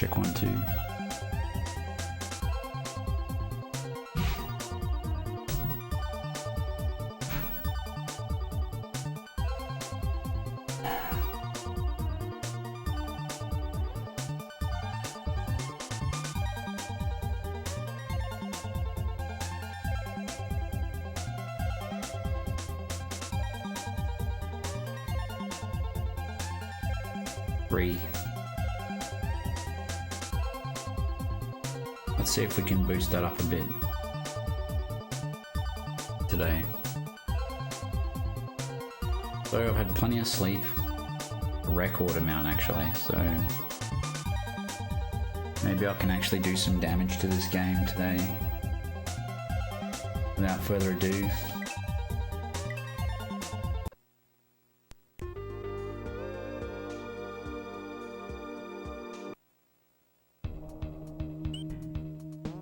check 1, 2. Let's see if we can boost that up a bit today. So I've had plenty of sleep, a record amount actually, so maybe I can actually do some damage to this game today. Without further ado,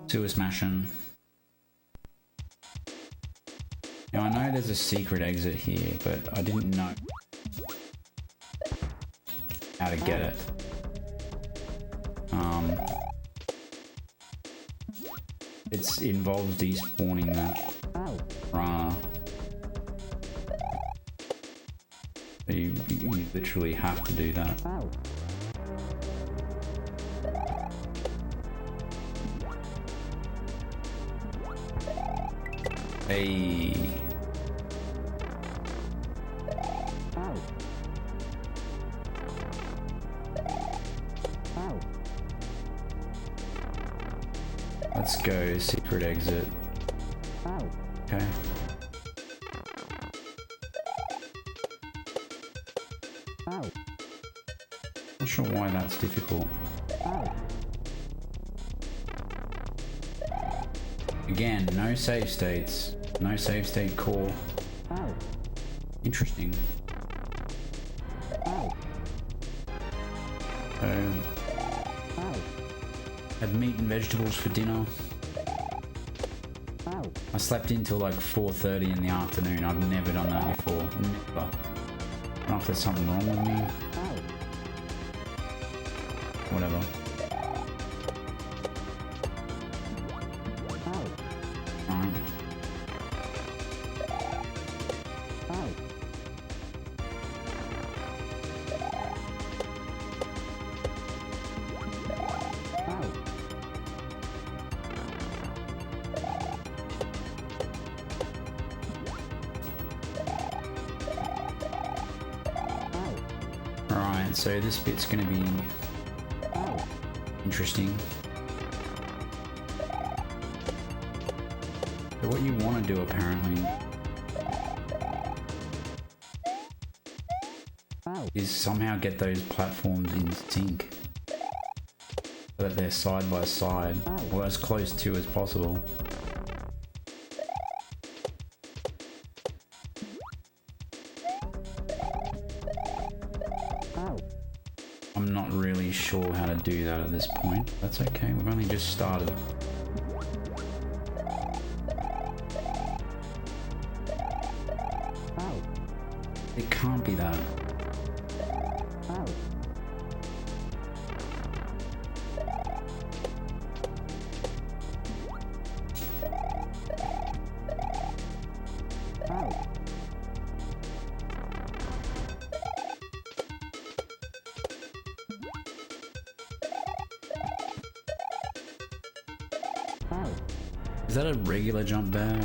sewer smashing. Now I know there's a secret exit here, but I didn't know how to get it. It involves despawning that rana. So you literally have to do that. Hey. Let's go, secret exit. Okay. Not sure why that's difficult. Again, no save states. No save state core. Interesting. So, had meat and vegetables for dinner. I slept in till like 4:30 in the afternoon. I've never done that before. Never. I don't know if there's something wrong with me. Whatever. Alright, so this bit's gonna be interesting. So what you want to do apparently is somehow get those platforms in sync so that they're side by side, or as close to as possible. I'm not really sure how to do that at this point. That's okay, we've only just started. It can't be that. Is that a regular jump bear?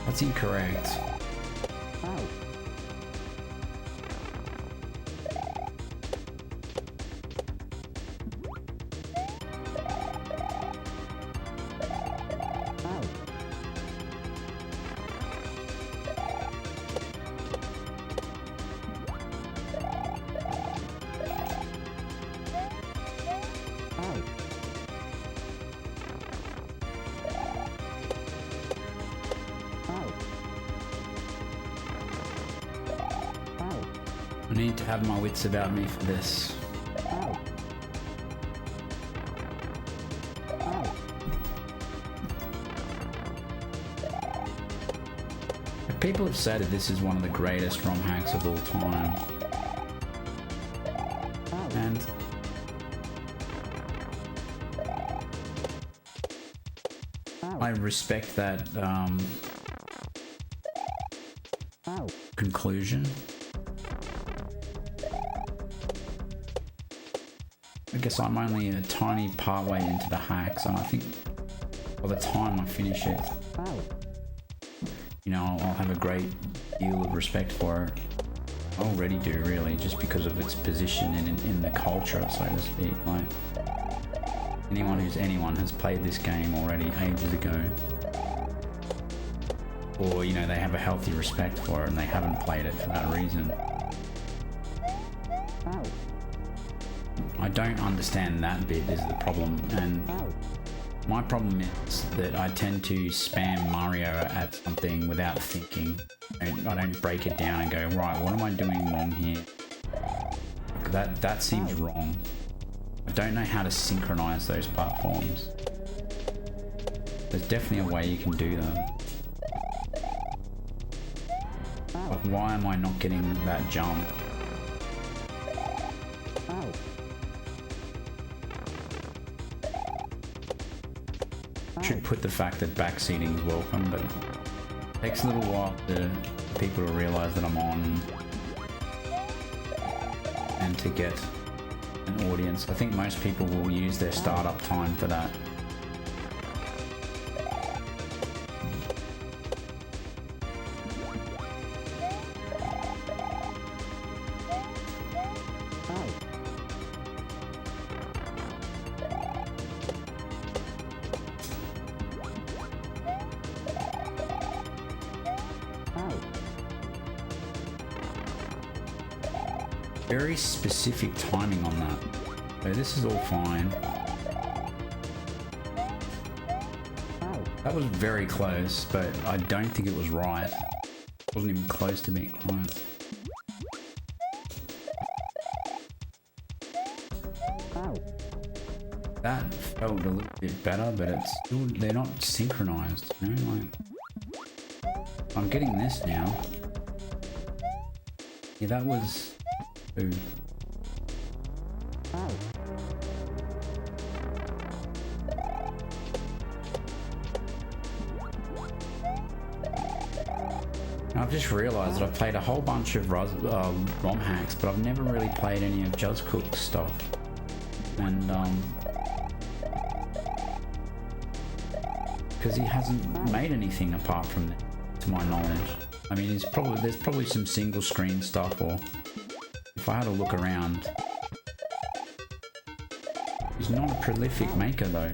That's incorrect. I need to have my wits about me for this. people have said that this is one of the greatest ROM hacks of all time. And I respect that conclusion. I guess I'm only a tiny part way into the hacks, and I think by the time I finish it, you know, I'll have a great deal of respect for it. I already do, really, just because of its position in the culture, so to speak. Like, anyone has played this game already ages ago, or, you know, they have a healthy respect for it and they haven't played it for that reason. I don't understand that bit is the problem, and my problem is that I tend to spam Mario at something without thinking. I don't break it down and go, right, what am I doing wrong here? That seems wrong. I don't know how to synchronize those platforms. There's definitely a way you can do that. Like, why am I not getting that jump? Should put the fact that backseating is welcome, but it takes a little while for people to realize that I'm on and to get an audience. I think most people will use their startup time for that. Very specific timing on that. So this is all fine. That was very close, but I don't think it was right. It wasn't even close to being right. That felt a little bit better, but it's still, they're not synchronized, you know? Like, I'm getting this now. Yeah, that was... Ooh. I've just realised that I've played a whole bunch of ROM hacks, but I've never really played any of Juzcook's stuff. And because he hasn't made anything apart from that, to my knowledge. I mean, there's probably some single screen stuff, or if I had a look around. He's not a prolific maker though.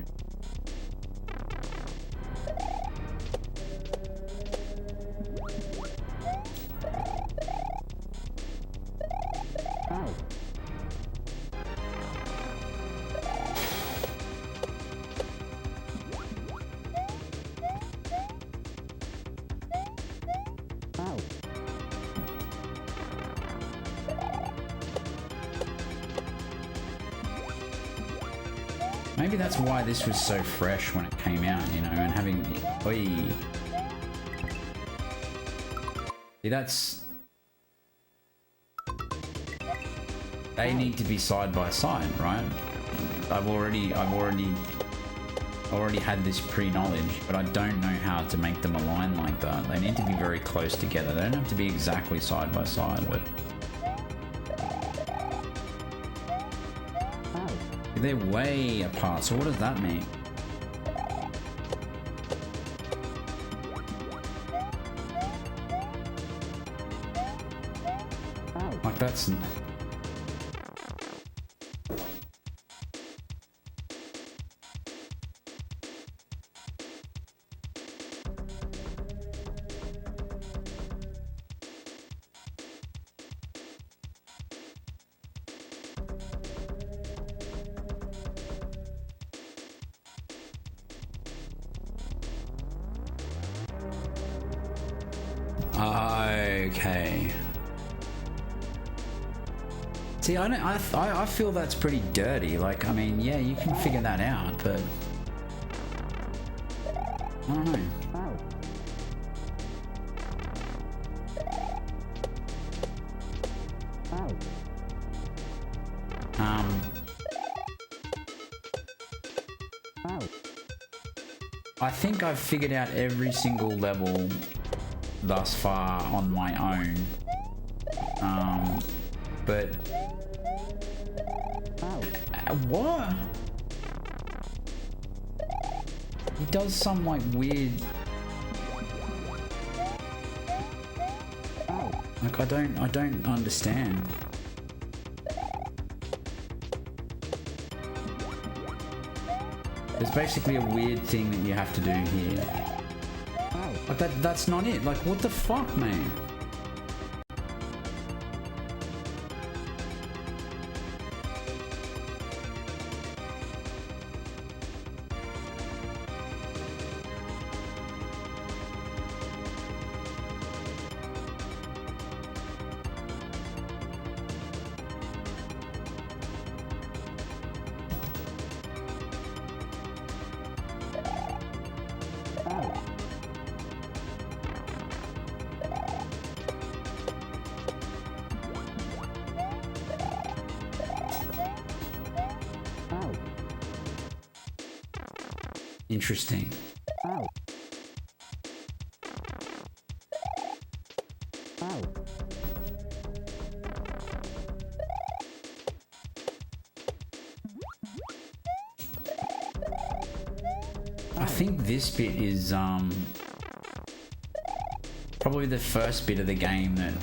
Maybe that's why this was so fresh when it came out, you know, and having... Oi. See, that's... They need to be side by side, right? I've already had this pre-knowledge, but I don't know how to make them align like that. They need to be very close together. They don't have to be exactly side by side, but... They're way apart, so what does that mean? Like, that's... Okay. See, I feel that's pretty dirty. Like, I mean, yeah, you can figure that out, but I don't know. I think I've figured out every single level thus far on my own. But what? He does some like weird. Like I don't understand. There's basically a weird thing that you have to do here. Like that's not it. Like what the fuck, man? Interesting. I think this bit is probably the first bit of the game that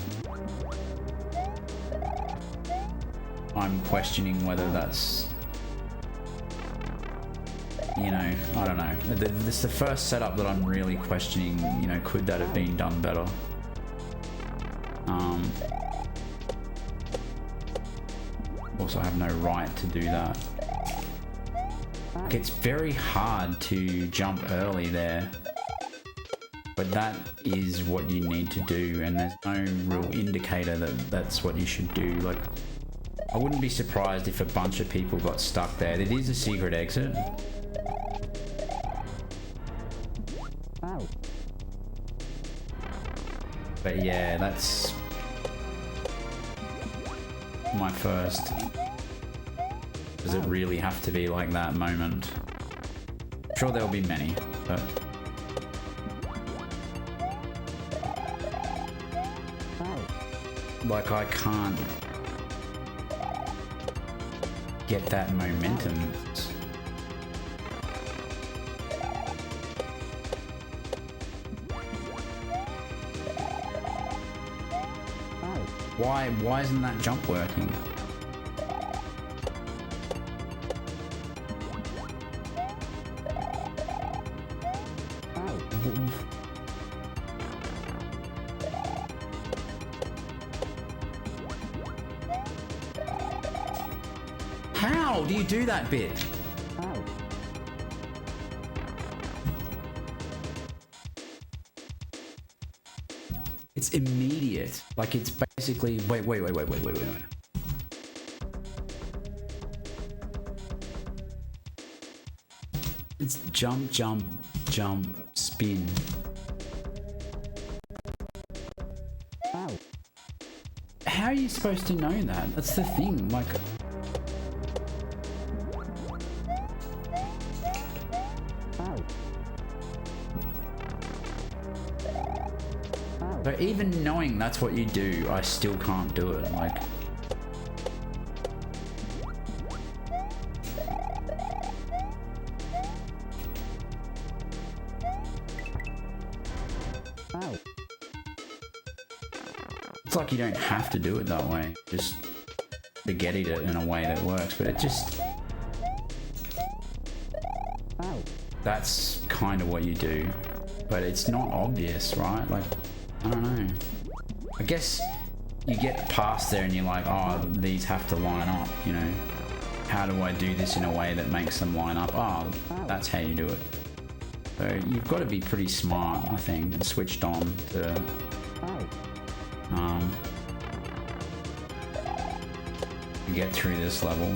I'm questioning whether that's, you know, I don't know. This is the first setup that I'm really questioning, you know, could that have been done better? Also, I have no right to do that. It's very hard to jump early there, but that is what you need to do, and there's no real indicator that that's what you should do. Like, I wouldn't be surprised if a bunch of people got stuck there. It is a secret exit. But yeah, that's my first. Does it really have to be like that moment? I'm sure there'll be many, but like I can't get that momentum. Why isn't that jump working? How do you do that bit? It's immediate. Like it's basically wait. It's jump, spin. How are you supposed to know that? That's the thing. Like, but even knowing that's what you do, I still can't do it. Like, it's like you don't have to do it that way. Just spaghetti it in a way that works, but it just, that's kind of what you do, but it's not obvious, right? Like, I don't know. I guess you get past there and you're like, oh, these have to line up, you know. How do I do this in a way that makes them line up? Oh, that's how you do it. So you've got to be pretty smart, I think, and switched on to get through this level.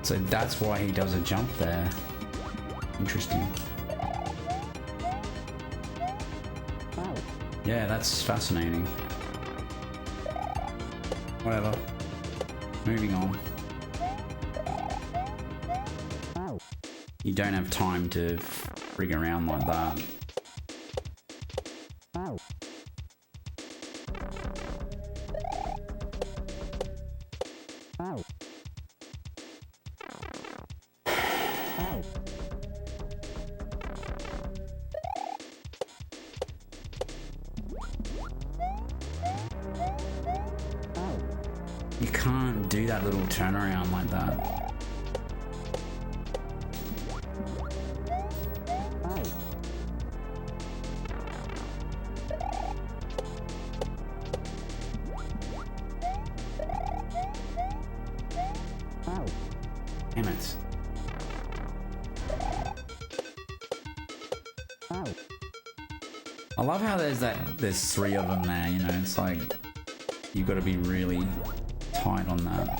So that's why he does a jump there. Interesting. Yeah, that's fascinating. Whatever. Moving on. You don't have time to frig around like that. You can't do that little turnaround like that. Damn it. I love how there's three of them there, you know, it's like you've got to be really tight on that.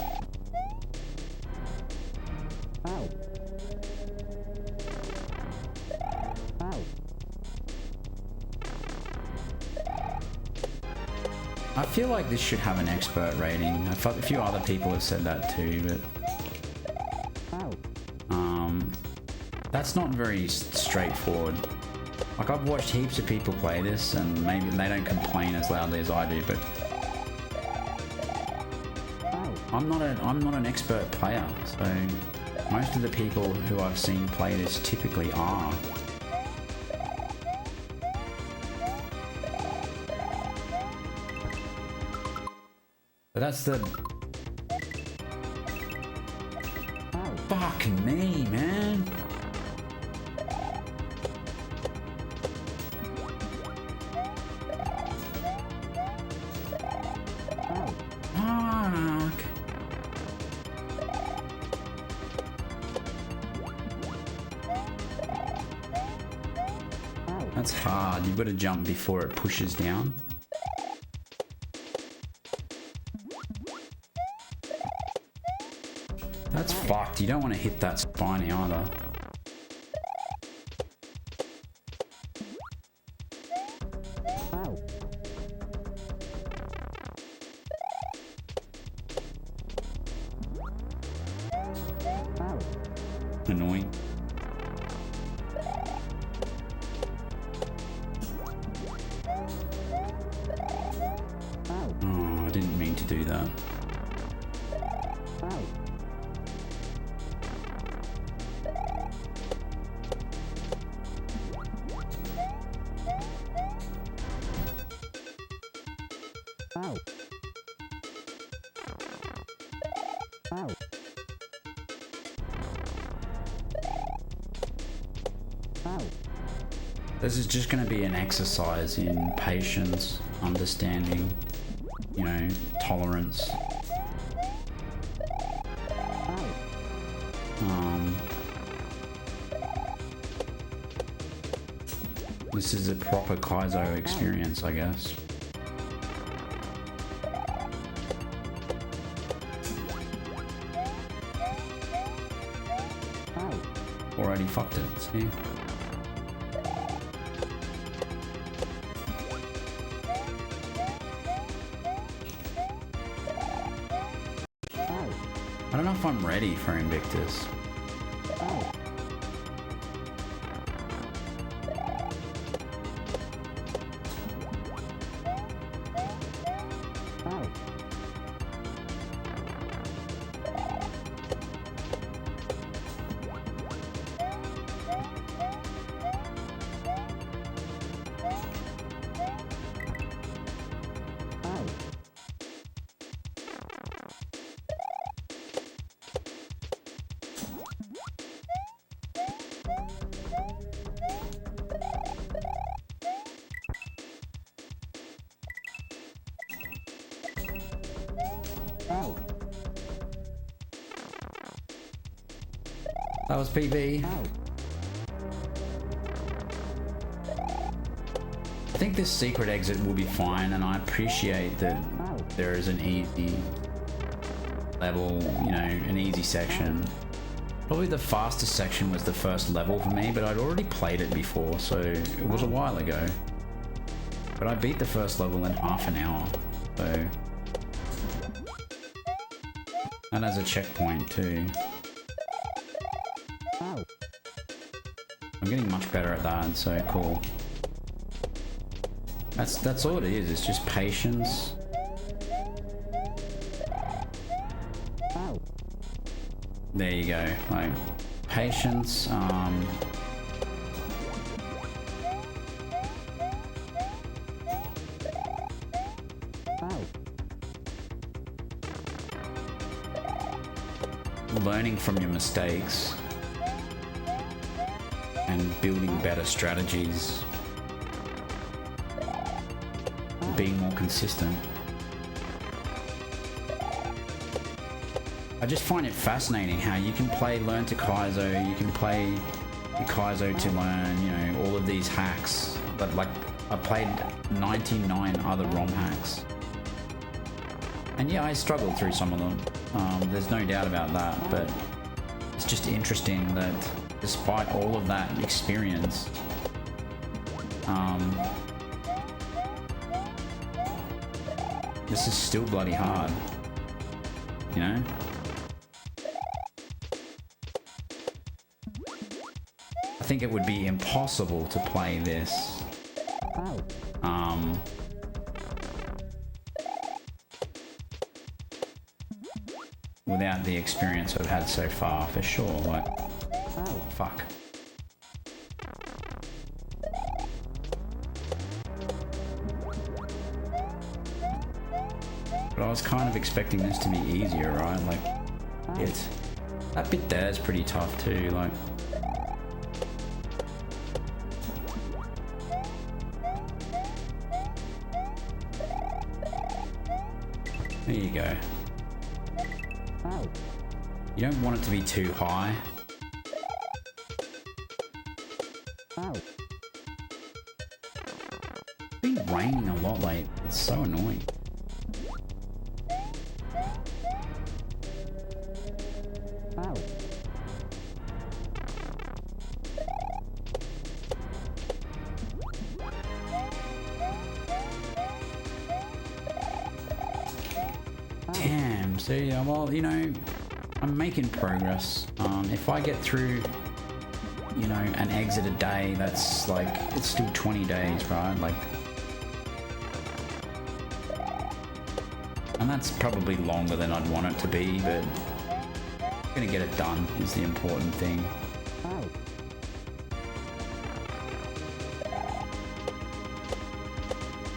I feel like this should have an expert rating. A few other people have said that too, but that's not very straightforward. Like, I've watched heaps of people play this, and maybe they don't complain as loudly as I do, but I'm not an expert player, so most of the people who I've seen play this typically are. But that's the... Fuck me, man. Fuck. That's hard. You've got to jump before it pushes down. That's fucked. You don't want to hit that spiny either. Annoying. Oh, I didn't mean to do that. This is just going to be an exercise in patience, understanding, you know, tolerance. This is a proper Kaizo experience, I guess. Already fucked it, see? I don't know if I'm ready for Invictus. That was PB. I think this secret exit will be fine, and I appreciate that there is an easy level, you know, an easy section. Probably the fastest section was the first level for me, but I'd already played it before, so it was a while ago. But I beat the first level in half an hour, so... And as a checkpoint too. I'm getting much better at that, so cool. That's all it is, it's just patience. There you go, like, patience, learning from your mistakes and building better strategies, being more consistent. I just find it fascinating how you can play Learn to Kaizo, you can play the Kaizo to learn, you know, all of these hacks, but like I played 99 other ROM hacks. And yeah, I struggled through some of them. There's no doubt about that, but it's just interesting that despite all of that experience, this is still bloody hard, you know? I think it would be impossible to play this without the experience I've had so far, for sure. Like, fuck. But I was kind of expecting this to be easier, right? Like, that bit there is pretty tough too, like. There you go. You don't want it to be too high. It's been raining a lot lately. It's so annoying. Damn, so yeah, well, you know, I'm making progress. If I get through, you know, an exit a day, that's like, it's still 20 days, right? Like, and that's probably longer than I'd want it to be, but I'm gonna get it done is the important thing.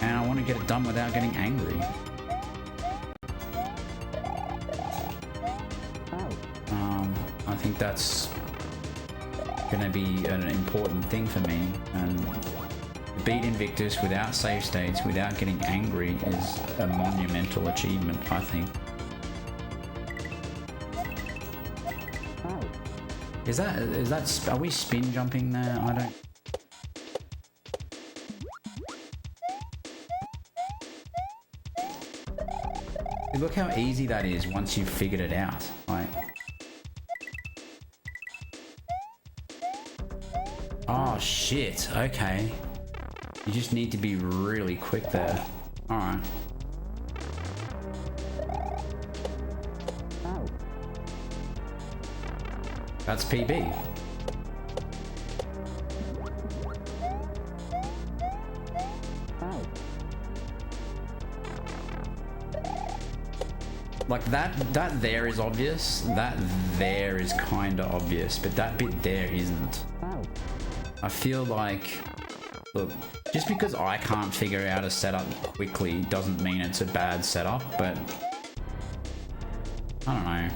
And I want to get it done without getting angry. I think that's gonna be an important thing for me, and to beat Invictus without save states, without getting angry, is a monumental achievement, I think. Is that, are we spin jumping there? I don't... Look how easy that is once you've figured it out. Like, oh shit, okay. You just need to be really quick there. Alright. That's PB. Like that there is obvious, that there is kinda obvious, but that bit there isn't. I feel like, look, just because I can't figure out a setup quickly doesn't mean it's a bad setup, but I don't know.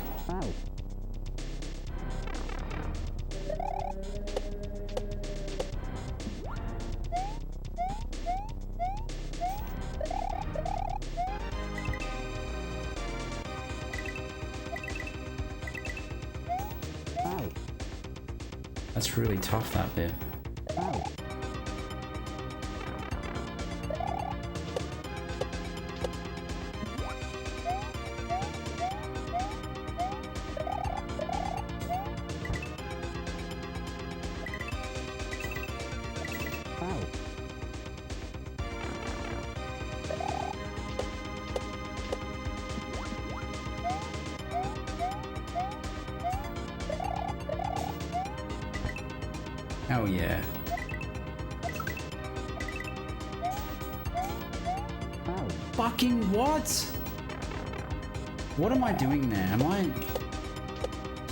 That's really tough, that bit. Oh yeah. Fucking what? What am I doing there?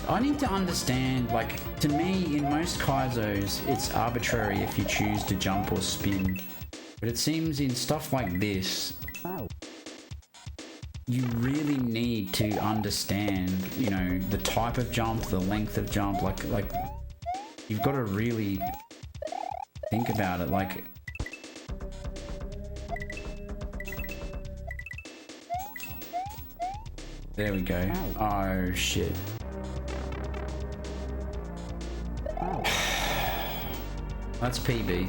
I need to understand, like, to me, in most Kaizos, it's arbitrary if you choose to jump or spin. But it seems in stuff like this, you really need to understand, you know, the type of jump, the length of jump, like you've got to really think about it, like... There we go. Oh, shit. That's PB.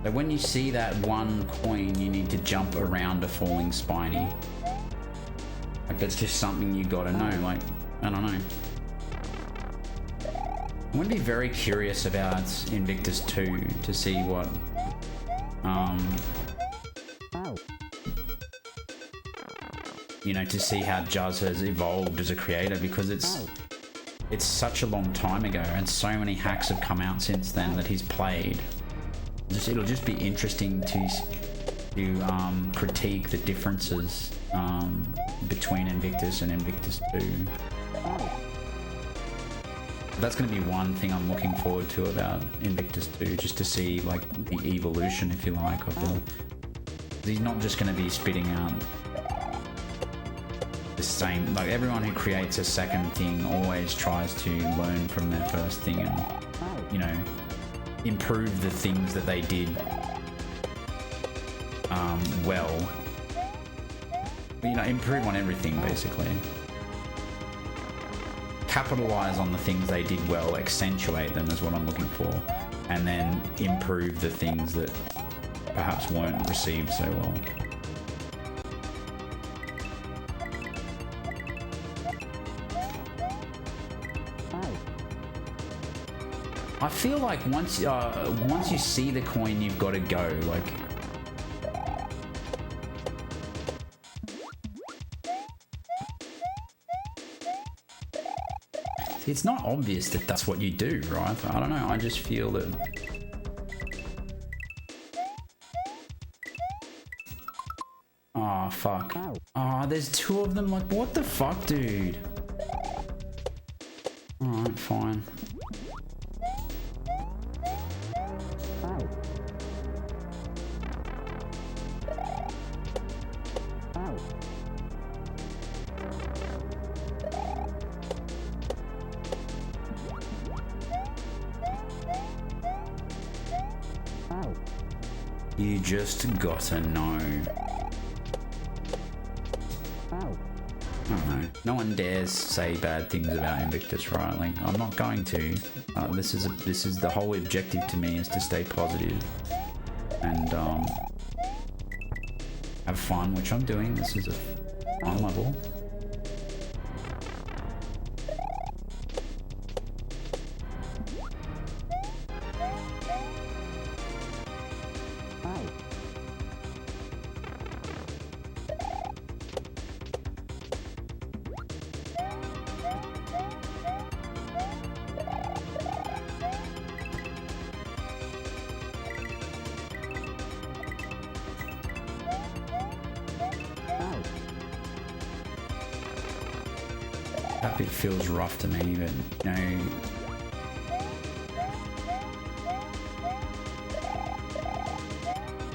So when you see that one coin, you need to jump around a falling spiny. Like, that's just something you gotta know. Like, I don't know. I'm gonna be very curious about Invictus 2 to see what, you know, to see how Juz has evolved as a creator, because it's such a long time ago and so many hacks have come out since then that he's played. It'll just be interesting to critique the differences between Invictus and Invictus 2. That's going to be one thing I'm looking forward to about Invictus 2, just to see, like, the evolution, if you like, of the... He's not just going to be spitting out the same... Like, everyone who creates a second thing always tries to learn from their first thing and, you know, improve the things that they did well. You know, improve on everything, basically. Capitalize on the things they did well, accentuate them is what I'm looking for, and then improve the things that perhaps weren't received so well. I feel like once you see the coin, you've got to go. Like, it's not obvious that that's what you do, right? I don't know. I just feel that. Oh fuck! Oh, there's two of them. Like, what the fuck, dude? All right, fine. You just gotta know. I don't know. No one dares say bad things about Invictus, right? Like, I'm not going to. This is the whole objective to me, is to stay positive and have fun, which I'm doing. This is a fun level. That bit feels rough to me, but you know,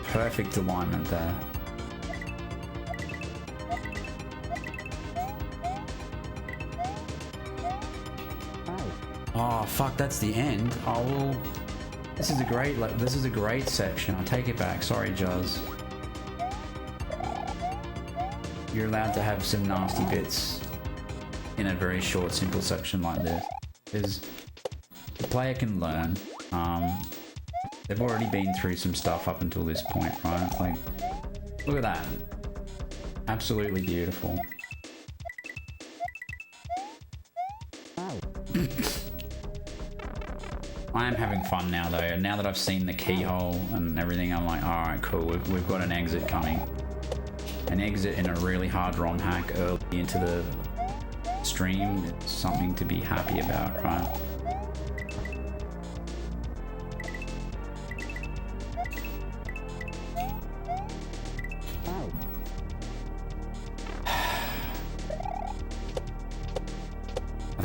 perfect alignment there. Oh fuck, that's the end. Oh well, this is a great section. I take it back. Sorry, Juz. You're allowed to have some nasty bits in a very short, simple section like this, because the player can learn. They've already been through some stuff up until this point, right? Like, look at that. Absolutely beautiful. I am having fun now, though. And now that I've seen the keyhole and everything, I'm like, all right, cool. We've got an exit coming. An exit in a really hard ROM hack early into the stream. It's something to be happy about, right?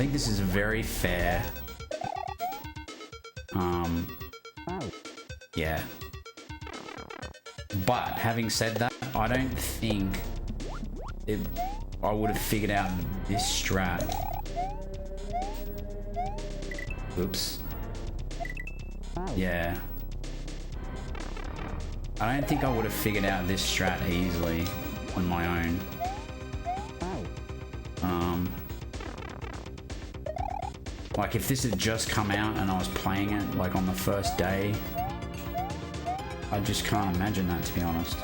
think this is very fair. Yeah. But having said that, I don't think I would have figured out this strat. Oops. Yeah. I don't think I would have figured out this strat easily on my own. Like if this had just come out and I was playing it like on the first day, I just can't imagine that, to be honest.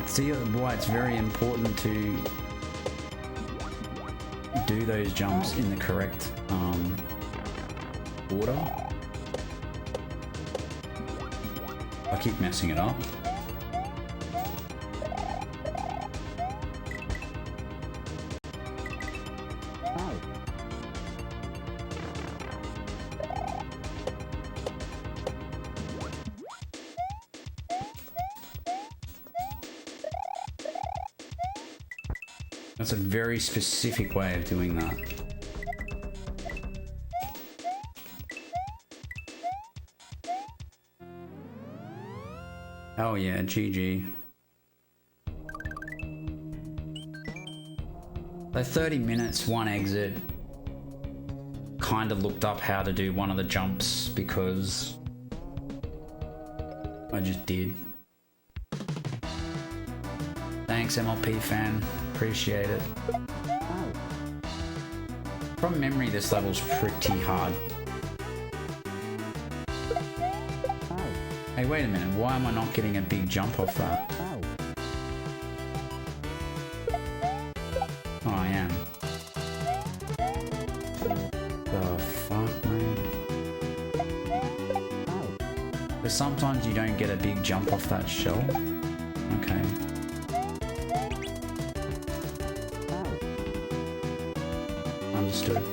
See why it's very important to do those jumps in the correct order. I keep messing it up. That's a very specific way of doing that. Oh yeah, GG. So 30 minutes, one exit. Kind of looked up how to do one of the jumps because I just did. Thanks, MLP fan. Appreciate it. From memory, this level's pretty hard. Hey, wait a minute. Why am I not getting a big jump off that? Oh, I am. The fuck, man? But sometimes you don't get a big jump off that shell. Okay. Understood.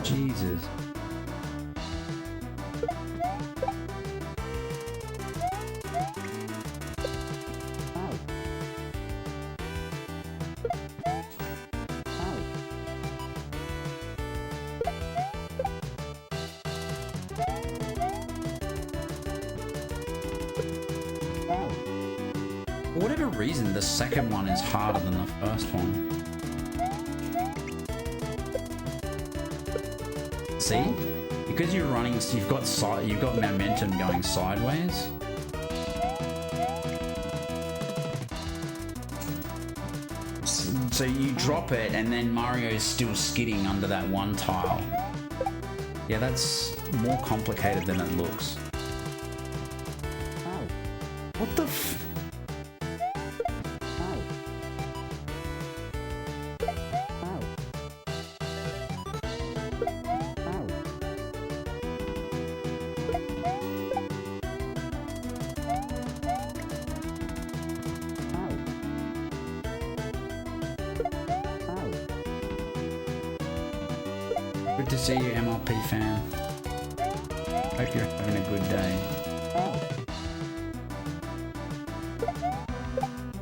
Jesus. For whatever reason, the second one is harder than the first one. See? Because you're running, you've got momentum going sideways. So you drop it and then Mario's still skidding under that one tile. Yeah, that's more complicated than it looks. What the f... Good to see you, MLP fan. Hope you're having a good day.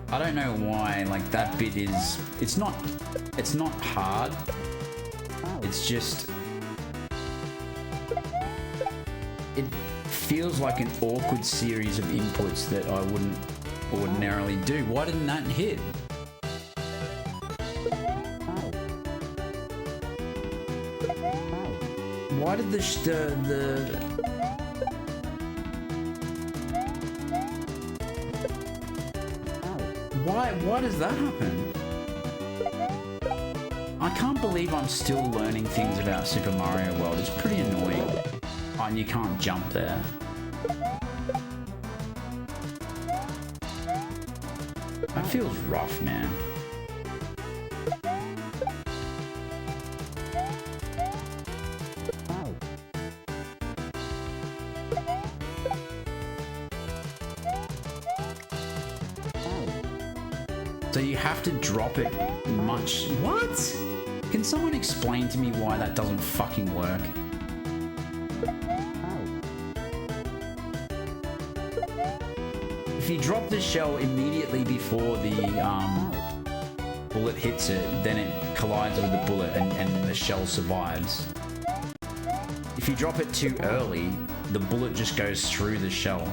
I don't know why, like that bit is, it's not hard. It's just, it feels like an awkward series of inputs that I wouldn't ordinarily do. Why didn't that hit? Why did why does that happen? I can't believe I'm still learning things about Super Mario World. It's pretty annoying. Oh, and you can't jump there. That feels rough, man. So you have to drop it much... What? Can someone explain to me why that doesn't fucking work? If you drop the shell immediately before the bullet hits it, then it collides with the bullet and the shell survives. If you drop it too early, the bullet just goes through the shell.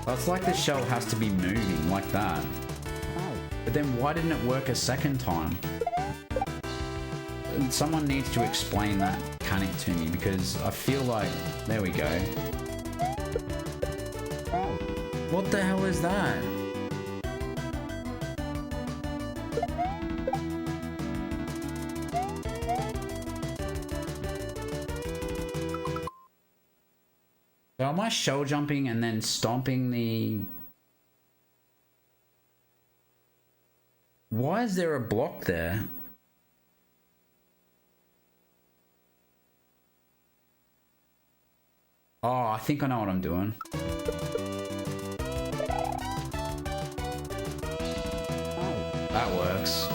It's like the shell has to be moving like that. But then why didn't it work a second time? And someone needs to explain that mechanic to me, because I feel like... There we go. What the hell is that? So am I shell jumping and then stomping the... Why is there a block there? Oh, I think I know what I'm doing. That works.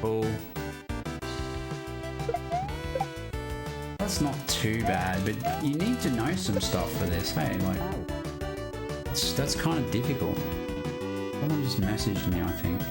Cool. That's not too bad, but you need to know some stuff for this, hey? Like, that's kind of difficult. Someone just messaged me, I think.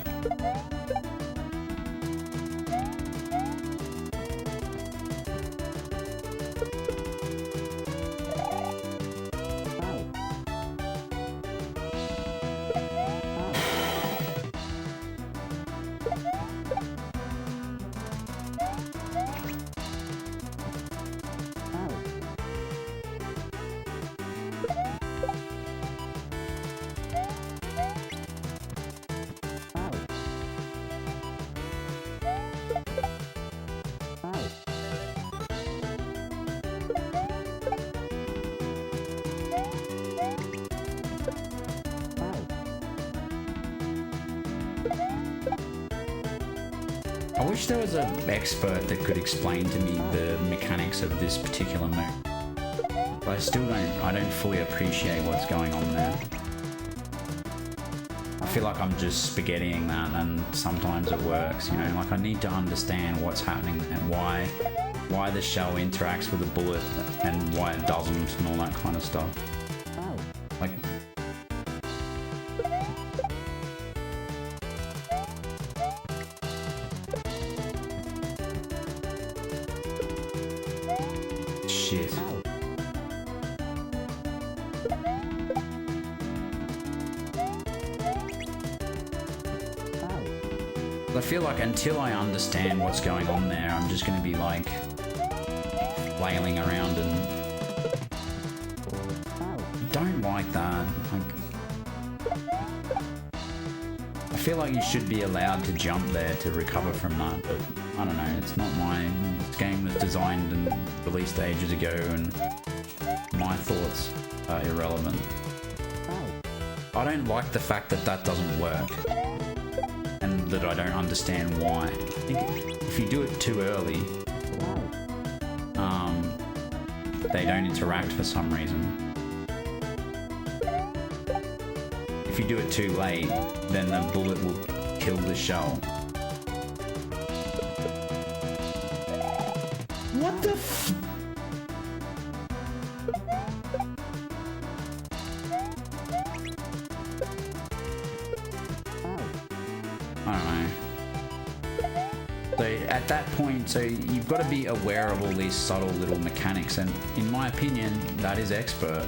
I wish there was an expert that could explain to me the mechanics of this particular move. But I don't fully appreciate what's going on there. I feel like I'm just spaghettiing that, and sometimes it works, you know, like I need to understand what's happening and why the shell interacts with the bullet and why it doesn't and all that kind of stuff. Like, shit. I feel like until I understand what's going on there, I'm just going to be like flailing around and don't like that. Like, I feel like you should be allowed to jump there to recover from that, but I don't know, it's not mine. This game was designed and released ages ago, and my thoughts are irrelevant. I don't like the fact that that doesn't work, and that I don't understand why. I think if you do it too early, they don't interact for some reason. If you do it too late, then the bullet will kill the shell. What the f- I don't know. So at that point, so you've got to be aware of all these subtle little mechanics, and in my opinion, that is expert.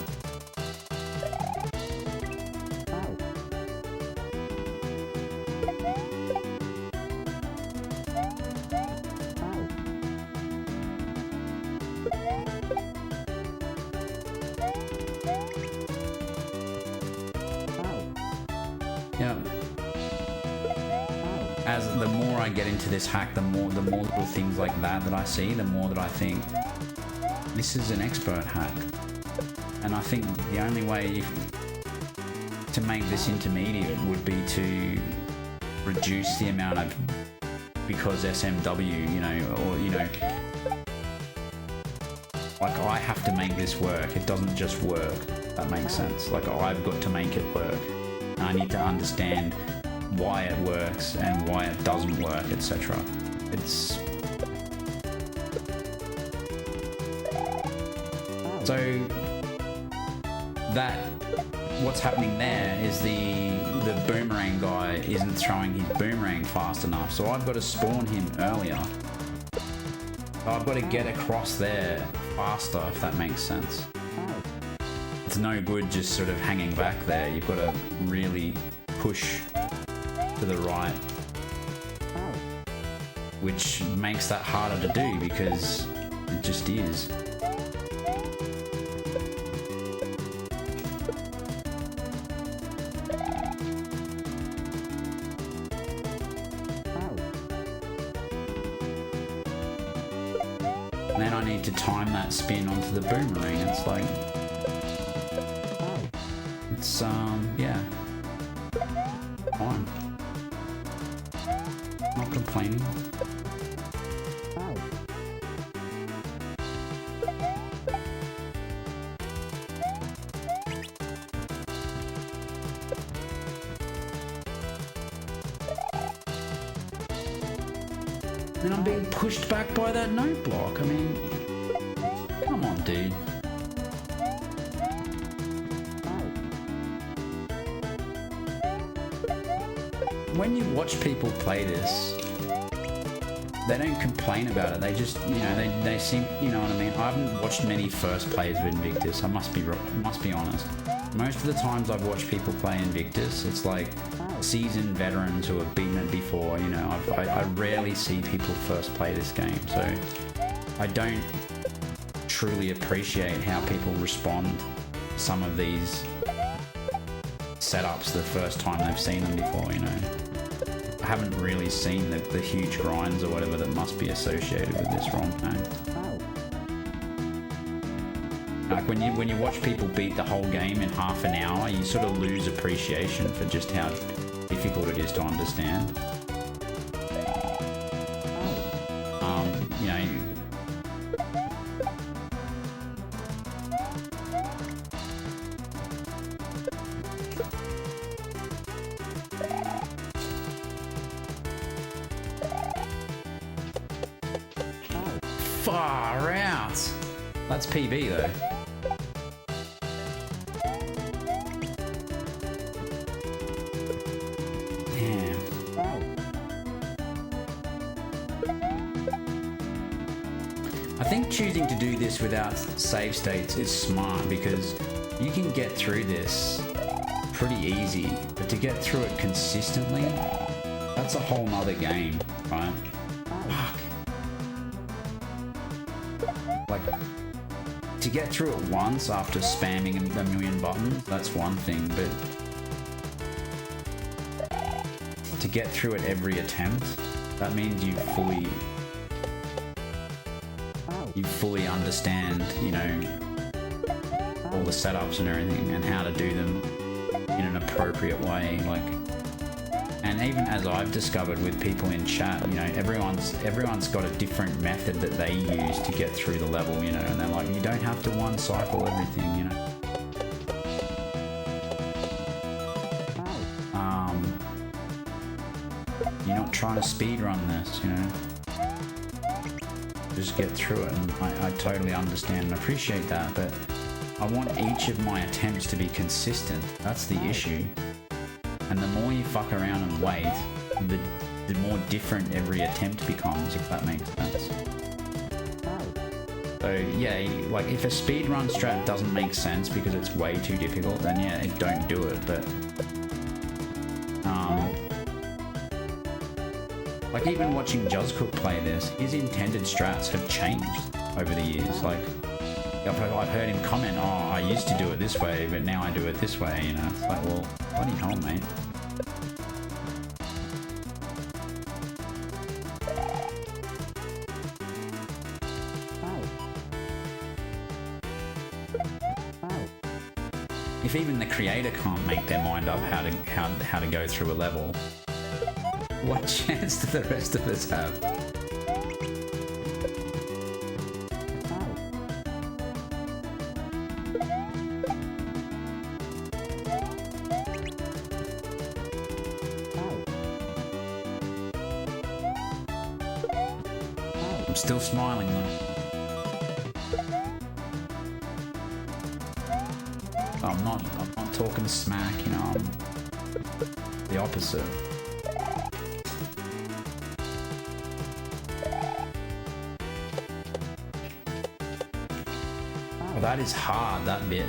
Yeah. As the more I get into this hack, the more little things like that I see, the more that I think this is an expert hack. And I think the only way to make this intermediate would be to reduce the amount of, because SMW, you know, or, you know, like I have to make this work. It doesn't just work. That makes sense. Like I've got to make it work. And I need to understand why it works and why it doesn't work, etc. It's so that what's happening there is the boomerang guy isn't throwing his boomerang fast enough, so I've got to spawn him earlier. So I've got to get across there faster, if that makes sense. It's no good just sort of hanging back there. You've got to really push to the right, which makes that harder to do because it just is. And then I need to time that spin onto the boomerang. It's like, it's yeah, fine. Not complaining. Then I'm being pushed back by that note block. I mean, come on, dude. When you watch people play this, they don't complain about it. They just, you know, they seem, you know what I mean? I haven't watched many first plays of Invictus. I must be honest. Most of the times I've watched people play Invictus, it's like seasoned veterans who have beaten it before. You know, I rarely see people first play this game, so I don't truly appreciate how people respond to some of these setups the first time they've seen them before. You know, I haven't really seen the huge grinds or whatever that must be associated with this ROM hack. Like when you watch people beat the whole game in half an hour, you sort of lose appreciation for just how difficult it is to understand. You know, far out. That's PB though. I think choosing to do this without save states is smart because you can get through this pretty easy, but to get through it consistently, that's a whole nother game, right? Fuck. Like, to get through it once after spamming a million buttons, that's one thing, but to get through it every attempt, that means you fully understand, you know, all the setups and everything and how to do them in an appropriate way. Like, and even as I've discovered with people in chat, you know, everyone's got a different method that they use to get through the level, you know, and they're like, you don't have to one cycle everything, you know. You're not trying to speed run this, you know. Just get through it, and I totally understand and appreciate that, but I want each of my attempts to be consistent. That's the issue. And the more you fuck around and wait, the more different every attempt becomes, if that makes sense. So yeah, like if a speedrun strat doesn't make sense because it's way too difficult, then yeah, don't do it. But like even watching Juzcook play this, his intended strats have changed over the years. Like I've heard him comment, "Oh, I used to do it this way, but now I do it this way." You know, it's like, well, bloody hell, mate. If even the creator can't make their mind up how to go through a level, what chance do the rest of us have? I'm still smiling though. I'm not talking smack, you know, I'm the opposite. Oh, that is hard, that bit.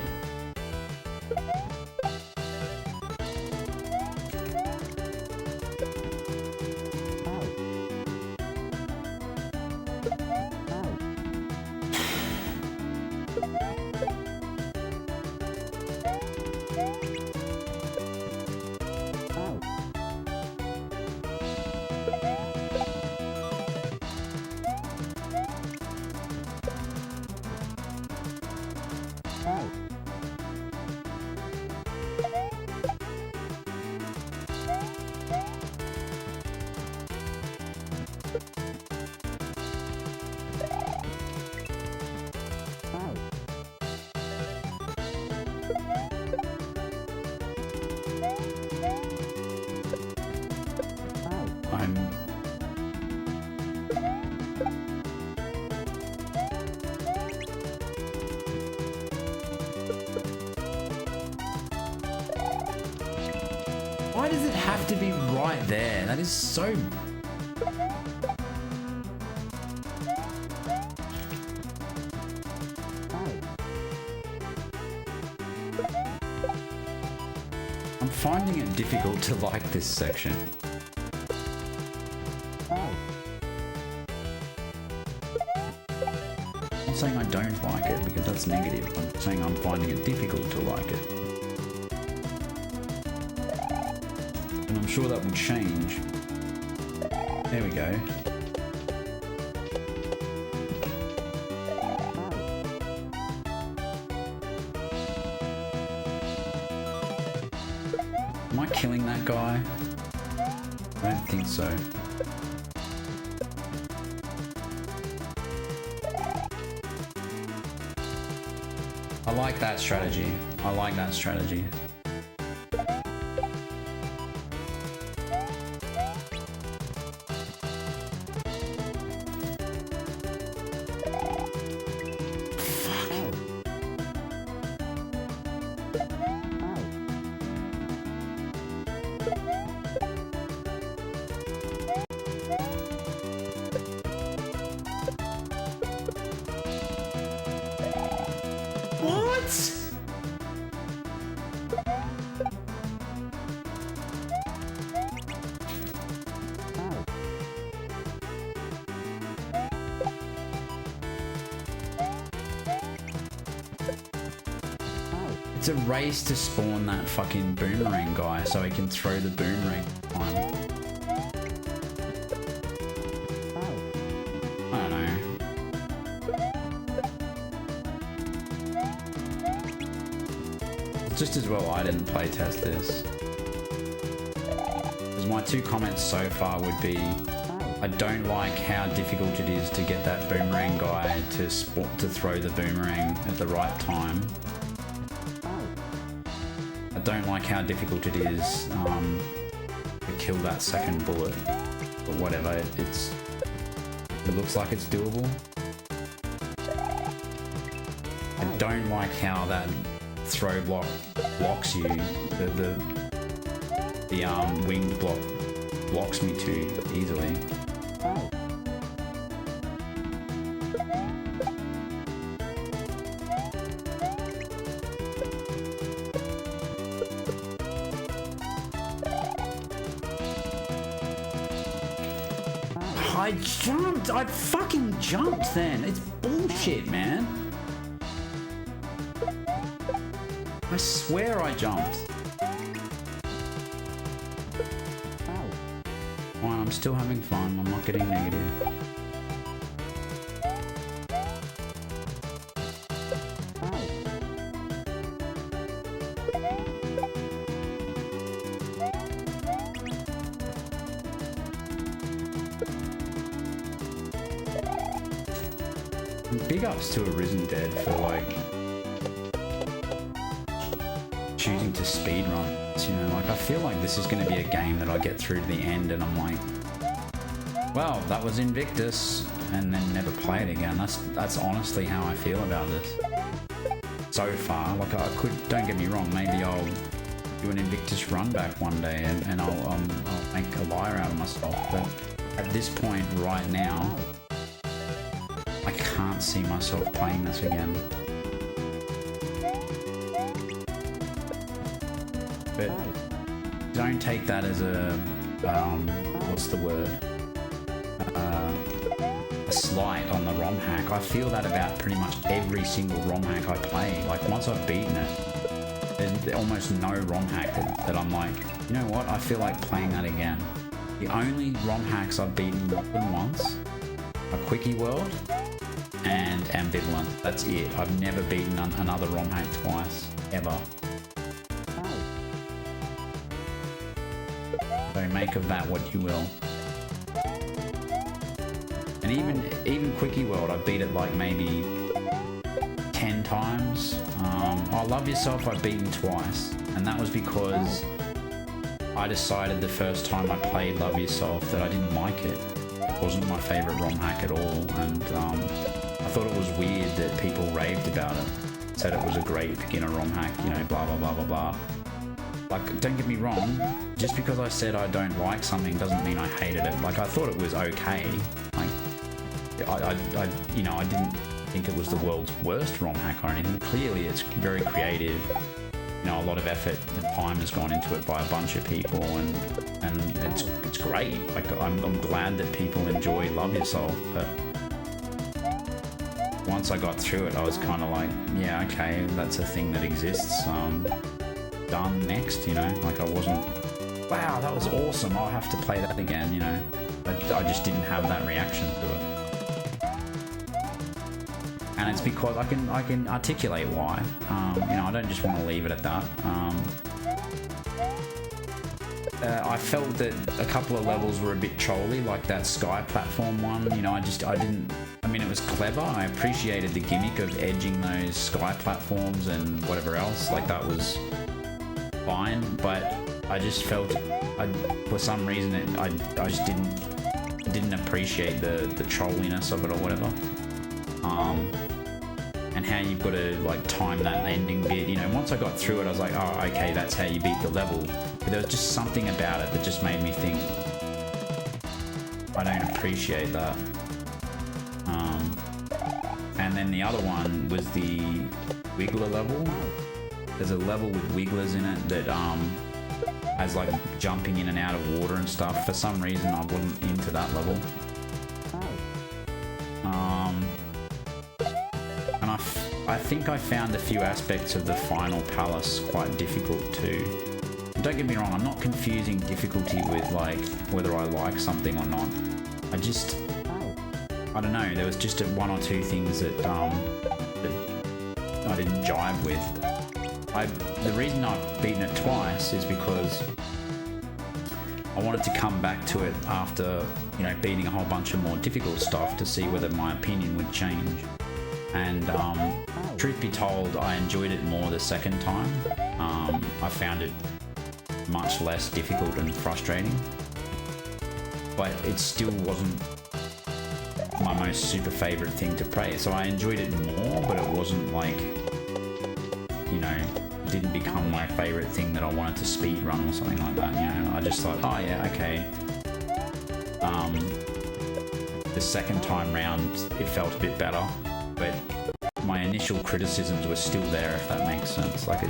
Why does it have to be right there? That is so... I'm finding it difficult to like this section. I'm not saying I don't like it because that's negative. I'm saying I'm finding it difficult to like it. And I'm sure that will change. There we go. Am I killing that guy? I don't think so. I like that strategy. I like that strategy. What? It's a race to spawn that fucking boomerang guy so he can throw the boomerang on. I don't know. It's just as well I didn't playtest this. Because my two comments so far would be, I don't like how difficult it is to get that boomerang guy to throw the boomerang at the right time. I don't like how difficult it is to kill that second bullet, but whatever, it looks like it's doable. I don't like how that throw block blocks you, the winged block blocks me too easily. I jumped! I fucking jumped then! It's bullshit, man! I swear I jumped. Fine, I'm still having fun. I'm not getting negative. Big ups to Arisen Dead for like choosing to speedrun. You know, like I feel like this is going to be a game that I get through to the end and I'm like, well, that was Invictus, and then never play it again. That's honestly how I feel about this so far. Like I could, don't get me wrong, maybe I'll do an Invictus run back one day and I'll make a liar out of myself. But at this point right now, I can't see myself playing this again. But don't take that as a, what's the word? A slight on the romhack. I feel that about pretty much every single romhack I play. Like once I've beaten it, there's almost no romhack that I'm like, you know what, I feel like playing that again. The only romhacks I've beaten more than once are Quickie World and Ambivalent. That's it. I've never beaten another romhack twice, ever. So make of that what you will. And even Quickie World, I beat it like maybe 10 times. I Love Yourself I've beaten twice, and that was because I decided the first time I played Love Yourself that I didn't like it. It wasn't my favourite ROM hack at all, and I thought it was weird that people raved about it. Said it was a great beginner ROM hack, you know, blah blah blah blah blah. Like, don't get me wrong, just because I said I don't like something doesn't mean I hated it. Like, I thought it was okay. Like, I didn't think it was the world's worst ROM hack or anything. Clearly, it's very creative. You know, a lot of effort and time has gone into it by a bunch of people, and it's great. Like, I'm glad that people enjoy Love Yourself, but once I got through it, I was kind of like, yeah, okay, that's a thing that exists. Done next, you know, like I wasn't, wow, that was awesome, I'll have to play that again, you know. I just didn't have that reaction to it. And it's because I can articulate why. You know, I don't just want to leave it at that. I felt that a couple of levels were a bit trolly, like that sky platform one. You know, I mean, it was clever. I appreciated the gimmick of edging those sky platforms and whatever else. Like, that was fine, but I just felt, for some reason, I just didn't appreciate the trolliness of it or whatever. And how you've got to like time that ending bit. You know, once I got through it, I was like, oh, okay, that's how you beat the level. But there was just something about it that just made me think, I don't appreciate that. And then the other one was the Wiggler level. There's a level with wigglers in it that has like jumping in and out of water and stuff. For some reason, I wasn't into that level. And I think I found a few aspects of the final palace quite difficult too. And don't get me wrong, I'm not confusing difficulty with like whether I like something or not. I don't know, there was just one or two things that I didn't jive with. The reason I've beaten it twice is because I wanted to come back to it after, you know, beating a whole bunch of more difficult stuff to see whether my opinion would change. And truth be told, I enjoyed it more the second time. I found it much less difficult and frustrating, but it still wasn't my most super favorite thing to play. So I enjoyed it more, but it wasn't like, you know, didn't become my favorite thing that I wanted to speed run or something like that. You know, I just thought, oh yeah, okay. The second time round, it felt a bit better, but my initial criticisms were still there, if that makes sense. Like I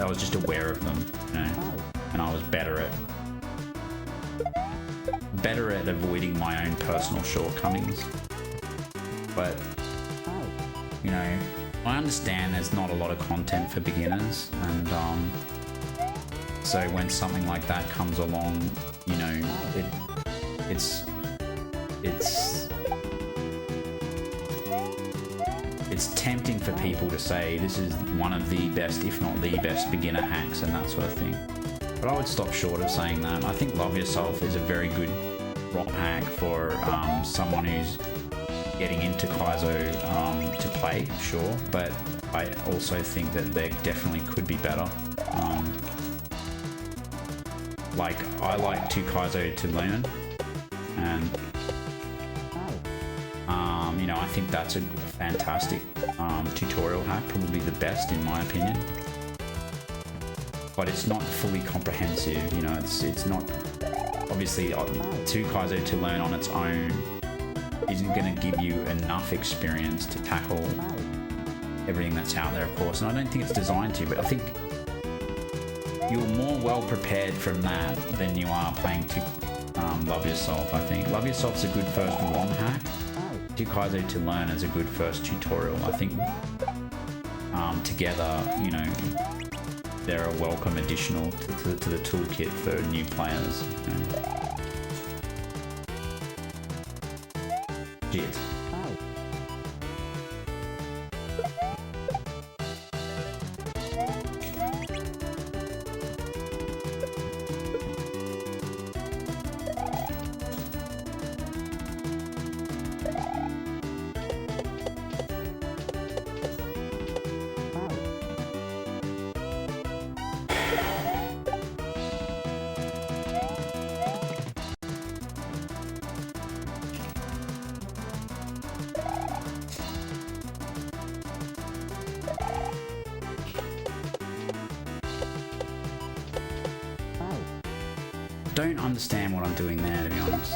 was just aware of them, you know, and I was better at avoiding my own personal shortcomings. But, you know, I understand there's not a lot of content for beginners, and so when something like that comes along, you know, it's tempting for people to say this is one of the best, if not the best, beginner hacks and that sort of thing. But I would stop short of saying that. I think Love Yourself is a very good ROM hack for someone who's getting into Kaizo to play, sure, but I also think that there definitely could be better. Like, I like to Kaizo to learn, and you know, I think that's a fantastic tutorial hack, probably the best in my opinion. But it's not fully comprehensive, you know, it's not, obviously, to Kaizo to learn on its own isn't going to give you enough experience to tackle everything that's out there, of course, and I don't think it's designed to, but I think you're more well prepared from that than you are playing to Love Yourself. I think Love Yourself's a good first ROM hack. To Kaizo to learn is a good first tutorial. I think together, you know, they're a welcome additional to the toolkit for new players. You know. Shit. Don't understand what I'm doing there, to be honest.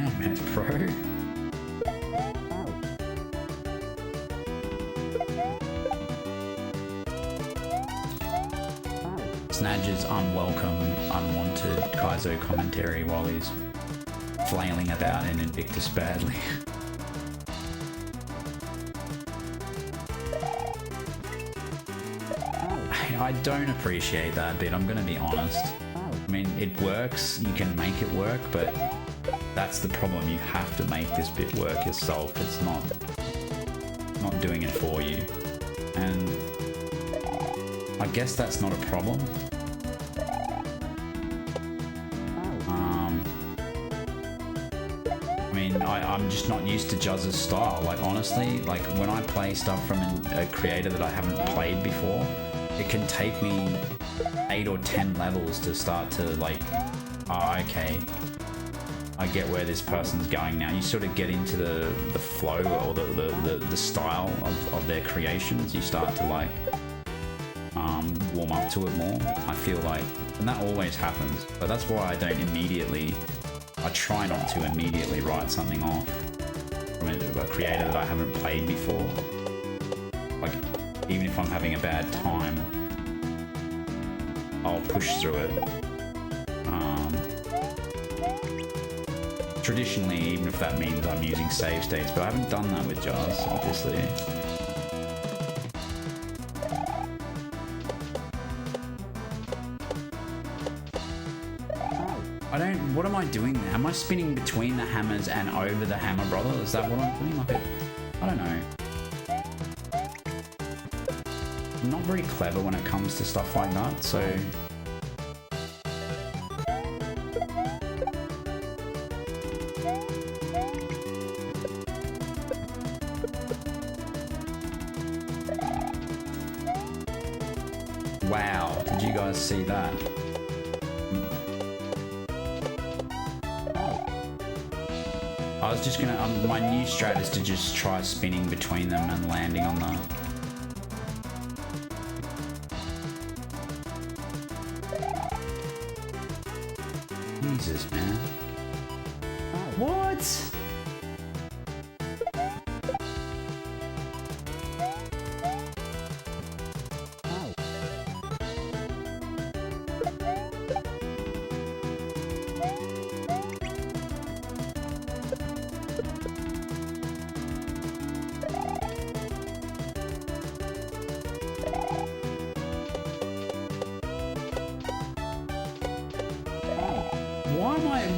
Oh man, it's pro. Snadge's unwelcome, unwanted Kaizo commentary while he's flailing about in Invictus badly. I don't appreciate that bit, I'm gonna be honest. I mean, it works, you can make it work, but that's the problem. You have to make this bit work yourself. It's not doing it for you. And I guess that's not a problem. I'm just not used to Juz's style. Like, honestly, like when I play stuff from a creator that I haven't played before, it can take me 8 or 10 levels to start to like, oh, okay, I get where this person's going now. You sort of get into the flow or the style of their creations. You start to like warm up to it more, I feel like, and that always happens. But that's why I try not to immediately write something off from a creator that I haven't played before. Like, even if I'm having a bad time, I'll push through it. Traditionally, even if that means I'm using save states, but I haven't done that with Juz, obviously. What am I doing there? Am I spinning between the hammers and over the hammer, brother? Is that what I'm doing? Like, I don't know. I'm not very clever when it comes to stuff like that, so... Wow, did you guys see that? I was just gonna, my new strat is to just try spinning between them and landing on the... Jesus, man. What?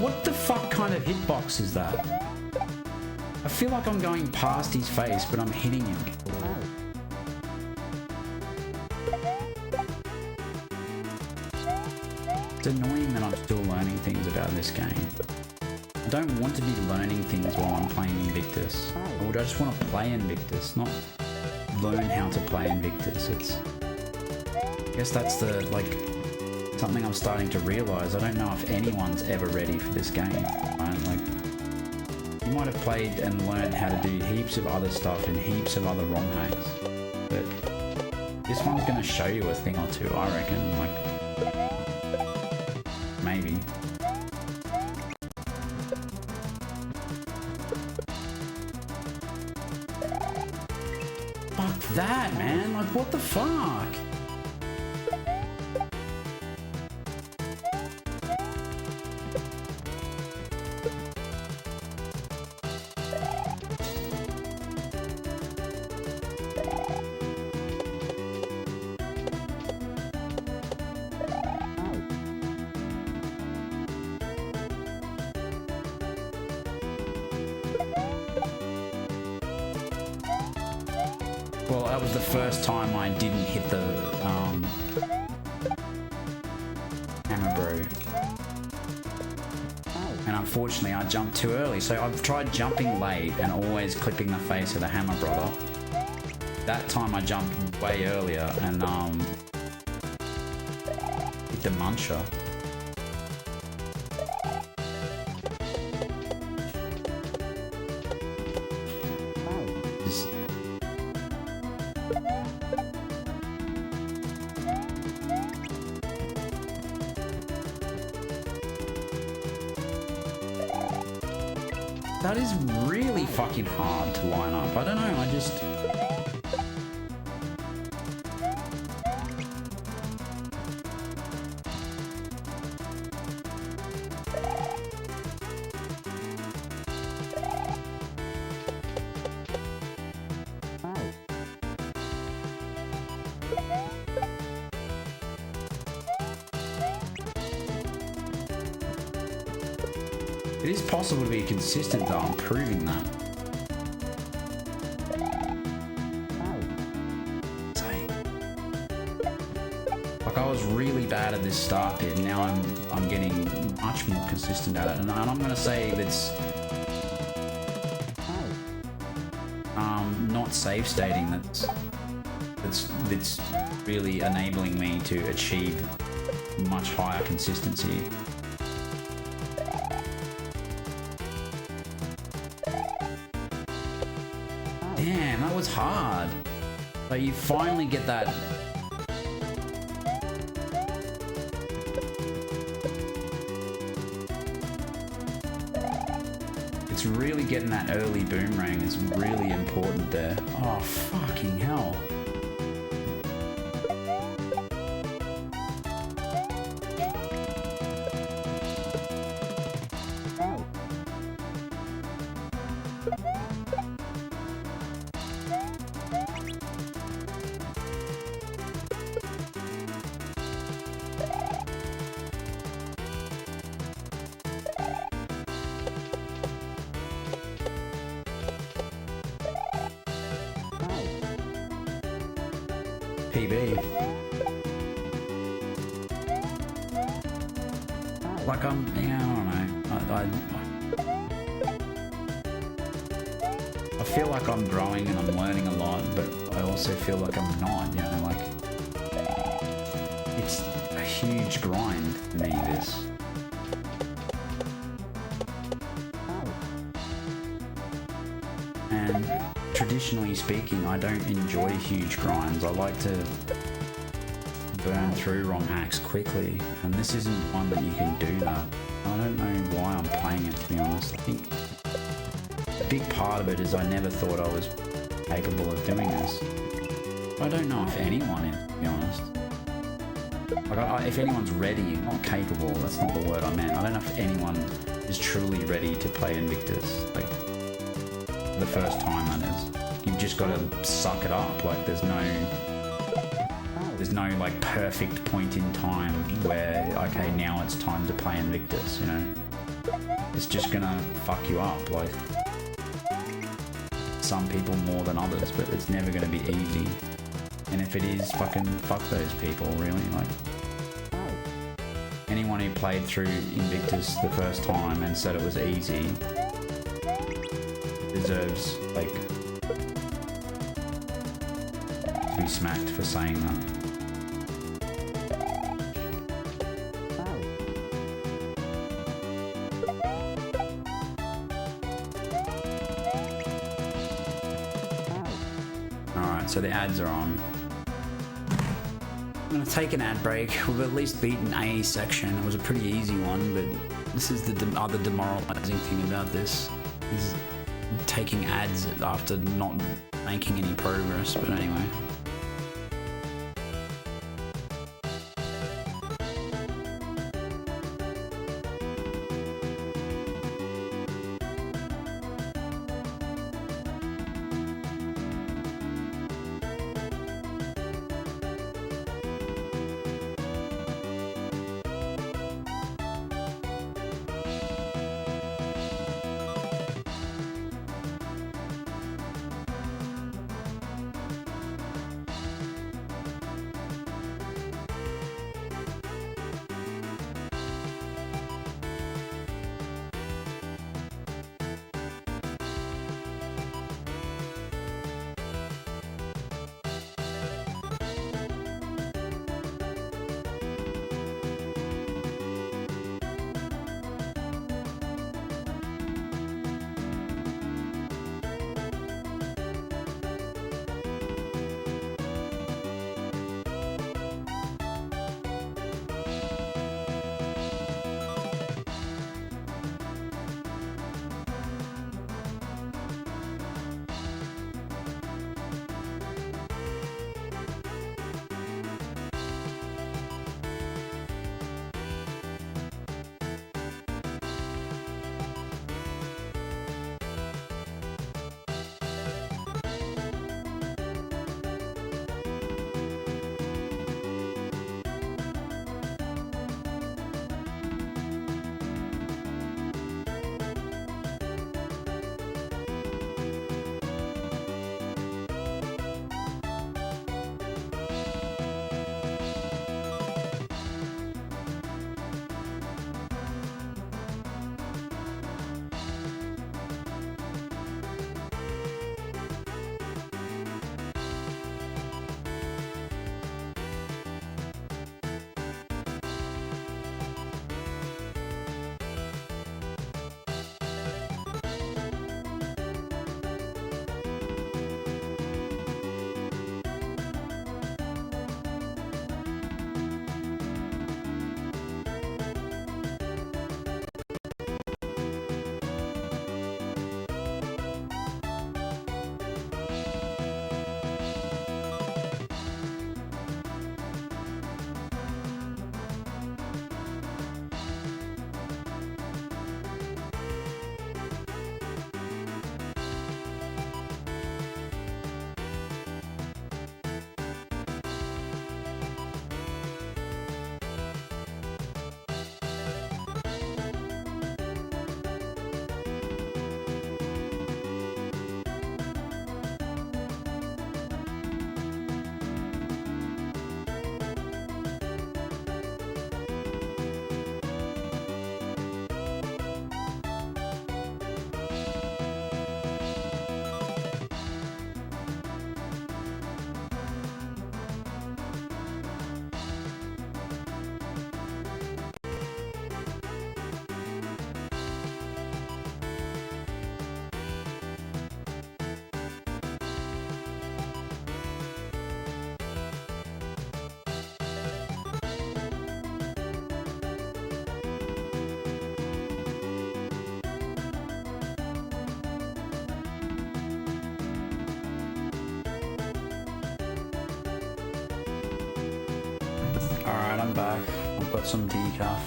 What the fuck kind of hitbox is that? feel like I'm going past his face, but I'm hitting him. It's annoying that I'm still learning things about this game. I don't want to be learning things while I'm playing Invictus. I just want to play Invictus, not learn how to play Invictus. I guess that's the, like, something I'm starting to realise. I don't know if anyone's ever ready for this game, right? Like, you might have played and learned how to do heaps of other stuff and heaps of other ROM hacks, but this one's going to show you a thing or two, I reckon. Like, maybe. Fuck that, man. Like, what the fuck? Well, that was the first time I didn't hit the hammer bro. And unfortunately I jumped too early, so I've tried jumping late and always clipping the face of the hammer brother. That time I jumped way earlier and hit the muncher. That is really fucking hard to line up. I don't know, I just... It is possible to be consistent though, I'm proving that. Like, I was really bad at this start bit, now I'm getting much more consistent at it, and I'm gonna say that's not save stating that's really enabling me to achieve much higher consistency. Damn, that was hard. Like, you finally get that. It's really getting that early boomerang is really important there. Oh, fucking hell. PB. Like, I don't know. I feel like I'm growing and I'm learning a lot, but I also feel like I'm not, you know, like, it's a huge grind for me, this. And traditionally speaking, I don't enjoy huge grinds. I like to burn through ROM hacks quickly, and this isn't one that you can do that. I don't know why I'm playing it, to be honest. I think a big part of it is I never thought I was capable of doing this. I don't know if anyone is, to be honest. Like, if anyone's ready, not capable, that's not the word I meant. I don't know if anyone is truly ready to play Invictus, like, the first time, that is. You've just got to suck it up. Like, there's no like perfect point in time where, okay, now it's time to play Invictus, you know? It's just gonna fuck you up, like. some people more than others, but it's never going to be easy. And if it is, fucking fuck those people, really. Like, anyone who played through Invictus the first time and said it was easy deserves, like, to be smacked for saying that. Alright, so the ads are on. I'm going to take an ad break. We've at least beaten A section. It was a pretty easy one, but this is the other demoralizing thing about this, is taking ads after not making any progress, but anyway. Alright, I'm back. I've got some decaf.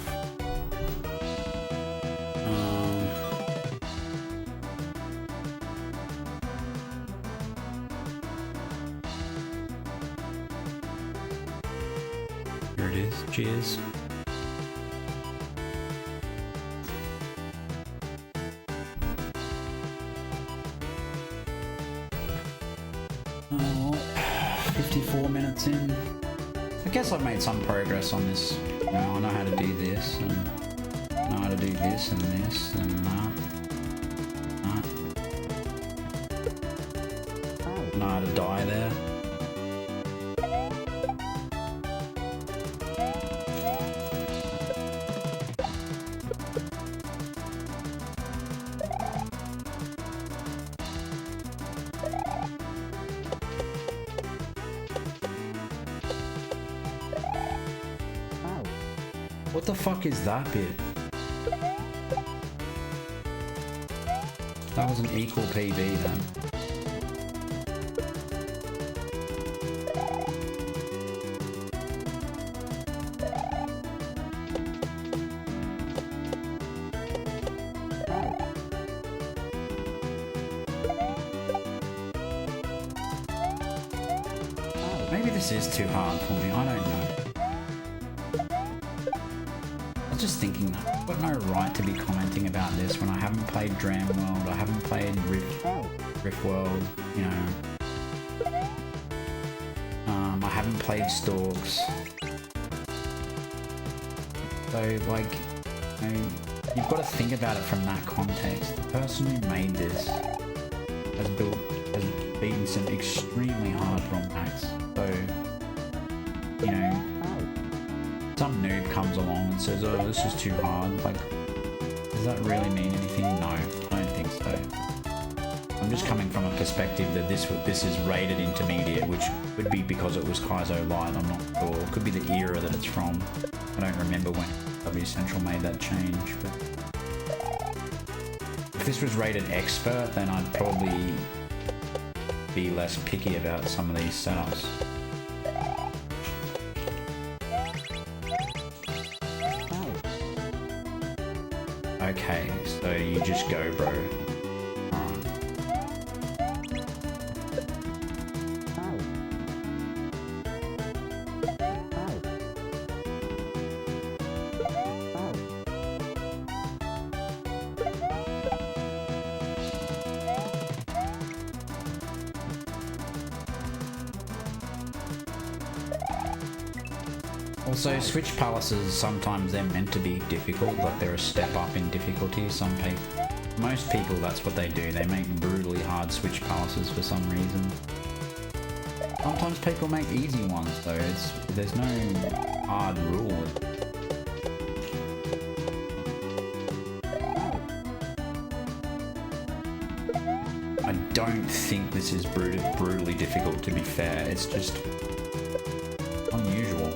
Here it is. Cheers. Oh, 54 minutes in. I guess I've made some progress on this. You know, I know how to do this, and I know how to do this and this and that. I know how to die there. What the fuck is that bit? That was an equal PB then. Maybe this is too hard for me, I don't know. I was just thinking, I've got no right to be commenting about this when I haven't played Dram World, I haven't played Rift World, you know. I haven't played Stalks. So, like, you know, you've got to think about it from that context. The person who made this has beaten some extremely hard romhacks. So, you know, some noob comes along and says, oh, this is too hard. Like, does that really mean anything? No, I don't think so. I'm just coming from a perspective that this is rated intermediate, which could be because it was Kaizo Light, I'm not sure. It could be the era that it's from. I don't remember when W Central made that change. But if this was rated expert, then I'd probably be less picky about some of these setups. Okay, so you just go, bro. Alright. Also, switch palaces, sometimes they're meant to be difficult, like they're a step up in difficulty. Most people, that's what they do. They make brutally hard switch palaces for some reason. Sometimes people make easy ones though. There's no hard rule. I don't think this is brutally difficult, to be fair. It's just unusual.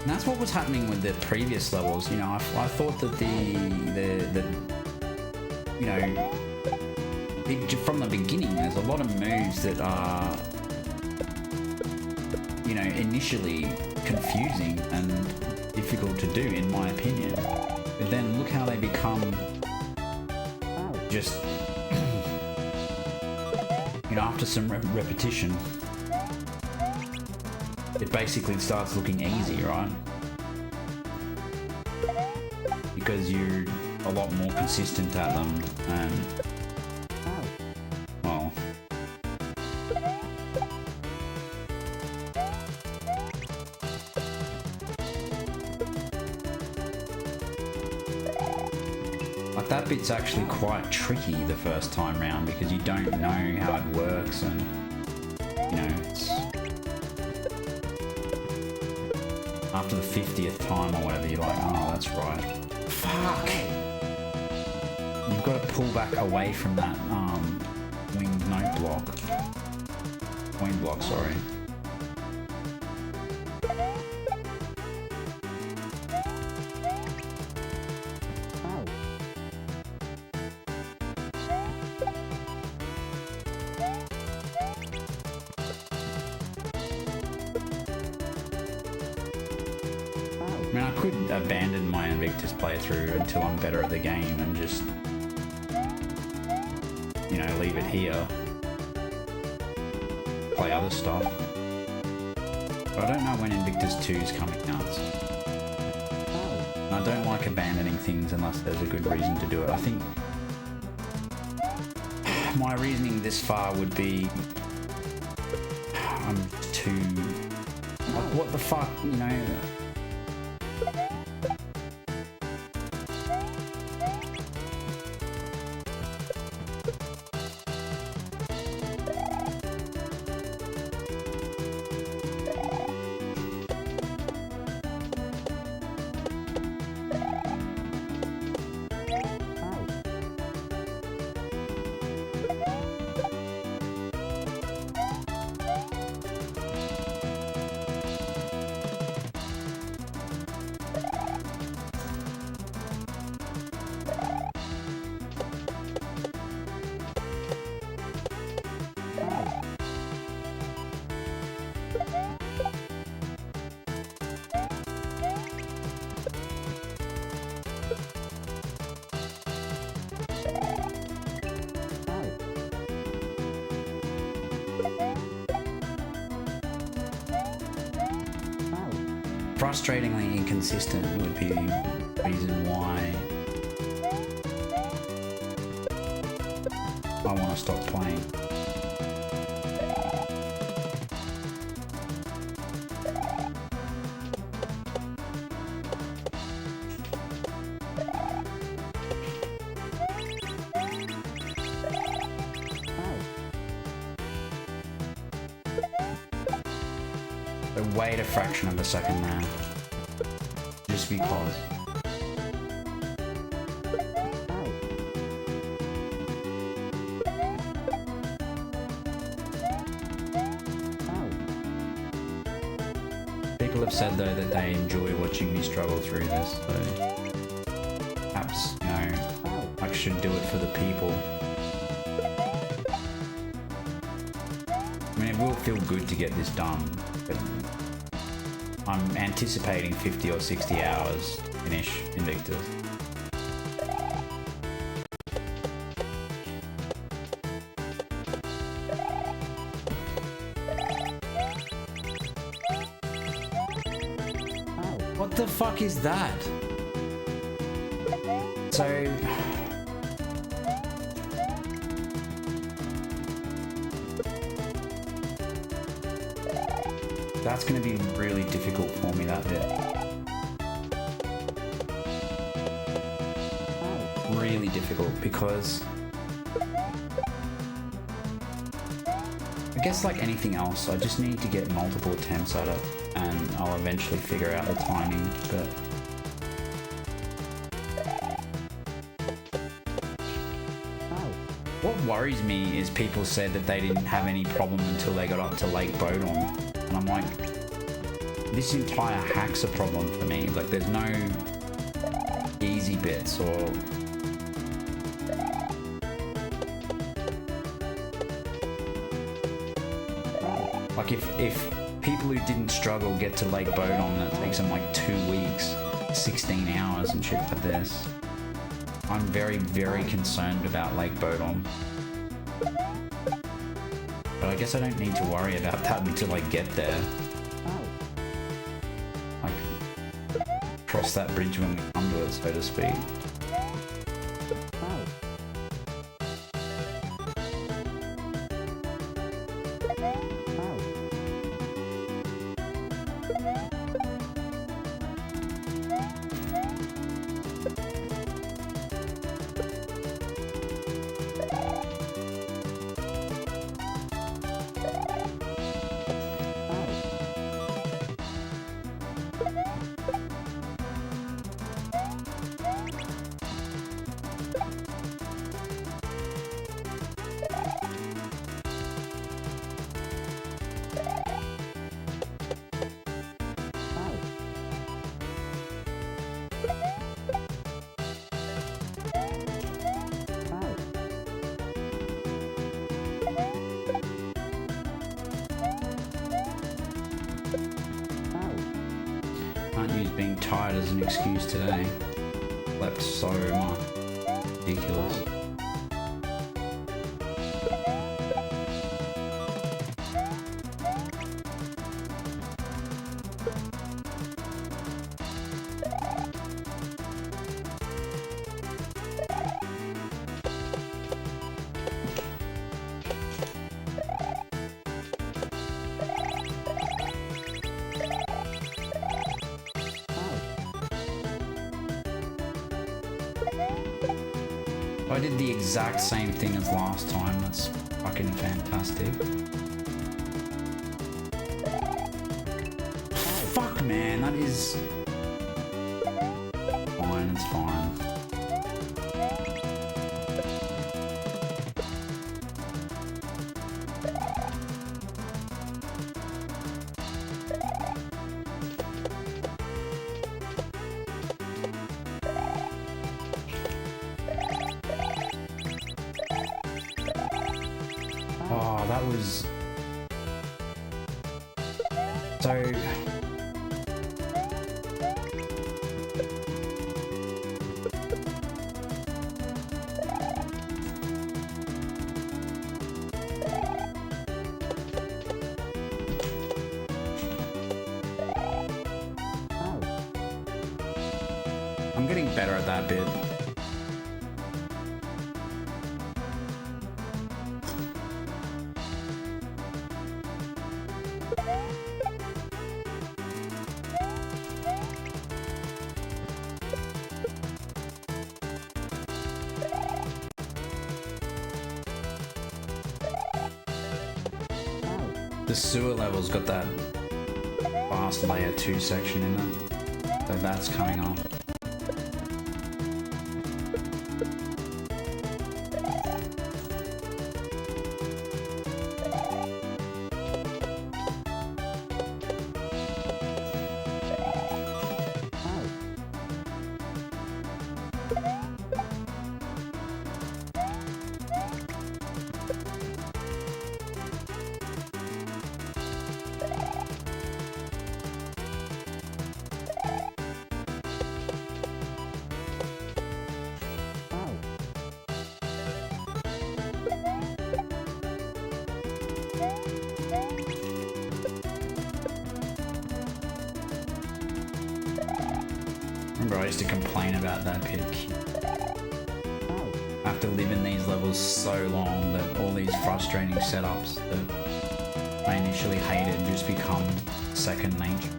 And that's what was happening with the previous levels. You know, I thought that the you know, from the beginning, there's a lot of moves that are, you know, initially confusing and difficult to do, in my opinion. But then look how they become just, you know, after some repetition, it basically starts looking easy, right? Because you're a lot more consistent at them, and well, like that bit's actually quite tricky the first time round because you don't know how it works, and you know, it's after the 50th time or whatever, you're like, oh, that's right. Fuck! You've got to pull back away from that winged note block. Wing block, sorry. I mean, I could abandon my Invictus playthrough until I'm better at the game and just, you know, leave it here. Play other stuff. But I don't know when Invictus 2 is coming out. And I don't like abandoning things unless there's a good reason to do it. I think my reasoning this far would be I'm too... Like, what the fuck, you know? Frustratingly inconsistent would be the reason why I want to stop playing. Wait a fraction of a second now, just because. People have said though that they enjoy watching me struggle through this, so perhaps, you know, I should do it for the people. I mean, it will feel good to get this done, but I'm anticipating 50 or 60 hours to finish Invictus. What the fuck is that? So... that's going to be really difficult for me, that bit. Really difficult, because I guess like anything else, I just need to get multiple attempts at it and I'll eventually figure out the timing, but what worries me is people said that they didn't have any problem until they got up to Lake Bodom. And I'm like, this entire hack's a problem for me. Like, there's no easy bits or... like, if people who didn't struggle get to Lake Bodom and it takes them like 2 weeks, 16 hours and shit like this, I'm very, very concerned about Lake Bodom. But I guess I don't need to worry about that until I get there. Like, cross that bridge when we come to it, so to speak. tired as an excuse today. Slept so much. Ridiculous. I did the exact same thing as last time. That's fucking fantastic. Fuck, man, that is fine. It's fine. Oh, that was so. I'm getting better at that bit. The sewer level's got that fast layer 2 section in it, so that's coming up. Remember, I used to complain about that pit. After living these levels so long, that all these frustrating setups that I initially hated just become second nature.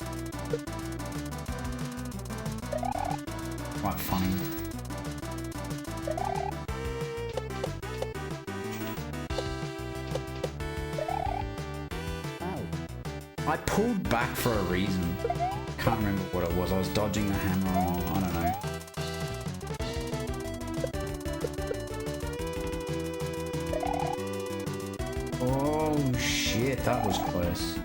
Quite funny. I pulled back for a reason. Can't remember what it was. I was dodging the hammer or I don't know. Oh shit, that was close.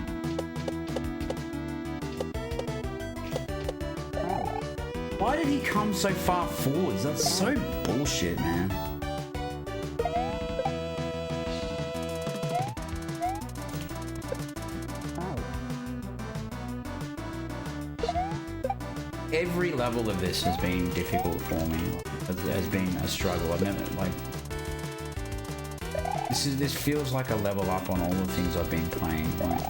Why did he come so far forwards? That's so bullshit, man. Every level of this has been difficult for me. It has been a struggle. I've never like. This feels like a level up on all the things I've been playing. Like,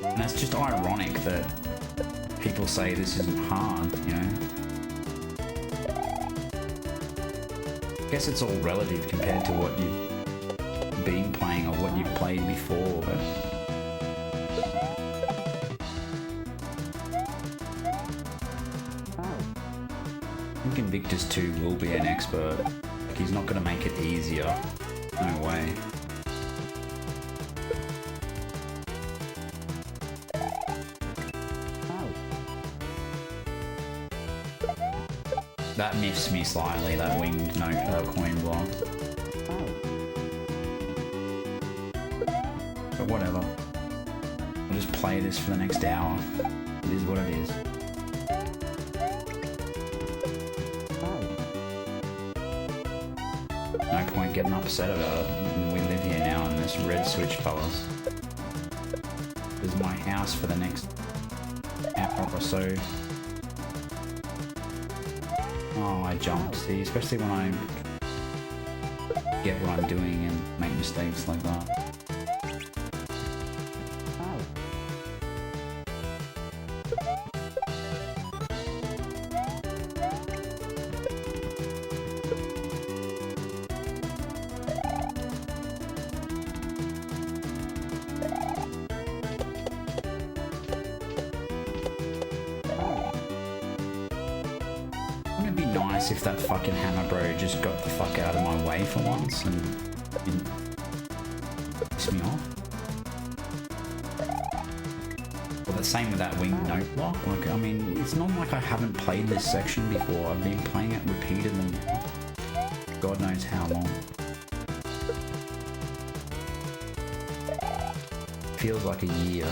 and that's just ironic that people say this isn't hard, you know. I guess it's all relative compared to what you've been playing or what you've played before, but I think Invictus 2 will be an expert. Like, he's not going to make it easier. No way. That miffs me slightly, that winged note, that coin block. But whatever. I'll just play this for the next hour. It is what it is. No point getting upset about it. We live here now in this red switch fellas. This is my house for the next hour or so. Oh, I jumped, see, especially when I get what I'm doing and make mistakes like that. If that fucking hammer bro just got the fuck out of my way for once and didn't piss me off. Well, the same with that wing note block. Like, I mean, it's not like I haven't played this section before. I've been playing it repeatedly now. God knows how long. Feels like a year.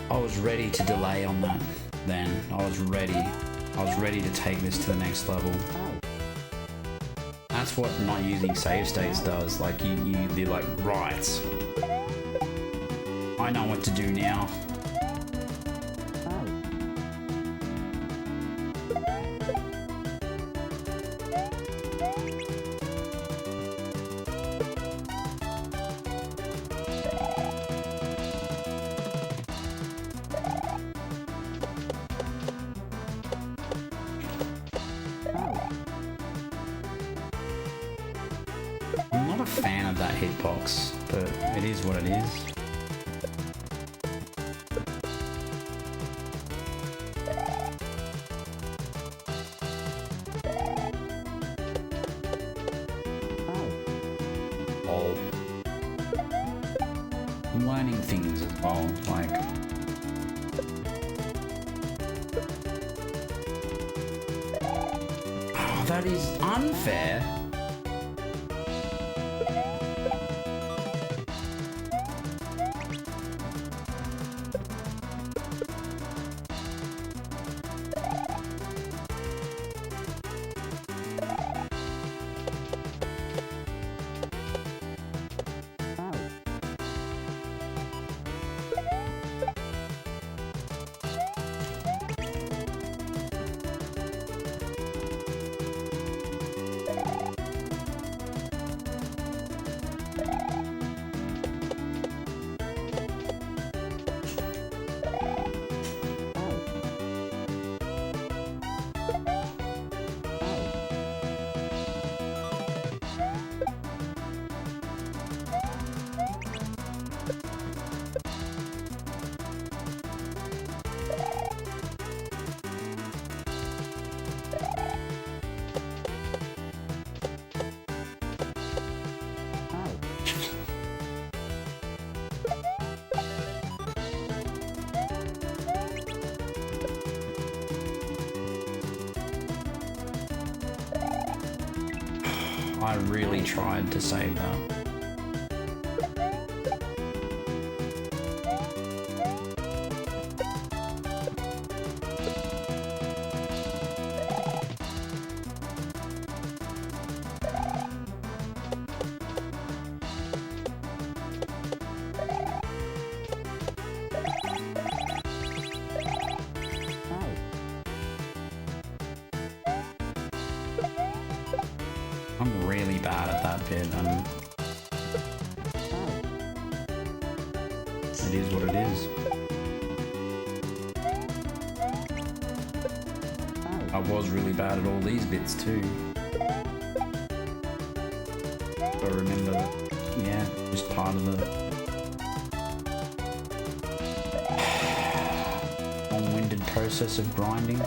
I was ready to delay on that then. I was ready to take this to the next level. That's what not using save states does. Like you're like, right, I know what to do now. I'm not a fan of that hitbox, but it is what it is. I'm learning things as well, like... Oh, that is unfair. I really tried to save that. I'm really bad at that bit, and it is what it is. I was really bad at all these bits too. I remember that, yeah, just part of the long-winded process of grinding.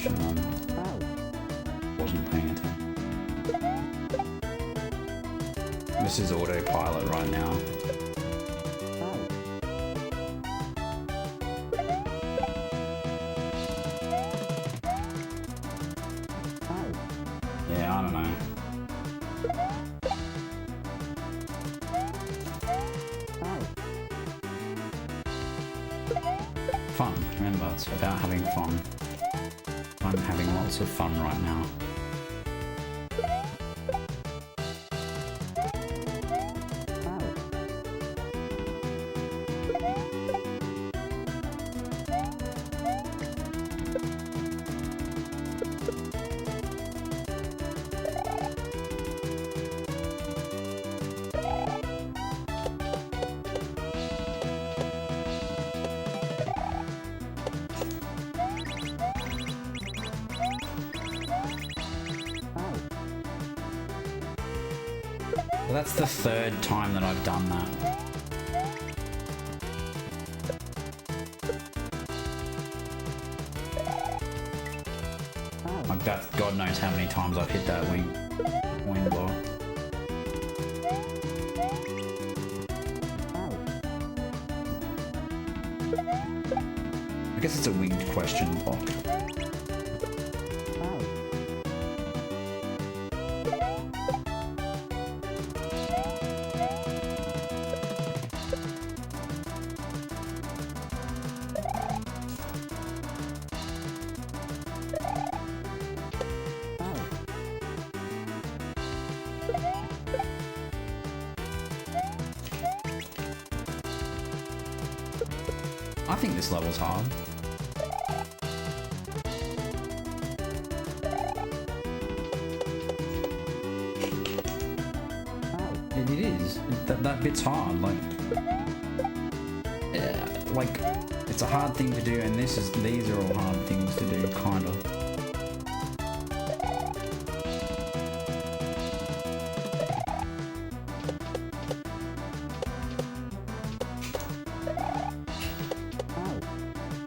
attention. Wasn't paying attention. This is autopilot right now. Yeah, I don't know. Fun. Remember, it's about having fun. I'm having lots of fun right now. Well, that's the third time that I've done that. Like that's God knows how many times I've hit that wing block. I guess it's a winged question block. I think this level's hard. It is. That bit's hard. Like, yeah, like it's a hard thing to do, and these are all hard things to do, kind of.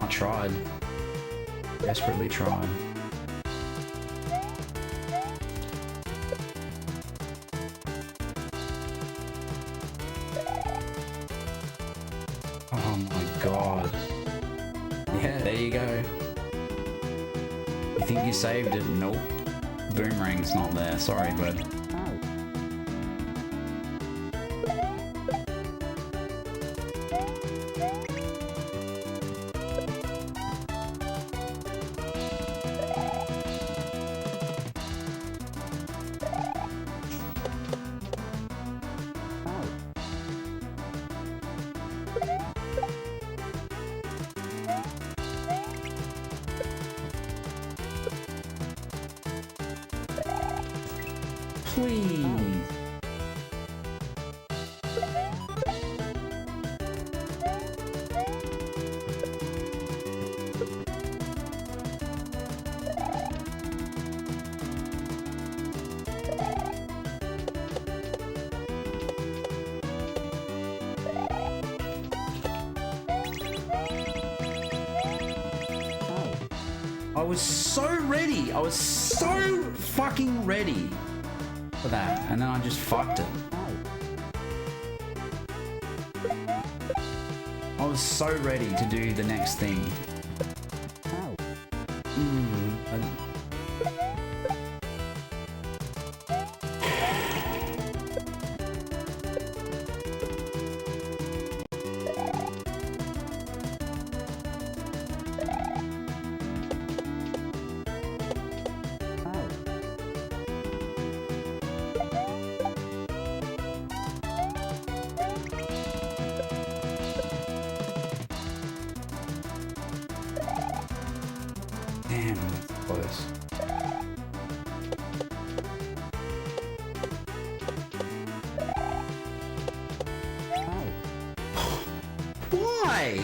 I tried. Desperately tried. Oh my god. Yeah, there you go. You think you saved it? Nope. Boomerang's not there. Sorry, bud. Please. I was so ready. I was so fucking ready for that, and then I just fucked it. I was so ready to do the next thing. Damn, that's close. Why?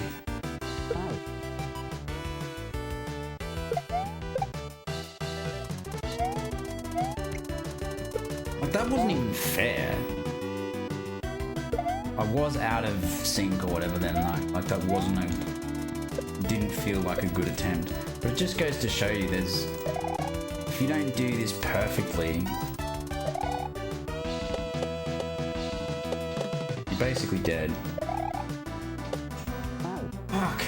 Like, that wasn't even fair. I was out of sync or whatever then, like that wasn't didn't feel like a good attempt. But it just goes to show you if you don't do this perfectly, you're basically dead. Fuck.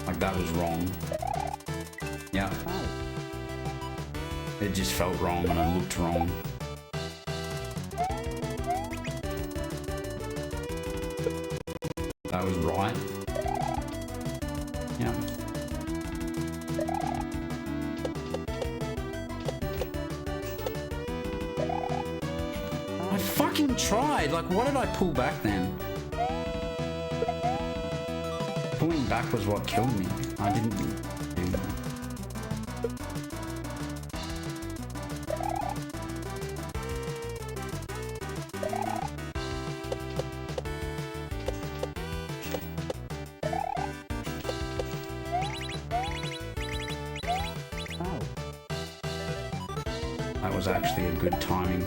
Like that was wrong. Yeah. It just felt wrong and it looked wrong. That was right. Yeah. I fucking tried. Like, what did I pull back then? Pulling back was what killed me. I didn't do that. That was actually a good timing.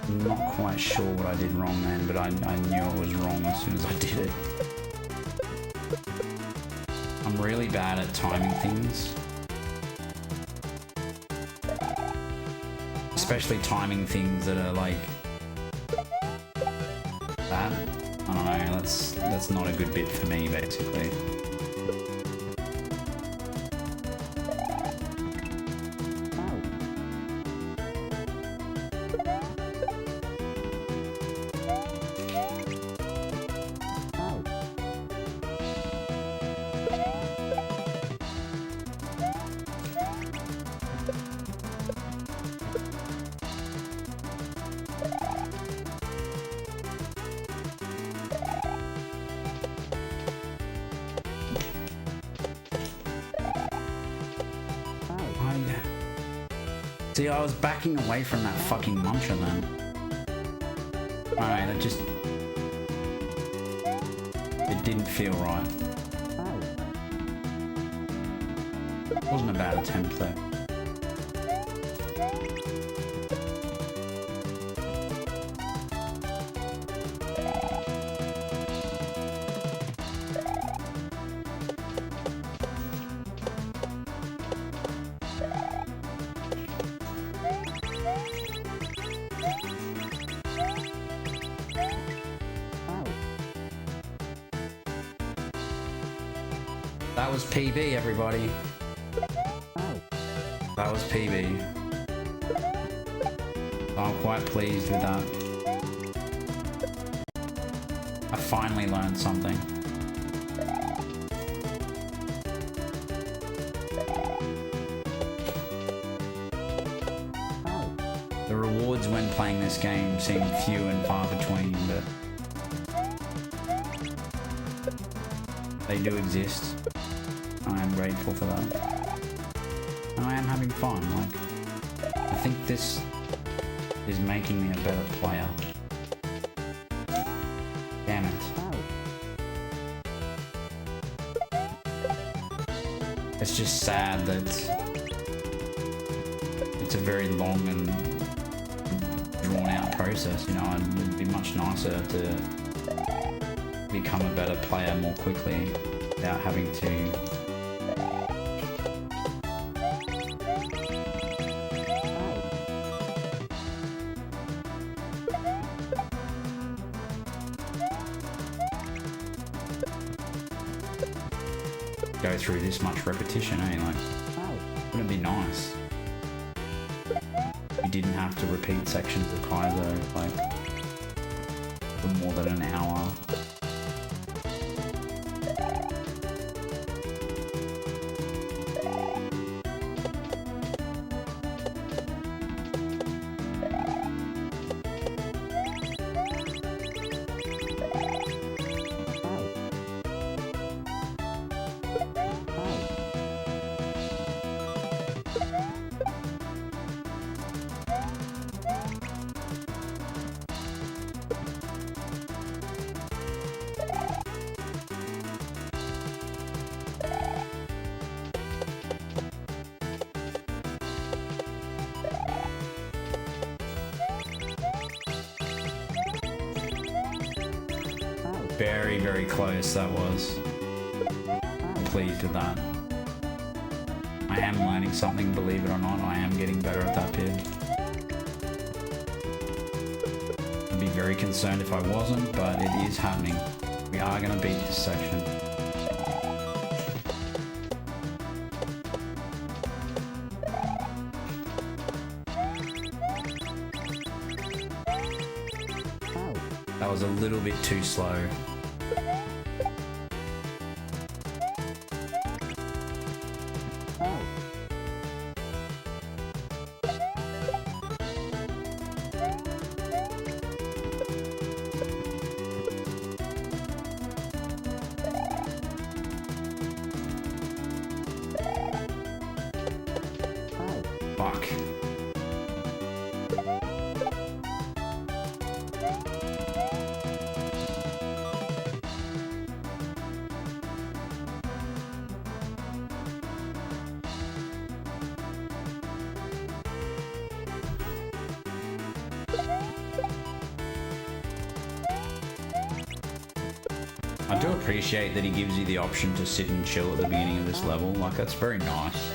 I'm not quite sure what I did wrong then, but I knew it was wrong as soon as I did it. I'm really bad at timing things. Especially timing things that are like that. I don't know, that's not a good bit for me, basically. See, I was backing away from that fucking muncher then. Alright, it didn't feel right. Wasn't a bad attempt though. That was PB, everybody. That was PB. I'm quite pleased with that. I finally learned something. The rewards when playing this game seem few and far between, but they do exist. I am grateful for that. And I am having fun. Like, I think this is making me a better player. Damn it. It's just sad that it's a very long and drawn out process, you know. It'd be much nicer to become a better player more quickly without having to go through this much repetition, eh? Like, wouldn't it be nice if you didn't have to repeat sections of Kaizo, like, for more than an hour? Very, very close that was. I'm pleased with that. I am learning something, believe it or not. I am getting better at that bit. I'd be very concerned if I wasn't, but it is happening. We are going to beat this section. That was a little bit too slow. Fuck. I do appreciate that he gives you the option to sit and chill at the beginning of this level. Like, that's very nice.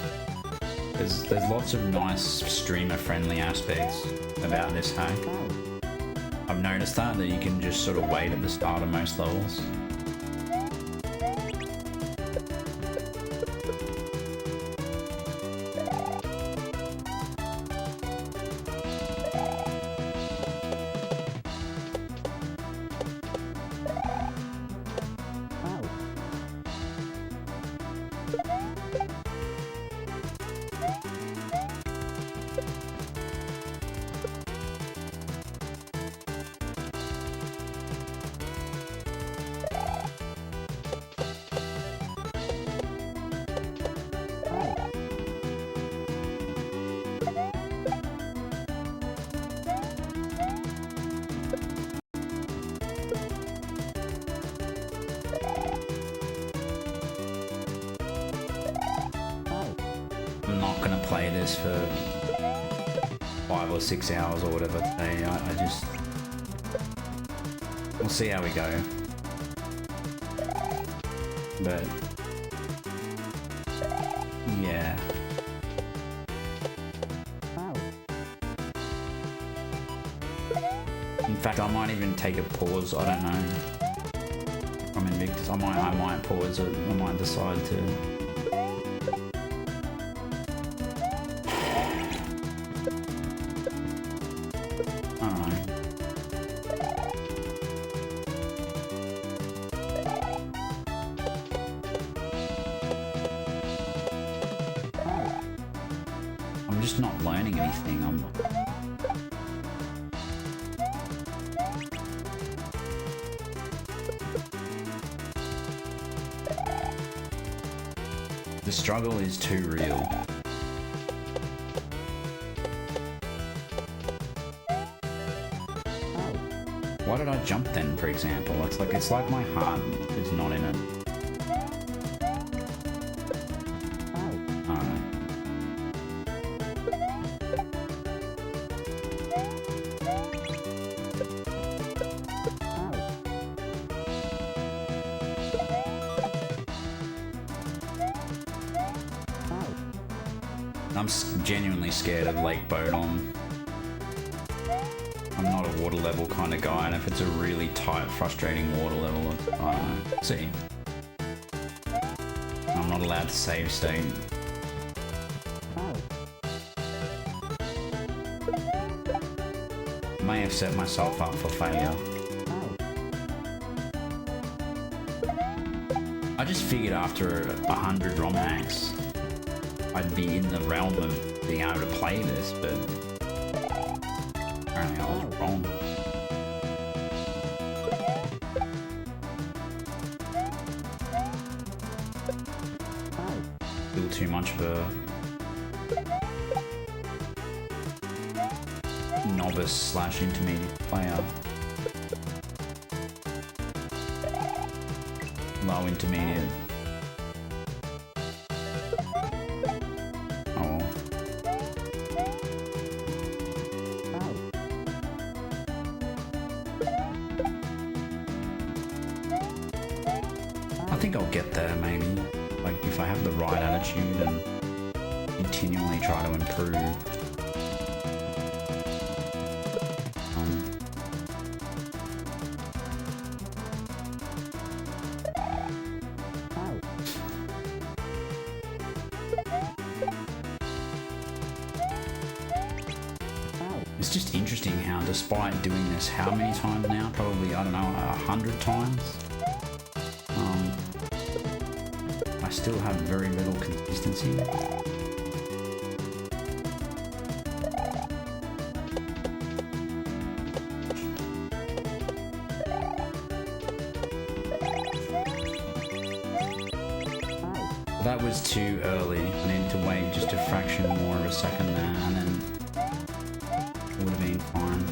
There's lots of nice streamer-friendly aspects about this hack. I've noticed that you can just sort of wait at the start of most levels. I'm not gonna play this for 5 or 6 hours or whatever today. I just... We'll see how we go. But... yeah. In fact, I might even take a pause, I don't know. From Invictus. I might pause it, I might decide to... I'm just not learning anything. The struggle is too real. Why did I jump then, for example? It's like my heart is not in it. I'm genuinely scared of Lake Bodom. I'm not a water level kind of guy, and if it's a really tight, frustrating water level, I don't know. See. I'm not allowed to save state. May have set myself up for failure. I just figured after 100 ROM hacks, I'd be in the realm of being able to play this, but apparently I was wrong. Still too much of a novice / intermediate player. Low intermediate. get there maybe. Like if I have the right attitude and continually try to improve. It's just interesting how despite doing this how many times now, probably, I don't know, 100 times, I still have very little consistency. That was too early. I needed to wait just a fraction more of a second there, and then it would have been fine.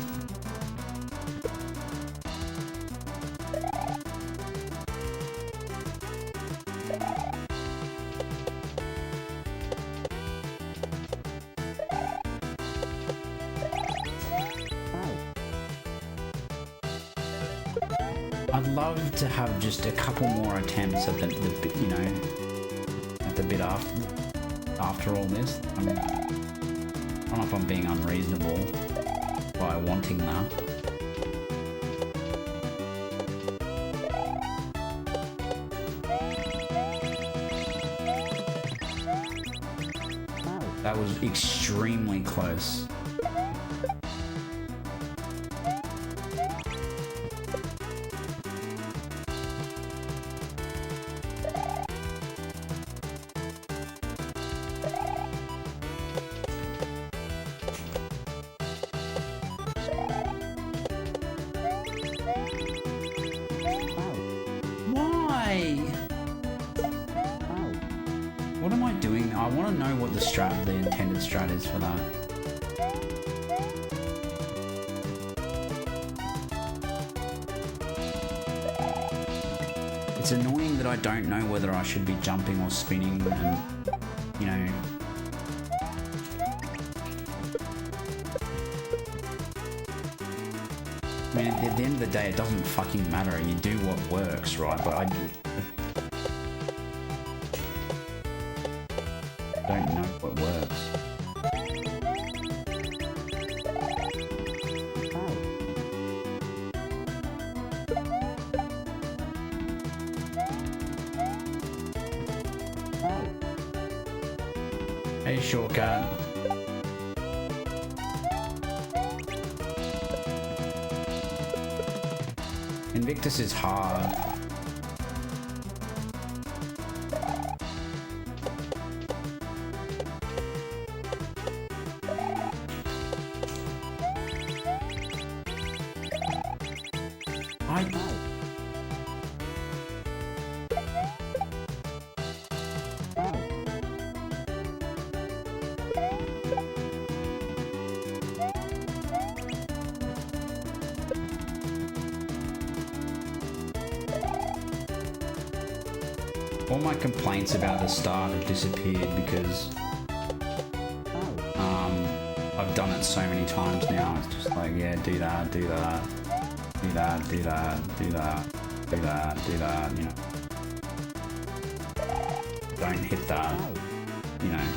I'd love to have just a couple more attempts at the you know, at the bit after all this. I don't know if I'm being unreasonable by wanting that. That was extremely close. What am I doing? I want to know what the intended strat is for that. It's annoying that I don't know whether I should be jumping or spinning and, you know... I mean, at the end of the day, it doesn't fucking matter. You do what works, right? But I don't know what works. Hey, shortcut. Invictus is hard. All my complaints about the start have disappeared because I've done it so many times now. It's just like, yeah, do that, do that, do that, do that, do that, do that, do that, you know. Don't hit that, you know.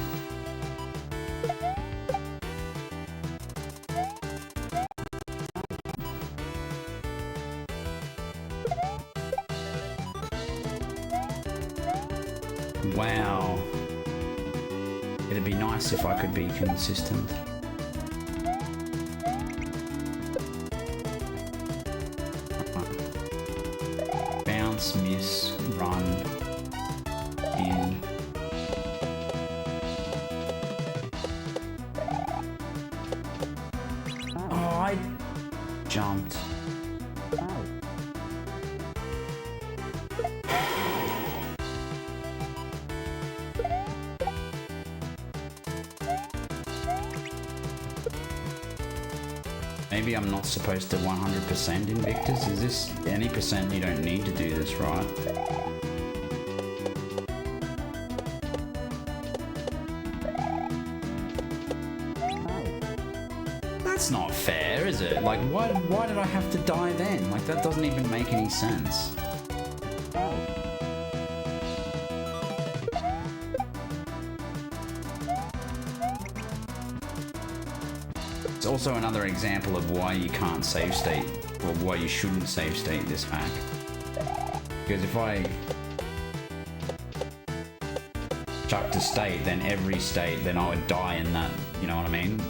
Wow. It'd be nice if I could be consistent. Bounce, miss, run, in. Oh, I jumped. Maybe I'm not supposed to 100% Invictus. Is this any percent? You don't need to do this, right? That's not fair, is it? Like, why did I have to die then? Like, that doesn't even make any sense. It's also another example of why you can't save state, or why you shouldn't save state this hack. Because if I chuck to state, then every state, then I would die in that, you know what I mean?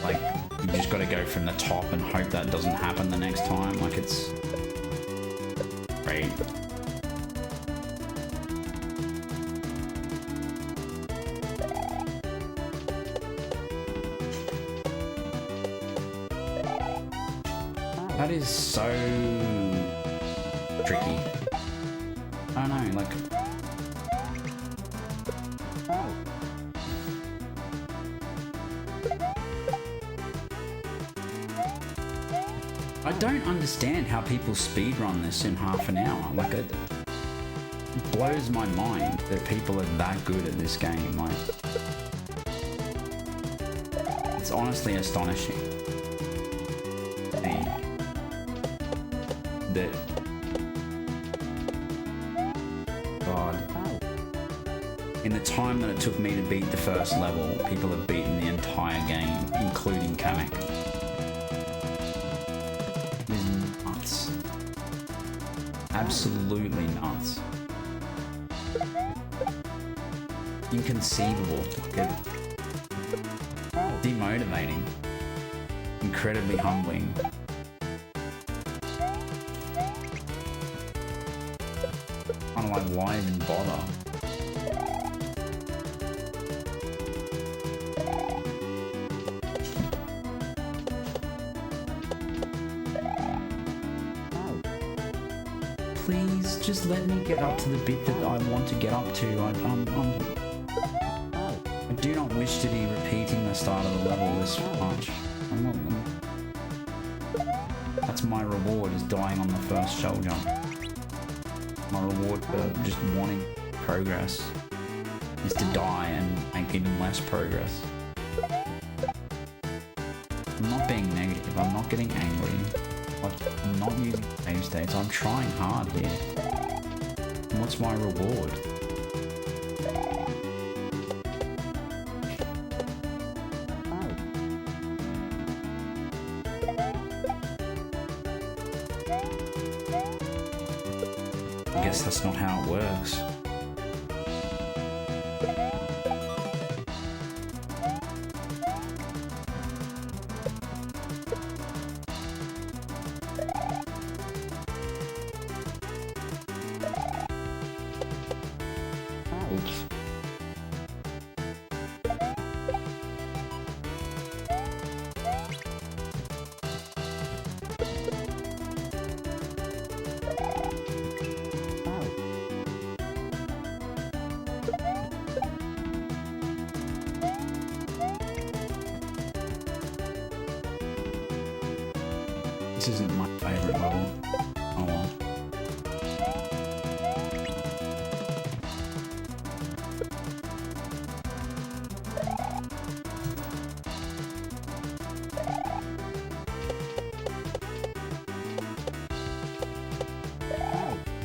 Like, you just gotta go from the top and hope that doesn't happen the next time. Like, it's great. That is so tricky. I don't know, like... I don't understand how people speedrun this in half an hour. Like, it blows my mind that people are that good at this game. Like, it's honestly astonishing. That, God, in the time that it took me to beat the first level, people have beaten the entire game, including Kamek. It is nuts. Absolutely nuts. Inconceivable. Demotivating. Incredibly humbling. Kind of like, why even bother? Please, just let me get up to the bit that I want to get up to. I do not wish to be repeating the start of the level this much. That's my reward, is dying on the first shell jump. My reward for just wanting progress is to die and make even less progress. I'm not being negative, I'm not getting angry. I'm not using save states, I'm trying hard here. And what's my reward? I guess that's not how it works. Oops. This isn't my favorite level. Oh well.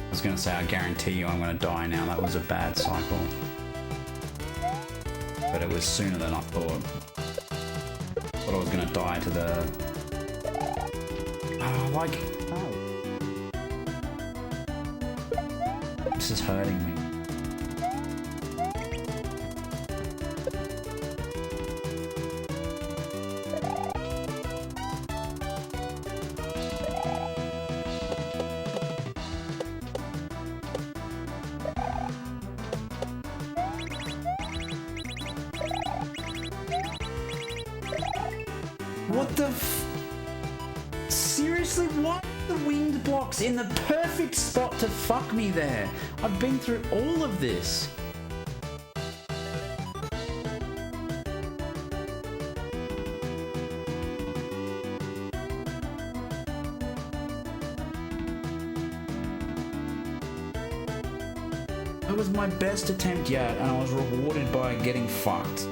I was gonna say, I guarantee you I'm gonna die now. That was a bad cycle. But it was sooner than I thought. Thought I was gonna die to the... Oh, like... This is hurting me. What the f... Seriously, why are the winged blocks in the perfect spot to fuck me there? I've been through all of this. It was my best attempt yet, and I was rewarded by getting fucked.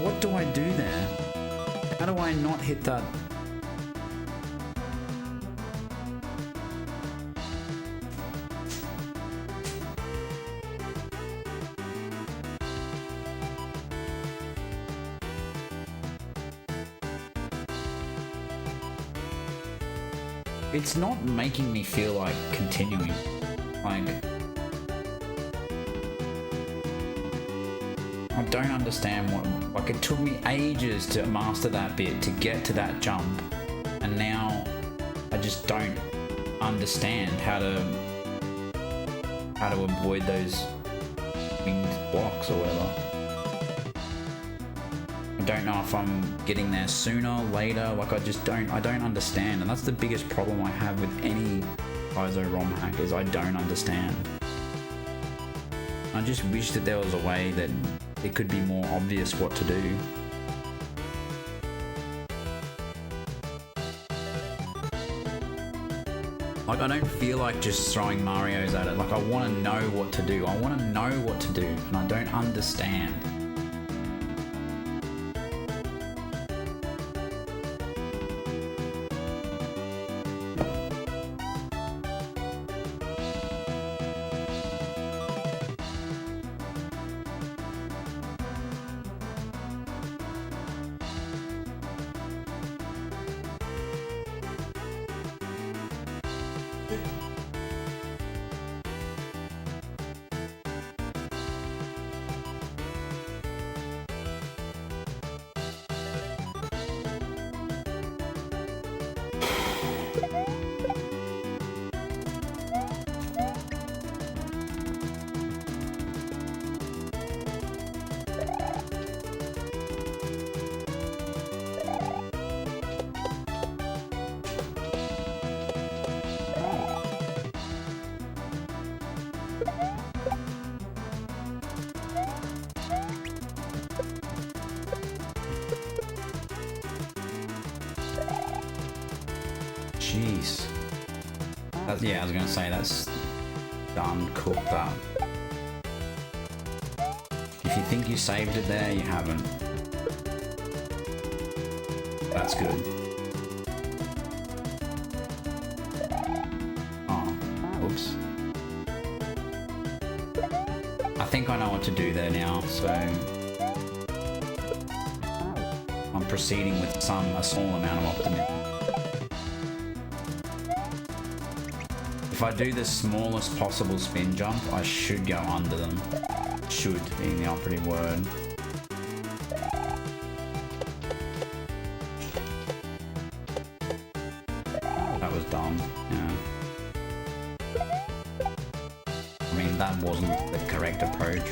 What do I do there? How do I not hit that? It's not making me feel like continuing. Like, I don't understand what, like it took me ages to master that bit, to get to that jump, and now I just don't understand how to avoid those winged blocks or whatever. I don't know if I'm getting there sooner, later, like I don't understand, and that's the biggest problem I have with any Paizo ROM hack is I don't understand. I just wish that there was a way that it could be more obvious what to do. Like, I don't feel like just throwing Marios at it. Like, I want to know what to do. I want to know what to do, and I don't understand. Jeez. Yeah, I was gonna say that's done, cooked up. If you think you saved it there, you haven't. That's good. Oh, oops. I think I know what to do there now, so I'm proceeding with a small amount of optimism. If I do the smallest possible spin jump, I should go under them. Should being the operative word. That was dumb, yeah. I mean, that wasn't the correct approach.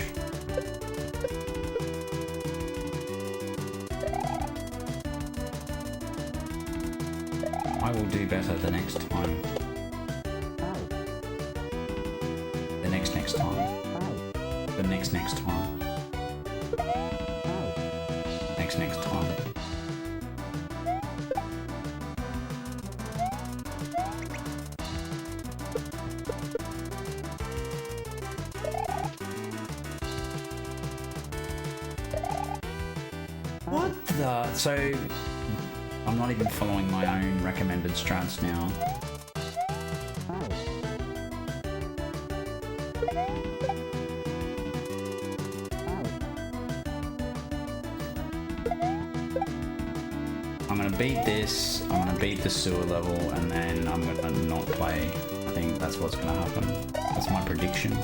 I will do better the next time. Next time. The next time. Next time. What the? So I'm not even following my own recommended strats now. I'm gonna beat this, I'm gonna beat the sewer level, and then I'm gonna not play. I think that's what's gonna happen. That's my prediction.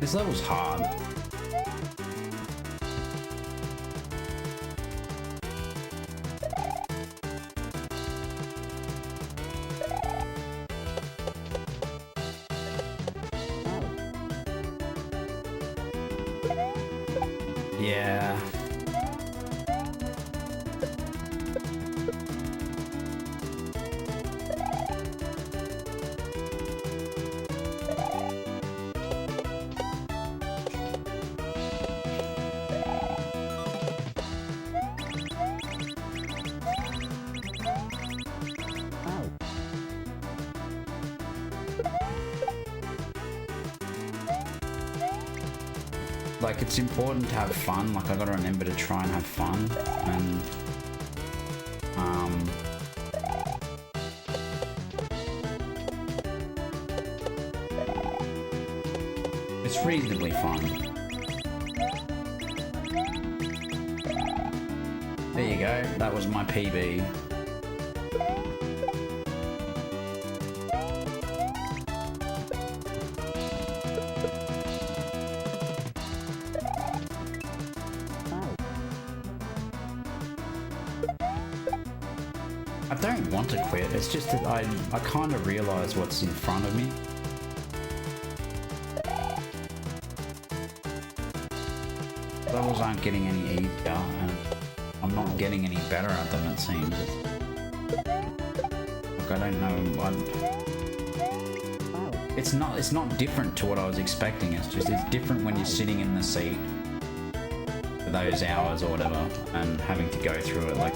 This level's hard. Yeah. Like, it's important to have fun. Like, I gotta remember to try and have fun, and it's reasonably fun. There you go, that was my PB. I don't want to quit, it's just that I kind of realise what's in front of me. Levels aren't getting any easier, and I'm not getting any better at them, it seems. Like, I don't know, it's not different to what I was expecting, it's different when you're sitting in the seat for those hours or whatever, and having to go through it. Like,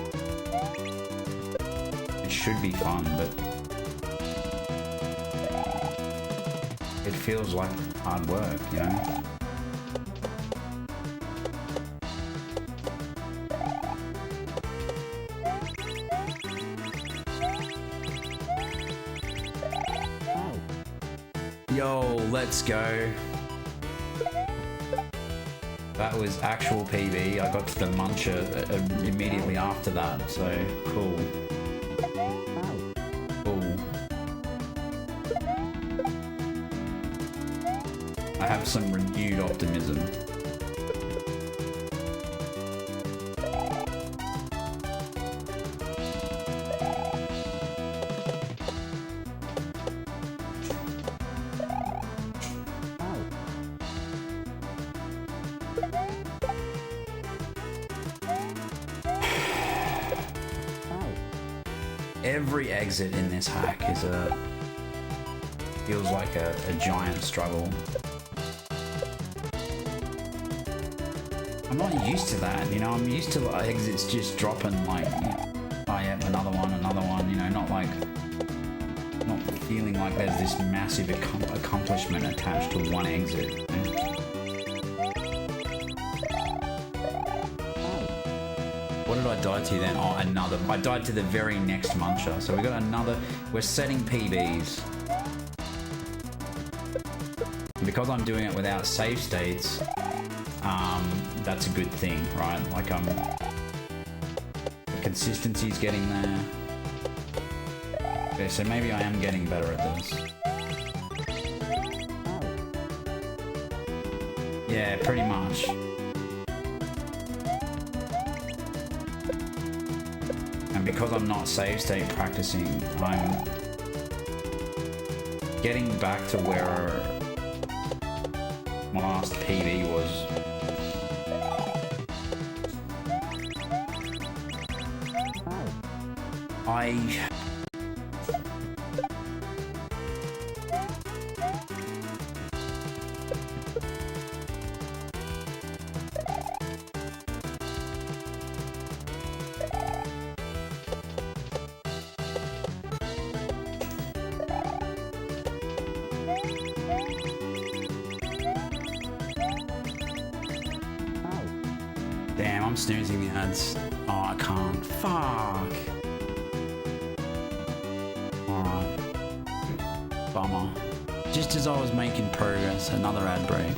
it should be fun, but it feels like hard work, you know? Yo, let's go. That was actual PB. I got to the muncher immediately after that, so cool. Cool. I have some renewed optimism. Every exit in this hack is feels like a giant struggle. I'm not used to that, you know. I'm used to exits just dropping like, you know, oh yeah, another one, you know, not feeling like there's this massive accomplishment attached to one exit. You know? What did I die to then? Oh, another. I died to the very next muncher. So we got another. We're setting PBs. And because I'm doing it without save states, that's a good thing, right? Like the consistency's getting there. Okay, so maybe I am getting better at this. Yeah, pretty much. And because I'm not save state practicing, I'm getting back to where my last PB was. Damn, I'm snoozing the ads. Oh, I can't. Fuck. Alright. Bummer. Just as I was making progress, another ad break.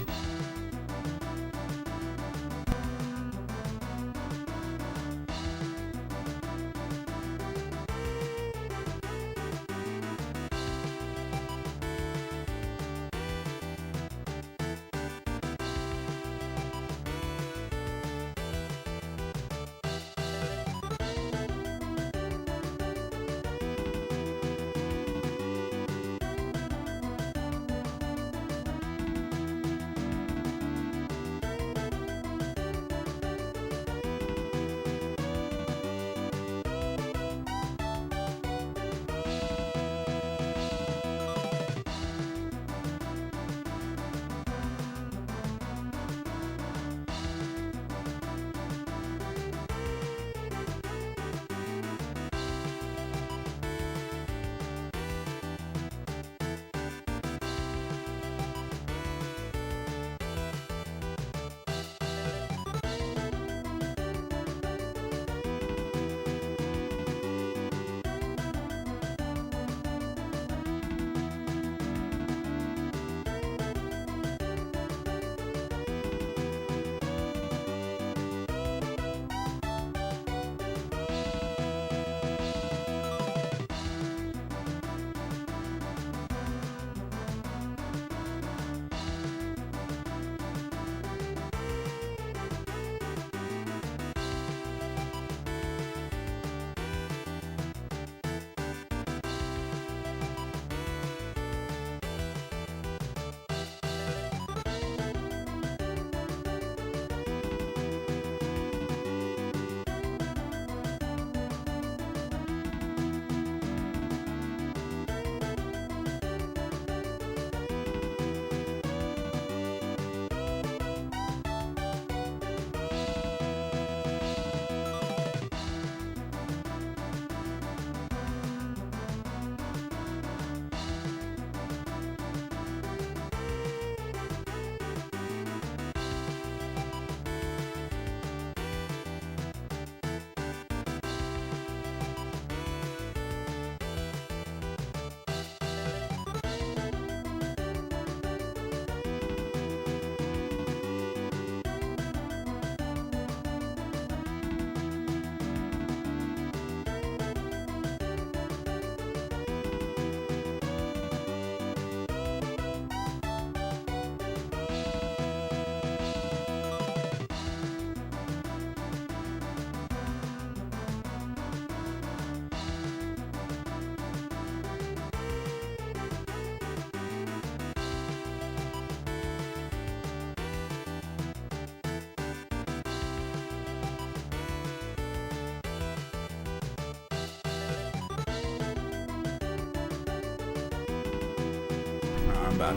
bad.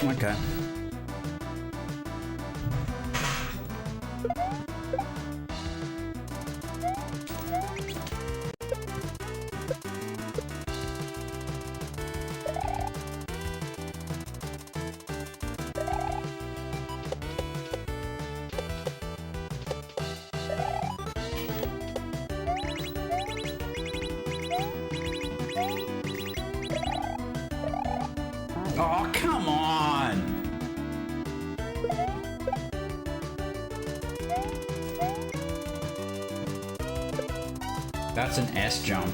Okay. Oh, come on! That's an S jump.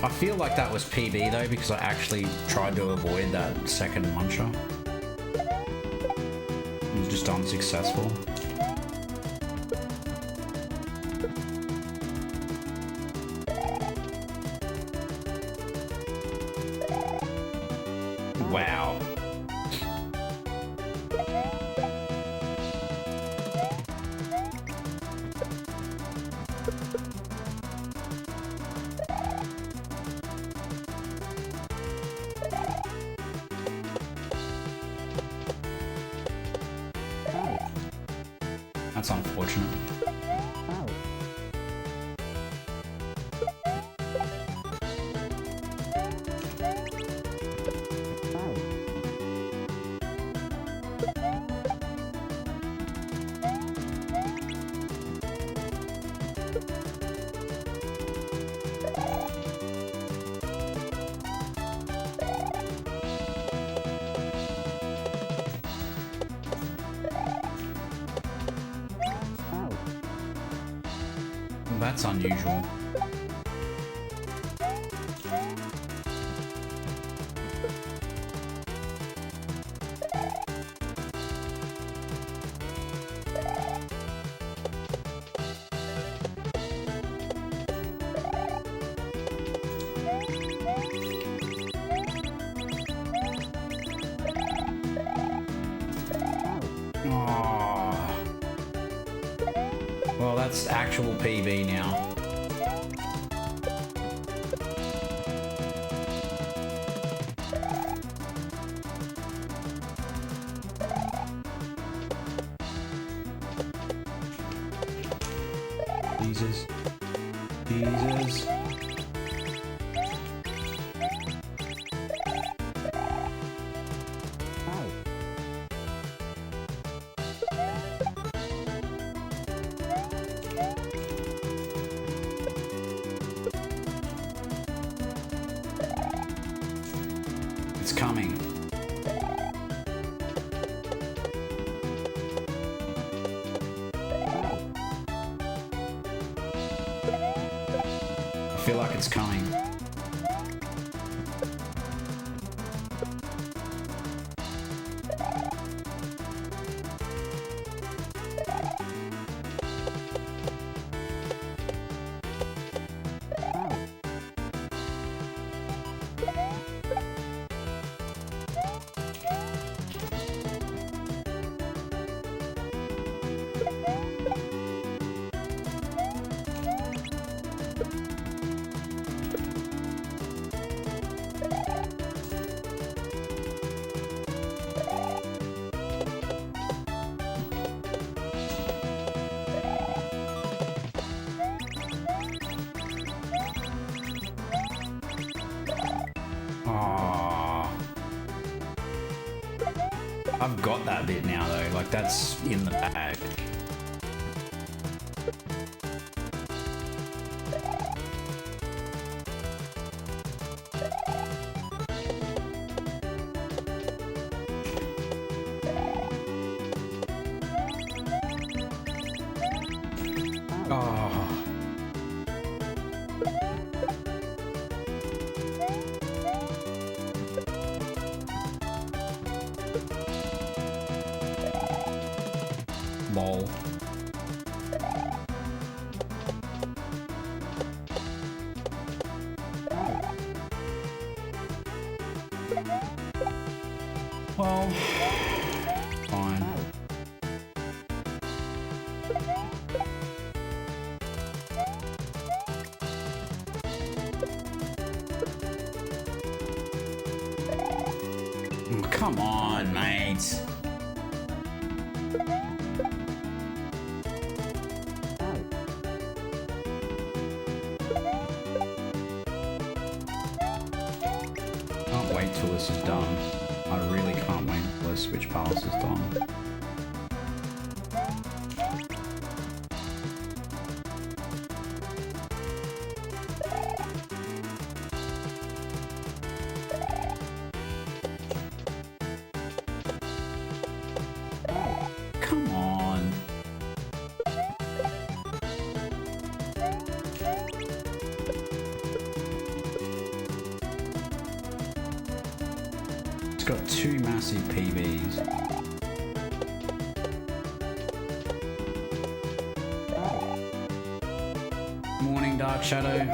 I feel like that was PB though, because I actually tried to avoid that second muncher. It was just unsuccessful. Wow. That's unfortunate. That's unusual. Well, that's actual PB now. Jesus. Jesus. It's coming. I feel like it's coming. I've got that bit now though, like that's in the bag. Lol. Well, fine. Oh, come on, mate. Can't wait till this is done. I really can't wait until the switch pass is done. Come on. It's got two massive PBs. Morning, Dark Shadow.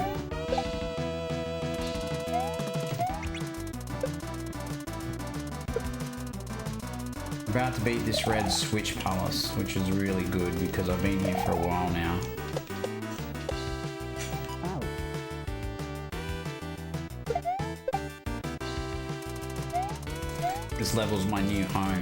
About to beat this red Switch Palace, which is really good because I've been here for a while now. This level's my new home.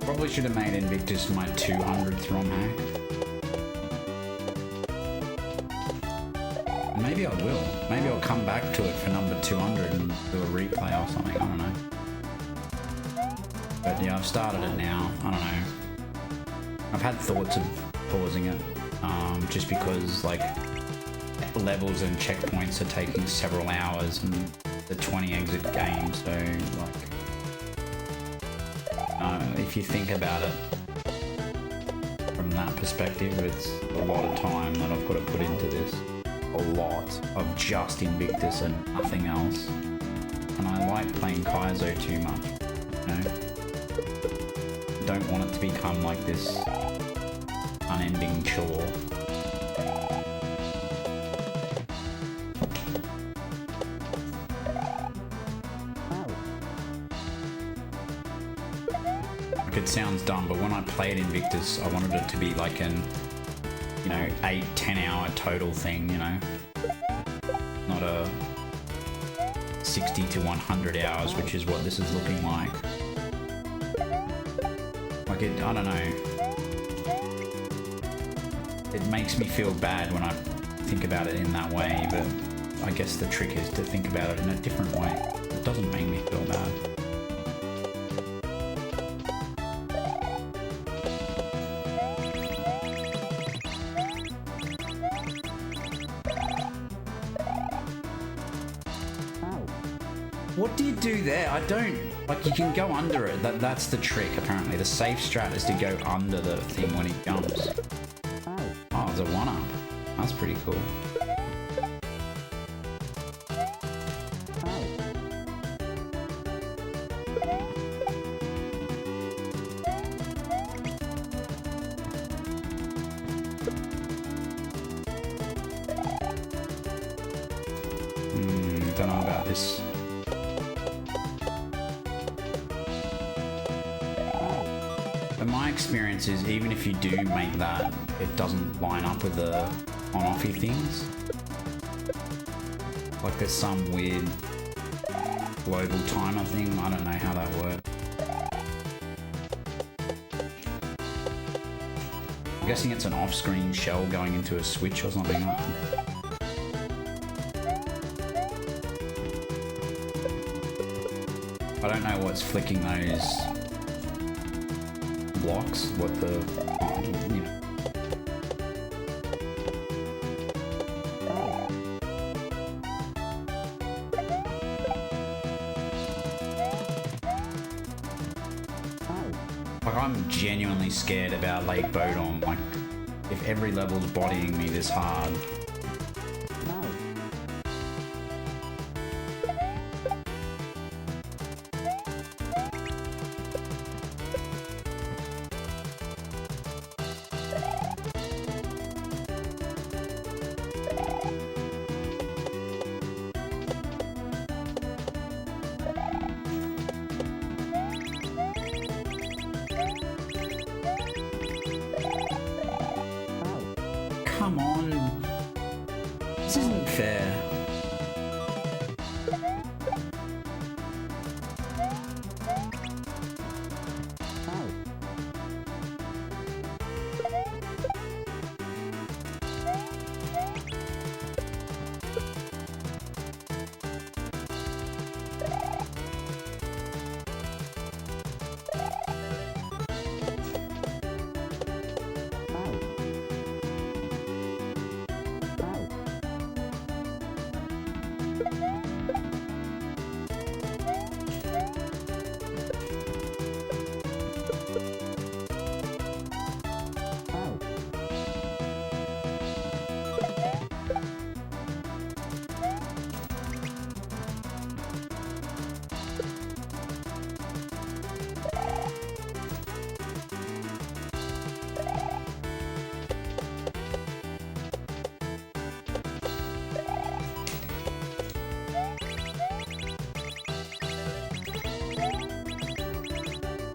Probably should have made Invictus my 200th romhack. Maybe I will. Maybe I'll come back to it for number 200 and do a replay or something. I don't know. But yeah, I've started it now. I don't know. I've had thoughts of pausing it, just because like levels and checkpoints are taking several hours and the 20 exit game, so like if you think about it from that perspective, it's a lot of time that I've got to put into this. A lot of just Invictus and nothing else. And I like playing Kaizo too much, you know? Don't want it to become like this unending chore. Like, it sounds dumb, but when I played Invictus, I wanted it to be like an, you know, 8-10 hour total thing, you know? Not a 60 to 100 hours, which is what this is looking like. Like it, I don't know. It makes me feel bad when I think about it in that way, but I guess the trick is to think about it in a different way. It doesn't make me feel bad. What do you do there? I don't... Like, you can go under it. That's the trick, apparently. The safe strat is to go under the thing when it jumps. Oh, there's a 1-up. That's pretty cool. Don't know about this. But my experience is, even if you do make that, it doesn't line up with the on-offy things. Like there's some weird global timer thing. I don't know how that works. I'm guessing it's an off-screen shell going into a switch or something like that. I don't know what's flicking those blocks, what the, you know. Like, I'm genuinely scared about Lake Bodom. Like, if every level's bodying me this hard. Come on. This isn't fair.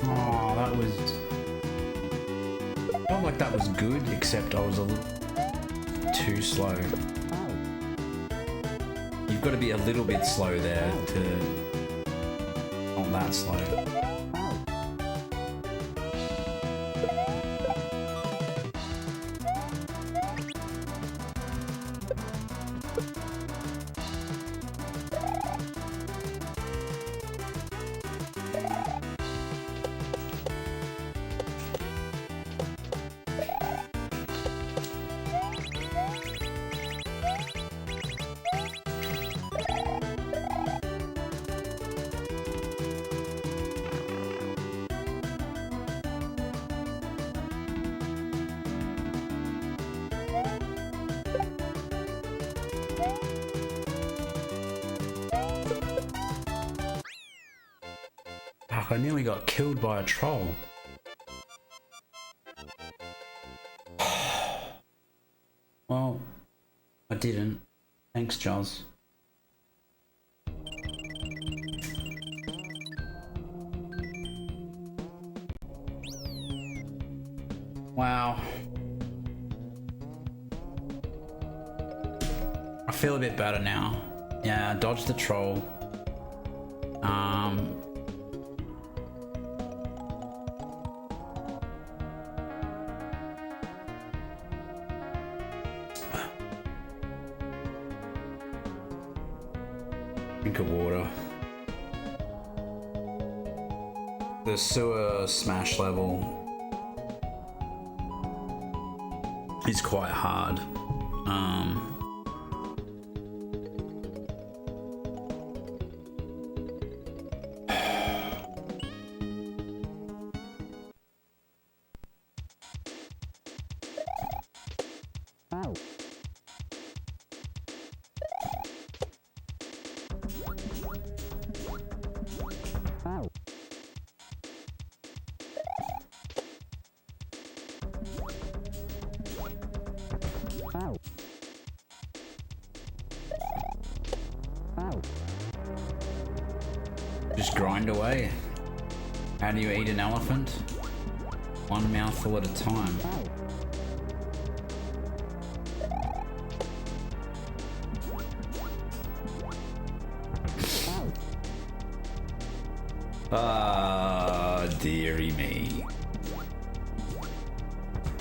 Oh, that was... felt like that was good, except I was a little too slow. You've got to be a little bit slow there to... not that slow. Fuck, I nearly got killed by a troll. Well, I didn't. Thanks, Juz. Wow. I feel a bit better now. Yeah, I dodged the troll. Drink of water. The sewer smash level is quite hard. Just grind away. How do you eat an elephant? One mouthful at a time. Ah, dearie me.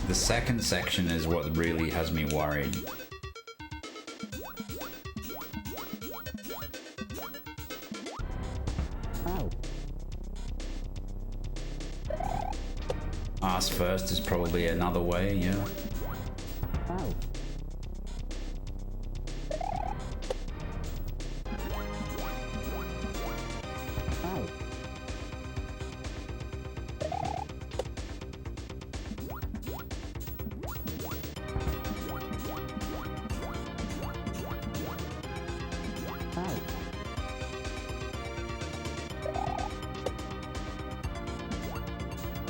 The second section is what really has me worried. Ask first is probably another way, yeah.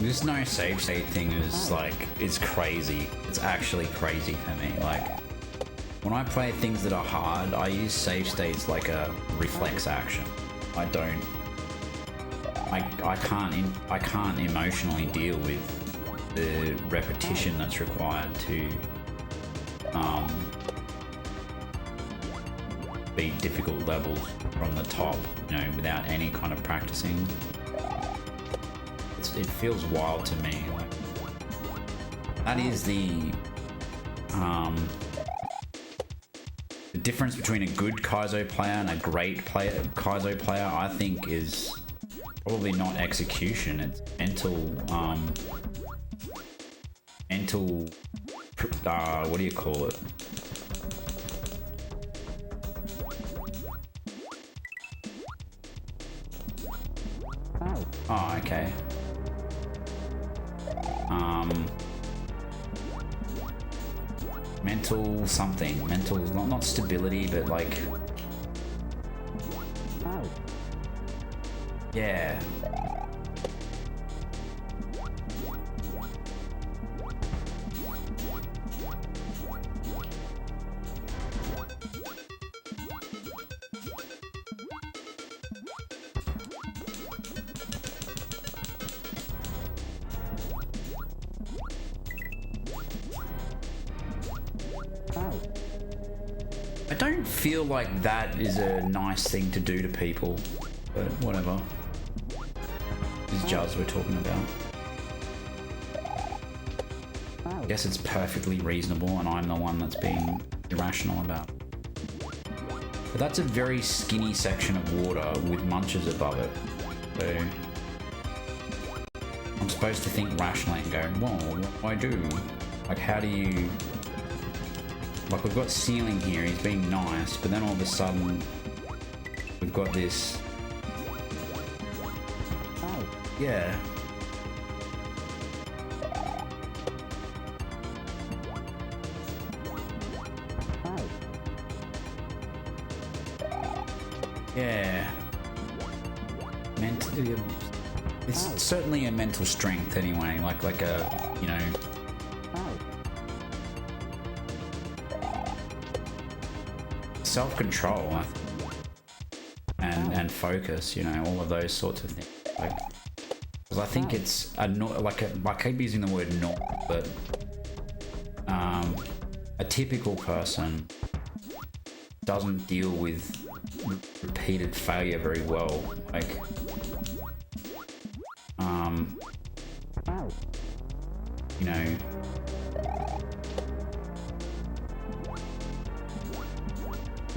This no save state thing is like, it's crazy. It's actually crazy for me. Like, when I play things that are hard, I use save states like a reflex action. I can't emotionally deal with the repetition that's required to beat difficult levels from the top, you know, without any kind of practicing. It feels wild to me. Like, that is the difference between a good Kaizo player and a great Kaizo player, I think, is probably not execution. It's mental, what do you call it? Oh, okay. Mental something. Mental, not stability, but like... Yeah. I don't feel like that is a nice thing to do to people, but whatever. This is Juz we're talking about. I guess it's perfectly reasonable and I'm the one that's being irrational about it. But that's a very skinny section of water with munches above it. So I'm supposed to think rationally and go, well, what do I do? Like, how do you... Like, we've got ceiling here, he's being nice, but then all of a sudden we've got this... Yeah. Yeah. It's certainly a mental strength anyway, like a, you know... self-control, I think. And focus, you know, all of those sorts of things. Like, because I think it's I keep using the word normal, but a typical person doesn't deal with repeated failure very well. Like, you know.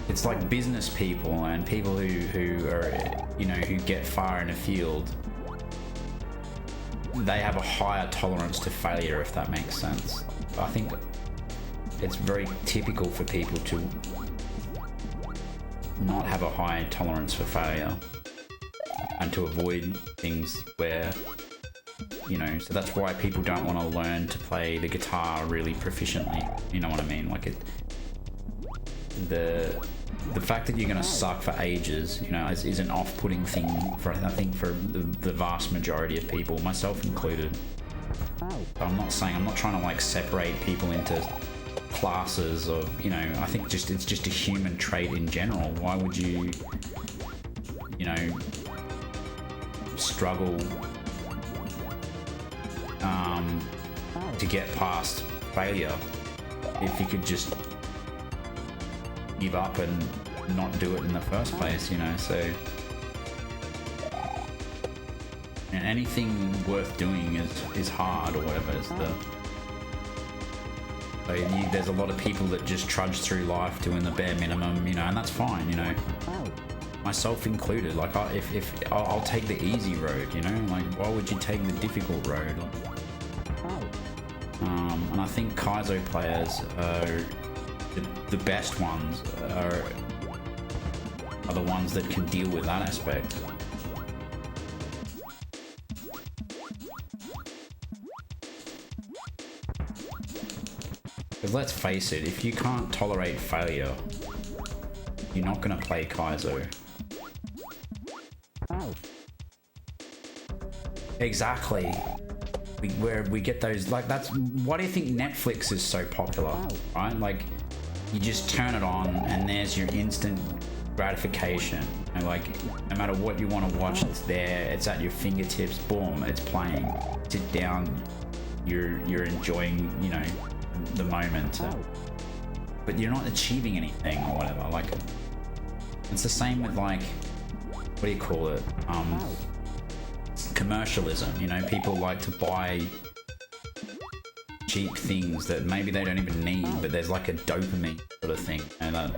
It's like business people and people who are, you know, who get far in a field. They have a higher tolerance to failure, if that makes sense. I think it's very typical for people to not have a high tolerance for failure and to avoid things where, you know, so that's why people don't want to learn to play the guitar really proficiently. You know what I mean? Like, the fact that you're going to suck for ages, you know, is an off-putting thing for, I think, for the vast majority of people, myself included. I'm not trying to like separate people into classes of, you know, I think it's just a human trait in general. Why would you, you know, struggle to get past failure if you could just give up and not do it in the first place, you know? So, and anything worth doing is hard, or whatever is the... So there's a lot of people that just trudge through life doing the bare minimum, you know, and that's fine, you know, myself included. Like, I'll take the easy road, you know, like, why would you take the difficult road? And I think Kaizo players are the best ones are the ones that can deal with that aspect. Because let's face it, if you can't tolerate failure, you're not going to play Kaizo. Exactly. where we get those, like, that's why do you think Netflix is so popular, right? Like, you just turn it on and there's your instant gratification, and like, no matter what you want to watch, it's there, it's at your fingertips, boom, it's playing. Sit down, you're enjoying, you know, the moment, but you're not achieving anything or whatever. Like, it's the same with, like, what do you call it, commercialism. You know, people like to buy cheap things that maybe they don't even need, but there's like a dopamine sort of thing, and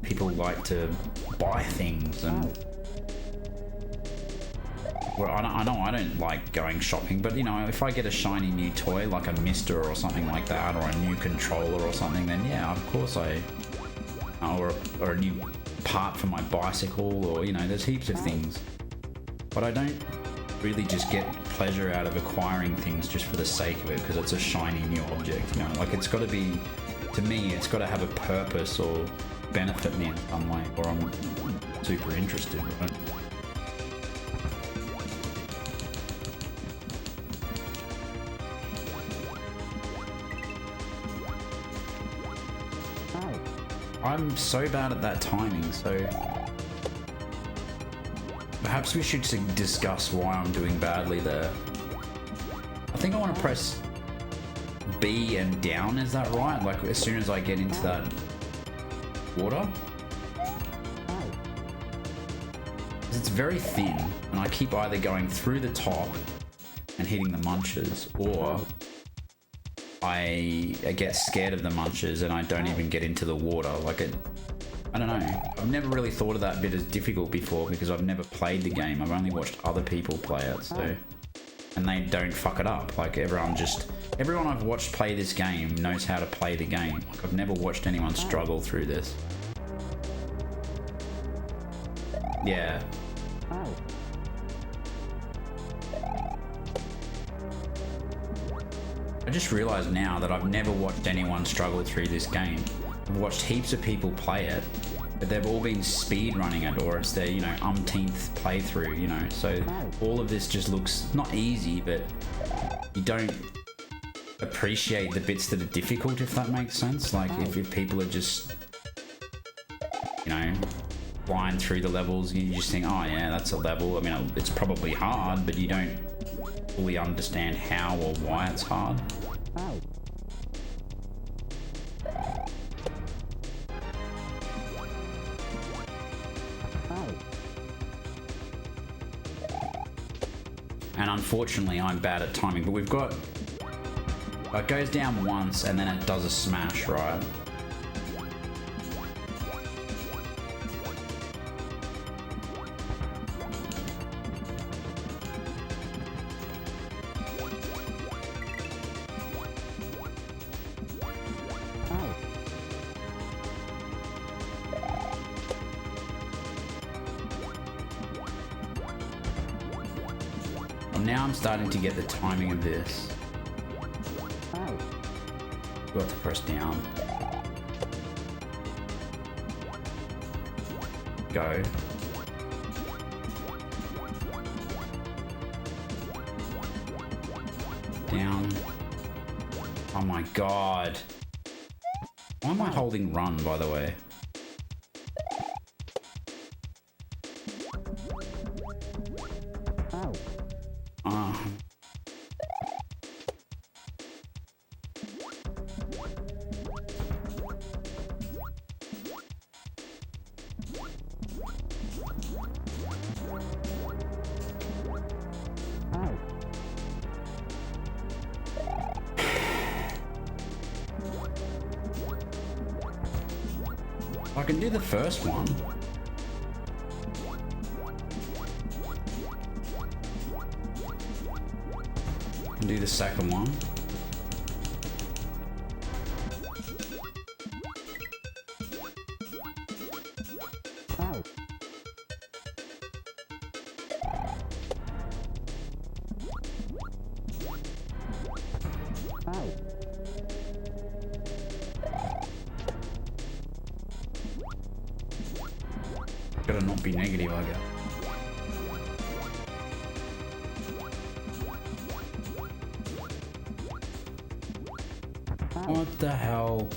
people like to buy things. And well, I don't like going shopping, but you know, if I get a shiny new toy like a Mister or something like that, or a new controller or something, then yeah, of course or a new part for my bicycle, or you know, there's heaps of things. But I don't really just get pleasure out of acquiring things just for the sake of it because it's a shiny new object, you know. Like, it's got to be, to me, it's got to have a purpose or benefit me in some way, or I'm super interested, right? I'm so bad at that timing, so perhaps we should discuss why I'm doing badly there. I think I want to press B and down, is that right? Like, as soon as I get into that water? It's very thin, and I keep either going through the top and hitting the munches, or I get scared of the munches and I don't even get into the water. Like, I don't know. I've never really thought of that bit as difficult before because I've never played the game. I've only watched other people play it, so, and they don't fuck it up. Like, everyone I've watched play this game knows how to play the game. Like, I've never watched anyone struggle through this. Yeah. I just realised now that I've never watched anyone struggle through this game. I've watched heaps of people play it, but they've all been speed running it, or it's their, you know, umpteenth playthrough, you know. So all of this just looks not easy, but you don't appreciate the bits that are difficult, if that makes sense. Like, if people are just, you know, flying through the levels, you just think, oh yeah, that's a level. I mean, it's probably hard, but you don't fully understand how or why it's hard. And unfortunately, I'm bad at timing, but we've got, it goes down once and then it does a smash, right? Now I'm starting to get the timing of this. Got to press down. Go. Down. Oh my god. Why am I holding run, by the way? I can do the first one. I can do the second one. Gotta not be negative, I guess. What the hell?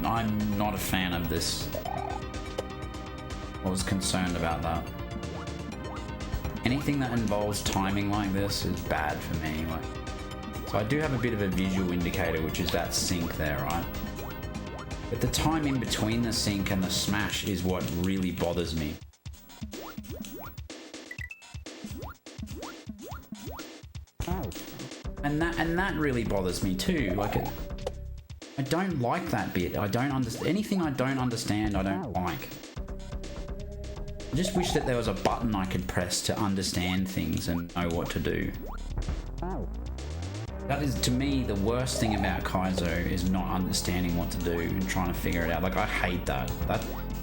I'm not a fan of this. I was concerned about that. Anything that involves timing like this is bad for me. So I do have a bit of a visual indicator, which is that sync there, right? But the time in between the sync and the smash is what really bothers me. And that really bothers me too. I don't like that bit. I don't understand anything I don't understand. I don't like. I just wish that there was a button I could press to understand things and know what to do. That is, to me, the worst thing about Kaizo is not understanding what to do and trying to figure it out. Like, I hate that.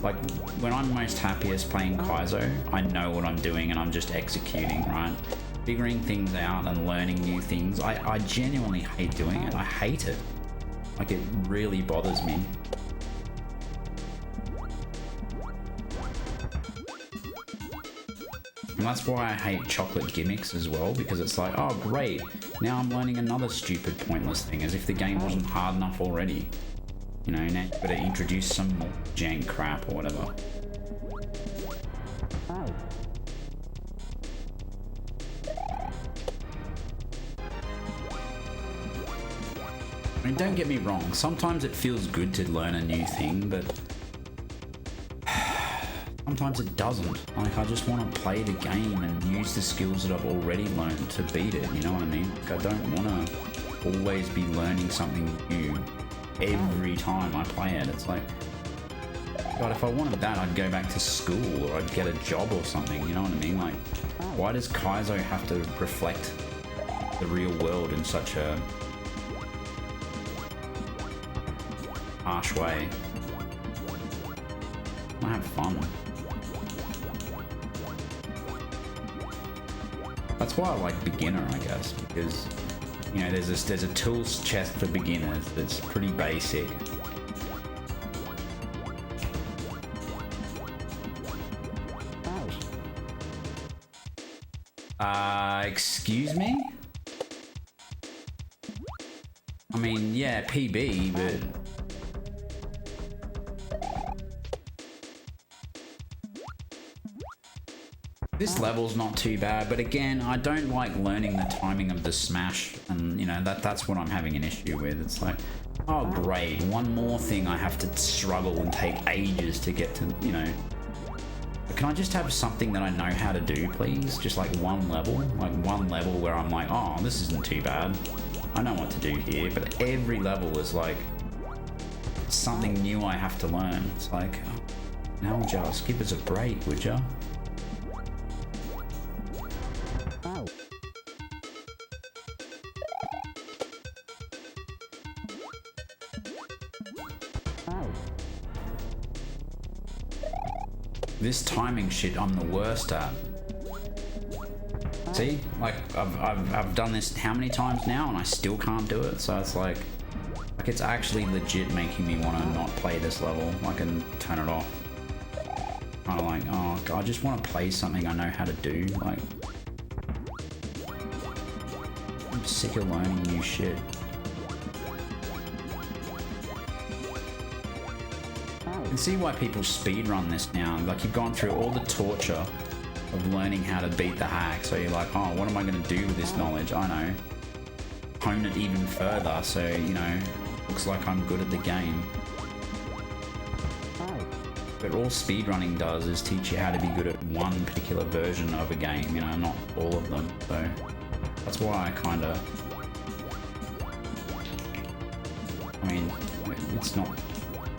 Like, when I'm most happiest playing Kaizo, I know what I'm doing and I'm just executing, right? Figuring things out and learning new things. I genuinely hate doing it. I hate it. Like, it really bothers me. And that's why I hate chocolate gimmicks as well, because it's like, oh great, now I'm learning another stupid pointless thing, as if the game wasn't hard enough already. You know, now you've got to introduce some more jank crap or whatever. I mean, don't get me wrong, sometimes it feels good to learn a new thing, but sometimes it doesn't. Like, I just want to play the game and use the skills that I've already learned to beat it, you know what I mean? Like, I don't want to always be learning something new every time I play it. It's like, God, if I wanted that, I'd go back to school or I'd get a job or something, you know what I mean? Like, why does Kaizo have to reflect the real world in such a harsh way? I have fun. That's why I like beginner, I guess, because, you know, there's a tools chest for beginners that's pretty basic. Excuse me? I mean, yeah, PB, but this level's not too bad, but again, I don't like learning the timing of the smash, and you know, that's what I'm having an issue with. It's like, oh great, one more thing I have to struggle and take ages to get to, you know. Can I just have something that I know how to do, please? Just like one level where I'm like, oh, this isn't too bad. I know what to do here, but every level is like something new I have to learn. It's like, oh, now just give us a break, would ya? This timing shit I'm the worst at. See, like I've done this how many times now and I still can't do it, so it's like it's actually legit making me want to not play this level. I can turn it off. Kind of like, oh God, I just want to play something I know how to do. Like, I'm sick of learning new shit. I can see why people speedrun this now. Like, you've gone through all the torture of learning how to beat the hack, so you're like, oh, what am I going to do with this knowledge? I know. Hone it even further, so, you know, looks like I'm good at the game. But all speedrunning does is teach you how to be good at one particular version of a game, you know, not all of them. So that's why I kind of... I mean, it's not...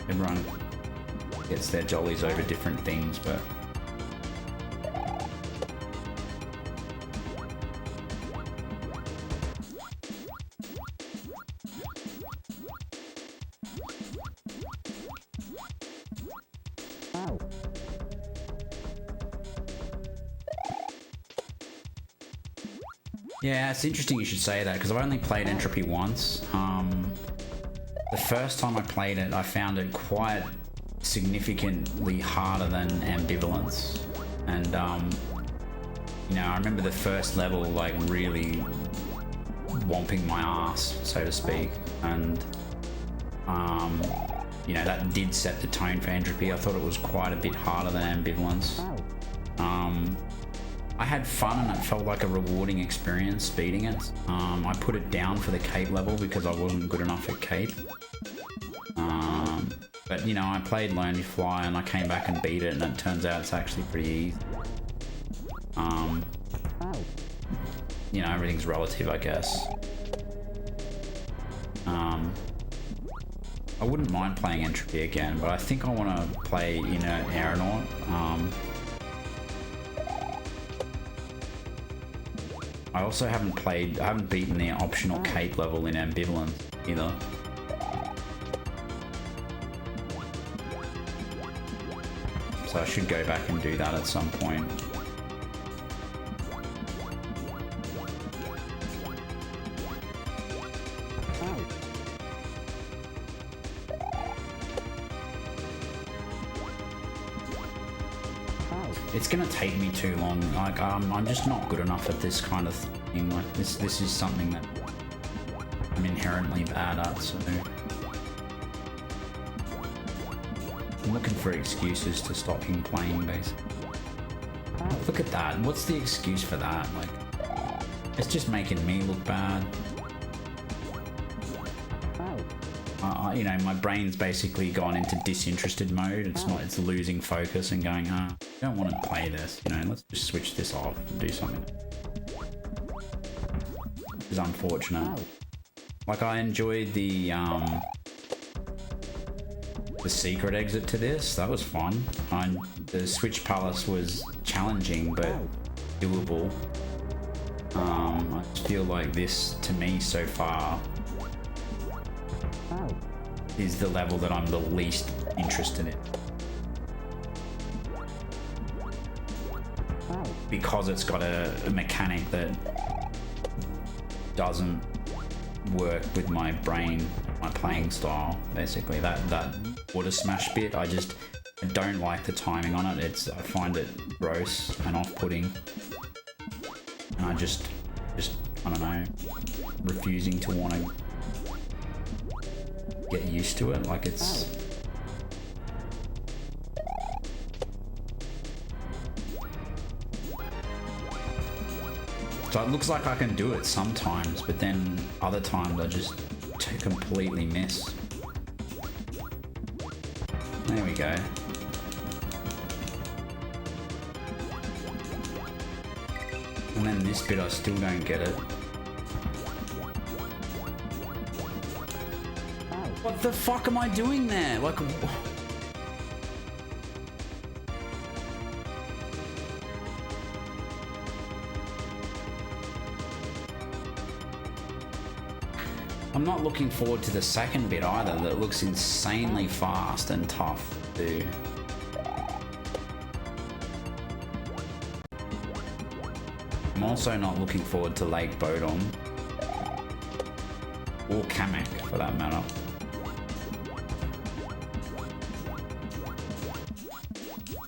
Everyone gets their jollies over different things, but Yeah, it's interesting you should say that, because I've only played Entropy once. The first time I played it, I found it quite significantly harder than Ambivalence. And, you know, I remember the first level, like, really whomping my ass, so to speak. And, you know, that did set the tone for Entropy. I thought it was quite a bit harder than Ambivalence. I had fun and it felt like a rewarding experience beating it. I put it down for the cape level because I wasn't good enough at cape. But you know, I played Lonely Fly and I came back and beat it, and it turns out it's actually pretty easy. You know, everything's relative, I guess. I wouldn't mind playing Entropy again, but I think I want to play Inert Aeronaut. I also I haven't beaten the optional cape level in Ambivalence either. So I should go back and do that at some point. It's gonna take me too long. Like, I'm just not good enough at this kind of thing. Like, this is something that I'm inherently bad at, so I'm looking for excuses to stop him playing, basically. Look at that. What's the excuse for that? Like, it's just making me look bad. You know, my brain's basically gone into disinterested mode. It's losing focus and going, I don't want to play this, you know, let's just switch this off and do something. It's unfortunate. Like, I enjoyed the secret exit to this. That was fun. The Switch Palace was challenging, but doable. I just feel like this, to me, so far, is the level that I'm the least interested in. Because it's got a mechanic that doesn't work with my brain, my playing style, basically. That water smash bit, I don't like the timing on it. I find it gross and off-putting. And I just, I don't know, refusing to want to get used to it. Like, it's... So it looks like I can do it sometimes, but then other times I just completely miss. There we go. And then this bit I still don't get it. What the fuck am I doing there? Like... I'm not looking forward to the second bit either. That looks insanely fast and tough to do. I'm also not looking forward to Lake Bodom. Or Kamek, for that matter.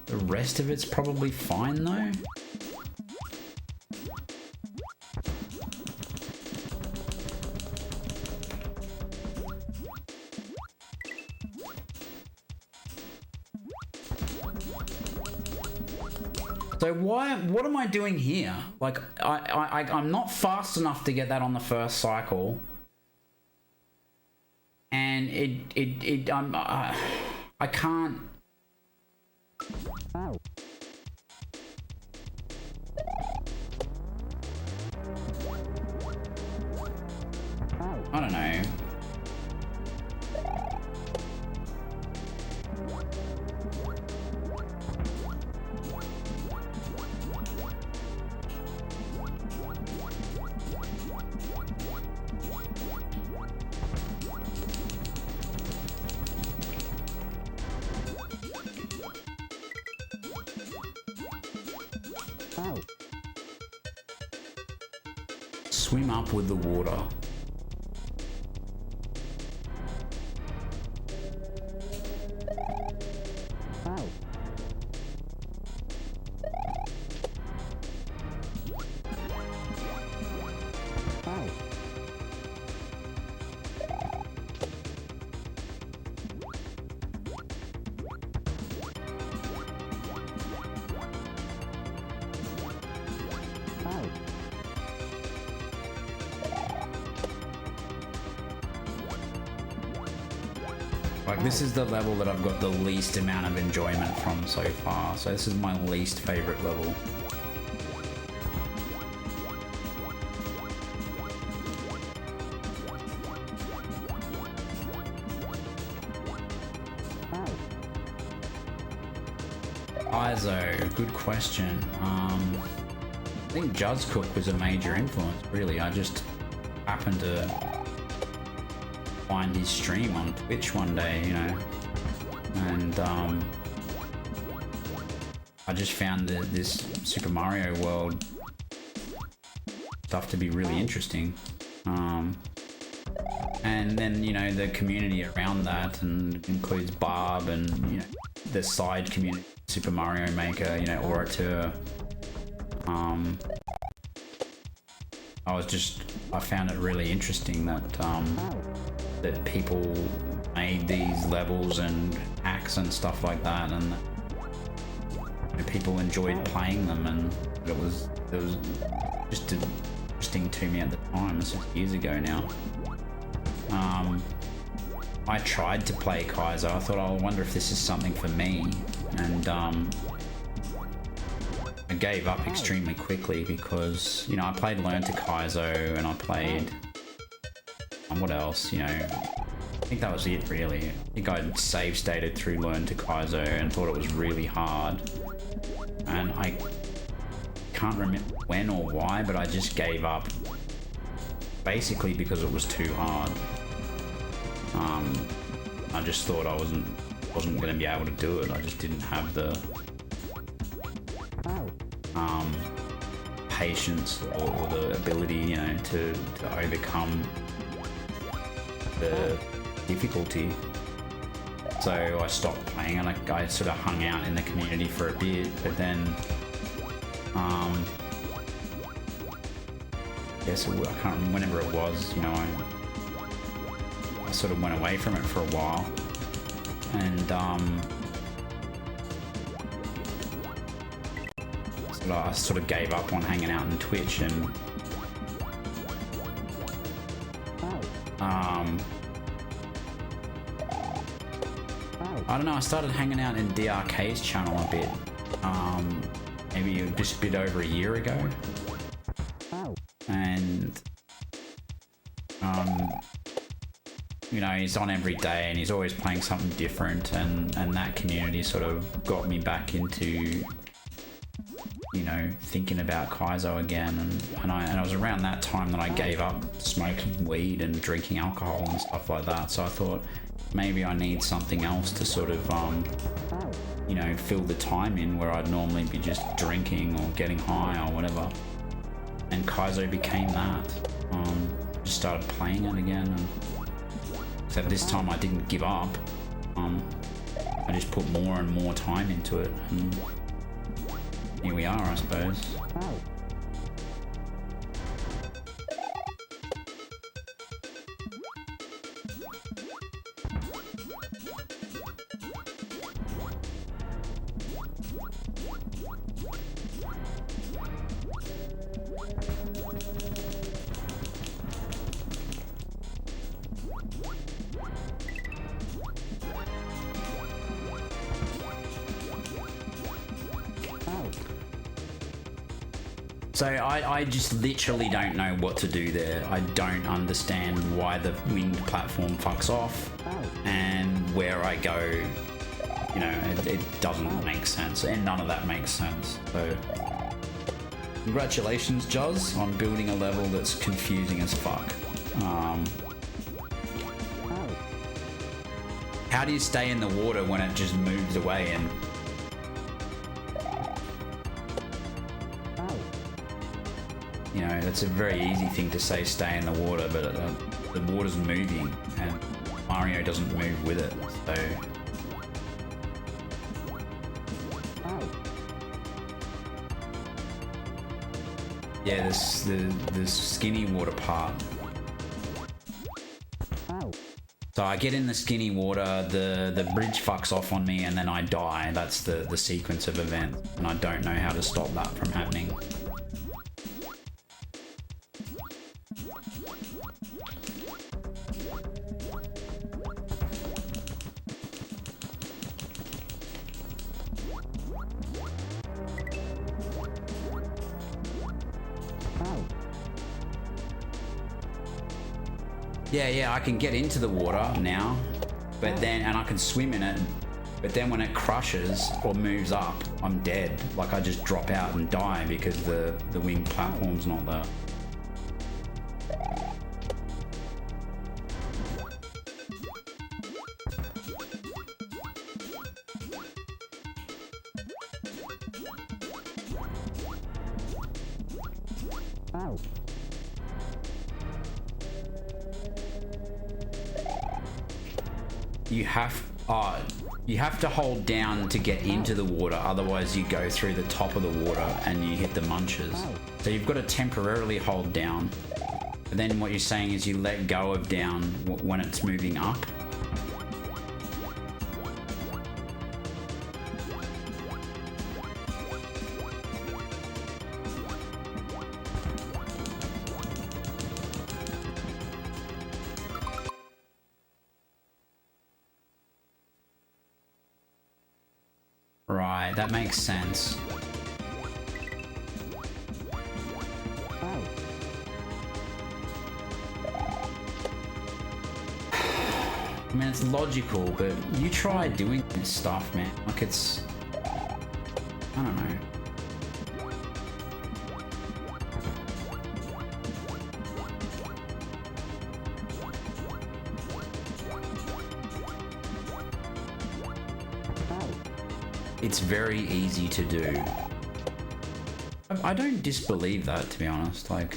The rest of it's probably fine though. So what am I doing here? Like, I'm not fast enough to get that on the first cycle. And I can't... I don't know. swim up with the water. Like, this is the level that I've got the least amount of enjoyment from so far. So this is my least favorite level. ISO, good question. I think Juzcook was a major influence, really. I just happened to find his stream on Twitch one day, you know, and I just found this Super Mario World stuff to be really interesting, and then, you know, the community around that, and it includes Barb and, you know, the side community, Super Mario Maker, you know, Orator. I found it really interesting that that people made these levels and hacks and stuff like that, and you know, people enjoyed playing them, and it was just interesting to me at the time. It's just years ago now. I tried to play Kaizo. I thought, oh, I wonder if this is something for me, and I gave up extremely quickly because, you know, I played Learn to Kaizo, and I played what else, you know, I think that was it really. I think I'd save stated through Learn to Kaizo and thought it was really hard, and I can't remember when or why, but I just gave up basically because it was too hard. I just thought I wasn't going to be able to do it. I just didn't have the patience or the ability, you know, to overcome the difficulty. So I stopped playing, and I sort of hung out in the community for a bit, but then yes, I can't remember whenever it was, you know, I sort of went away from it for a while, and I sort of gave up on hanging out on Twitch, and I don't know, I started hanging out in DRK's channel a bit, maybe just a bit over a year ago, and you know, he's on every day and he's always playing something different, and that community sort of got me back into, you know, thinking about Kaizo again, and I was around that time that I gave up smoking weed and drinking alcohol and stuff like that. So I thought maybe I need something else to sort of you know, fill the time in where I'd normally be just drinking or getting high or whatever, and Kaizo became that. Just started playing it again, and except this time I didn't give up. I just put more and more time into it, and here we are, I suppose. So I just literally don't know what to do there. I don't understand why the wind platform fucks off, and where I go, you know, it doesn't make sense, and none of that makes sense. So congratulations, Juz, on building a level that's confusing as fuck. How do you stay in the water when it just moves away? And you know, it's a very easy thing to say stay in the water, but the water's moving and Mario doesn't move with it, so... Yeah, the skinny water part. So I get in the skinny water, the bridge fucks off on me, and then I die. That's the sequence of events, and I don't know how to stop that from happening. Yeah, I can get into the water now, but then, and I can swim in it, but then when it crushes or moves up, I'm dead. Like I just drop out and die because the wing platform's not there. You have to hold down to get into the water, otherwise you go through the top of the water and you hit the munches. So you've got to temporarily hold down, but then what you're saying is you let go of down when it's moving up. Right, that makes sense. I mean, it's logical, but you try doing this stuff, man. Like it's... I don't know. It's very easy to do. I don't disbelieve that, to be honest. Like,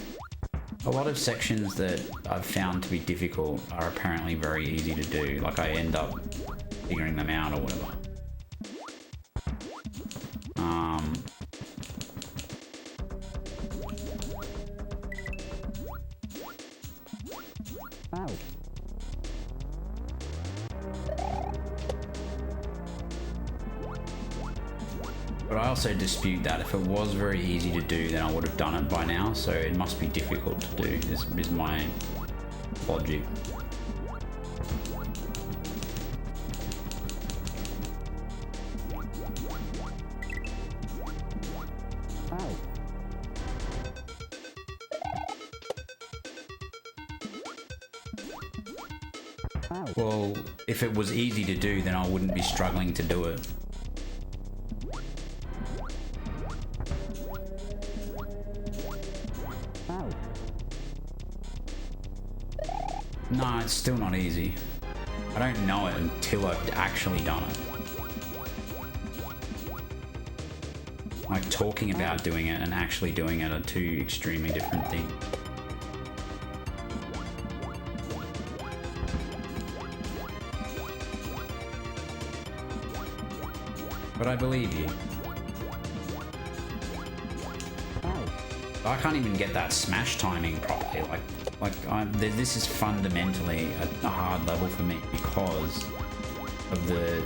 a lot of sections that I've found to be difficult are apparently very easy to do. Like, I end up figuring them out or whatever. But I also dispute that. If it was very easy to do, then I would have done it by now, so it must be difficult to do, is my logic. Well, if it was easy to do, then I wouldn't be struggling to do it. No, it's still not easy. I don't know it until I've actually done it. Like, talking about doing it and actually doing it are two extremely different things. But I believe you. I can't even get that smash timing properly. This is fundamentally a hard level for me because of the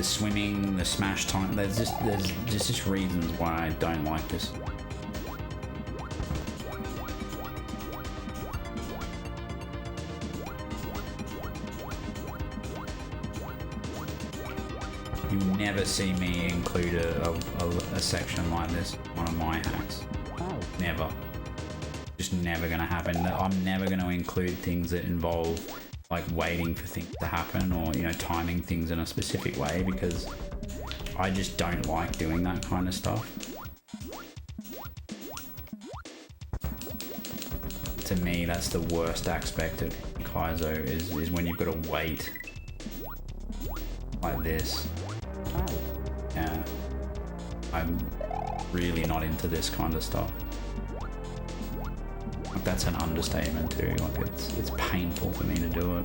swimming, the smash time. There's just reasons why I don't like this. You'll never see me include a section like this in one of my hacks. Never. Just never gonna happen. I'm never gonna include things that involve like waiting for things to happen or, you know, timing things in a specific way, because I just don't like doing that kind of stuff. To me, that's the worst aspect of Kaizo is when you've got to wait like this. Yeah, I'm really not into this kind of stuff. Like, that's an understatement too. Like, it's painful for me to do it.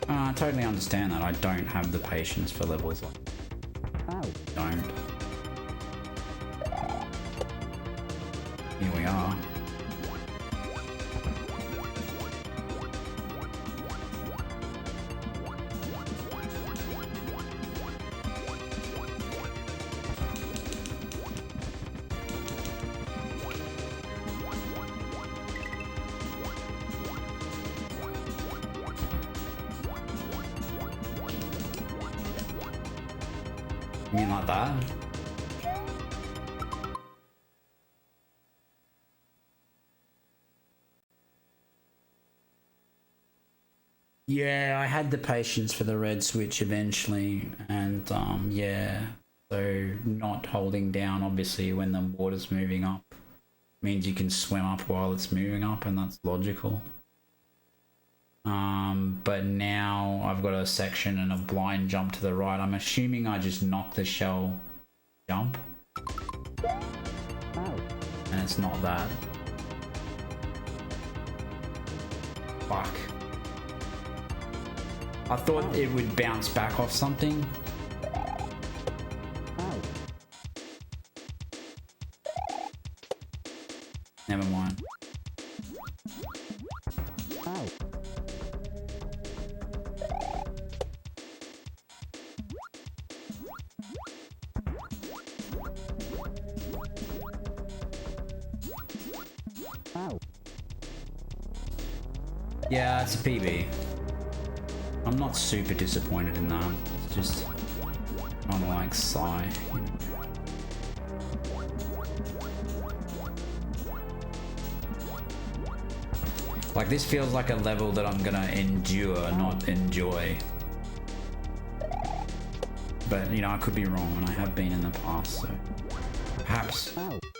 I totally understand that. I don't have the patience for levels like that. Don't. Here we are. You mean like that? Yeah, I had the patience for the red switch eventually, and yeah, so not holding down obviously when the water's moving up means you can swim up while it's moving up, and that's logical. But now I've got a section and a blind jump to the right. I'm assuming I just knock the shell jump. And it's not that. Fuck. I thought it would bounce back off something. Never mind. Yeah, it's a PB. I'm not super disappointed in that. It's just kind of like sigh. You know? Like, this feels like a level that I'm gonna endure, not enjoy. But, you know, I could be wrong, and I have been in the past, so perhaps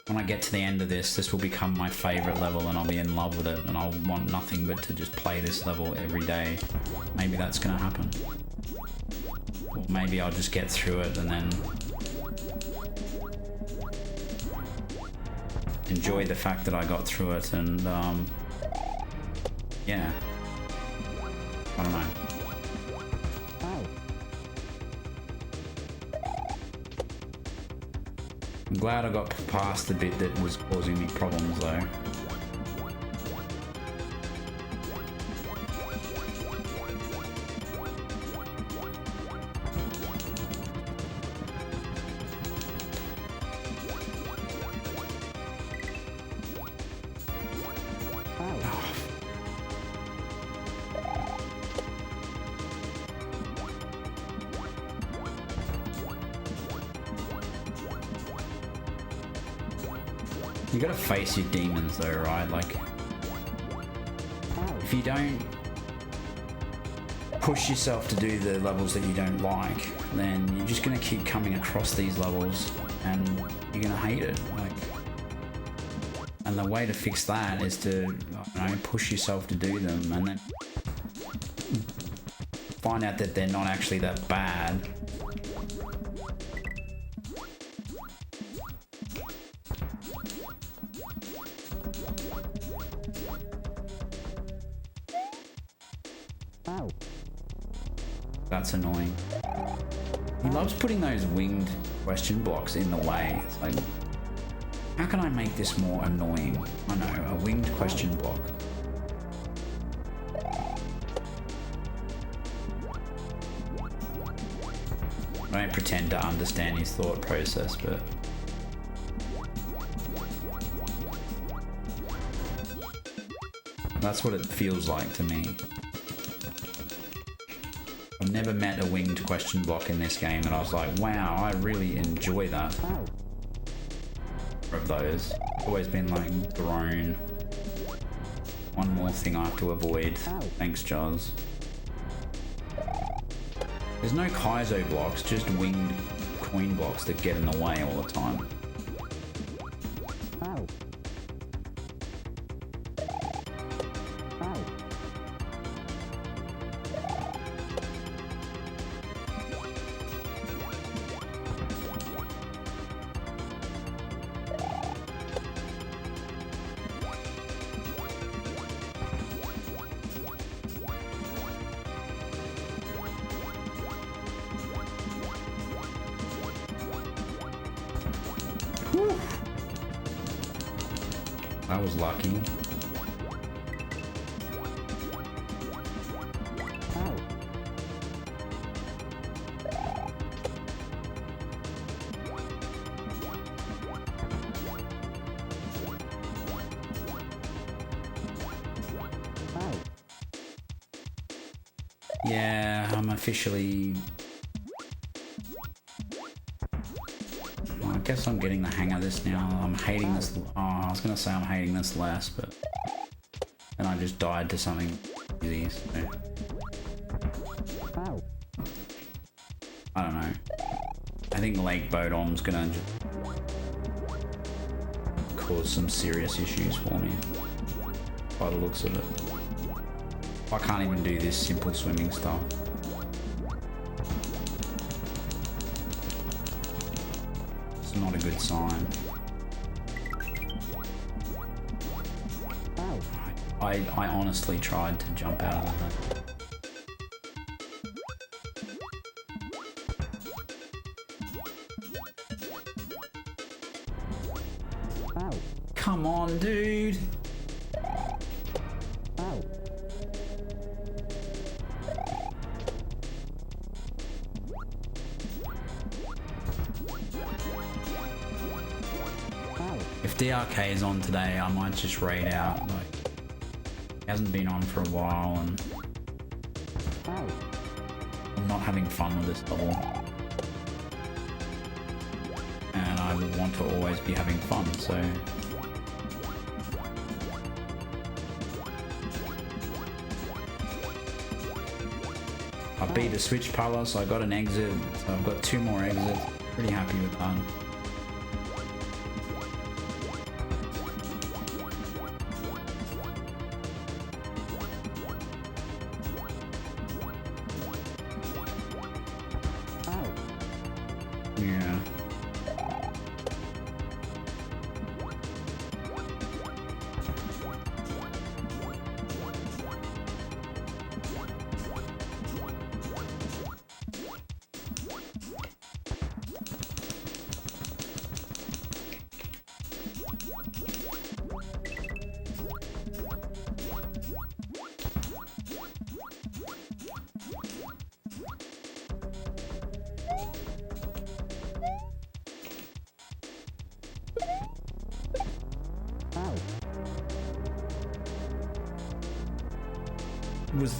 when I get to the end of this, this will become my favorite level and I'll be in love with it and I'll want nothing but to just play this level every day. Maybe that's gonna happen. Or maybe I'll just get through it and then enjoy the fact that I got through it, and yeah, I don't know. I'm glad I got past the bit that was causing me problems though. You gotta face your demons though, right? Like, if you don't push yourself to do the levels that you don't like, then you're just gonna keep coming across these levels and you're gonna hate it. Like, and the way to fix that is to, you know, push yourself to do them and then find out that they're not actually that bad. That's annoying. He loves putting those winged question blocks in the way. It's like, how can I make this more annoying? I know, a winged question block. I don't pretend to understand his thought process, but that's what it feels like to me. I've never met a winged question block in this game, and I was like, wow, I really enjoy that. Of those. Always been like grown. One more thing I have to avoid. Thanks, Juz. There's no Kaizo blocks, just winged coin blocks that get in the way all the time. I was lucky. Yeah, I'm officially... I guess I'm getting the hang of this now. I'm hating this. Oh, I was gonna say I'm hating this less, but then I just died to something easy. So. I don't know. I think Lake Bodom's gonna cause some serious issues for me by the looks of it. I can't even do this simple swimming stuff. Not a good sign. I honestly tried to jump out of that. Come on, dude. If DRK is on today, I might just raid out. Like, he hasn't been on for a while, and I'm not having fun with this level. And I would want to always be having fun, so. I beat a switch palace, I got an exit, so I've got 2 more exits. Pretty happy with that. Yeah. Was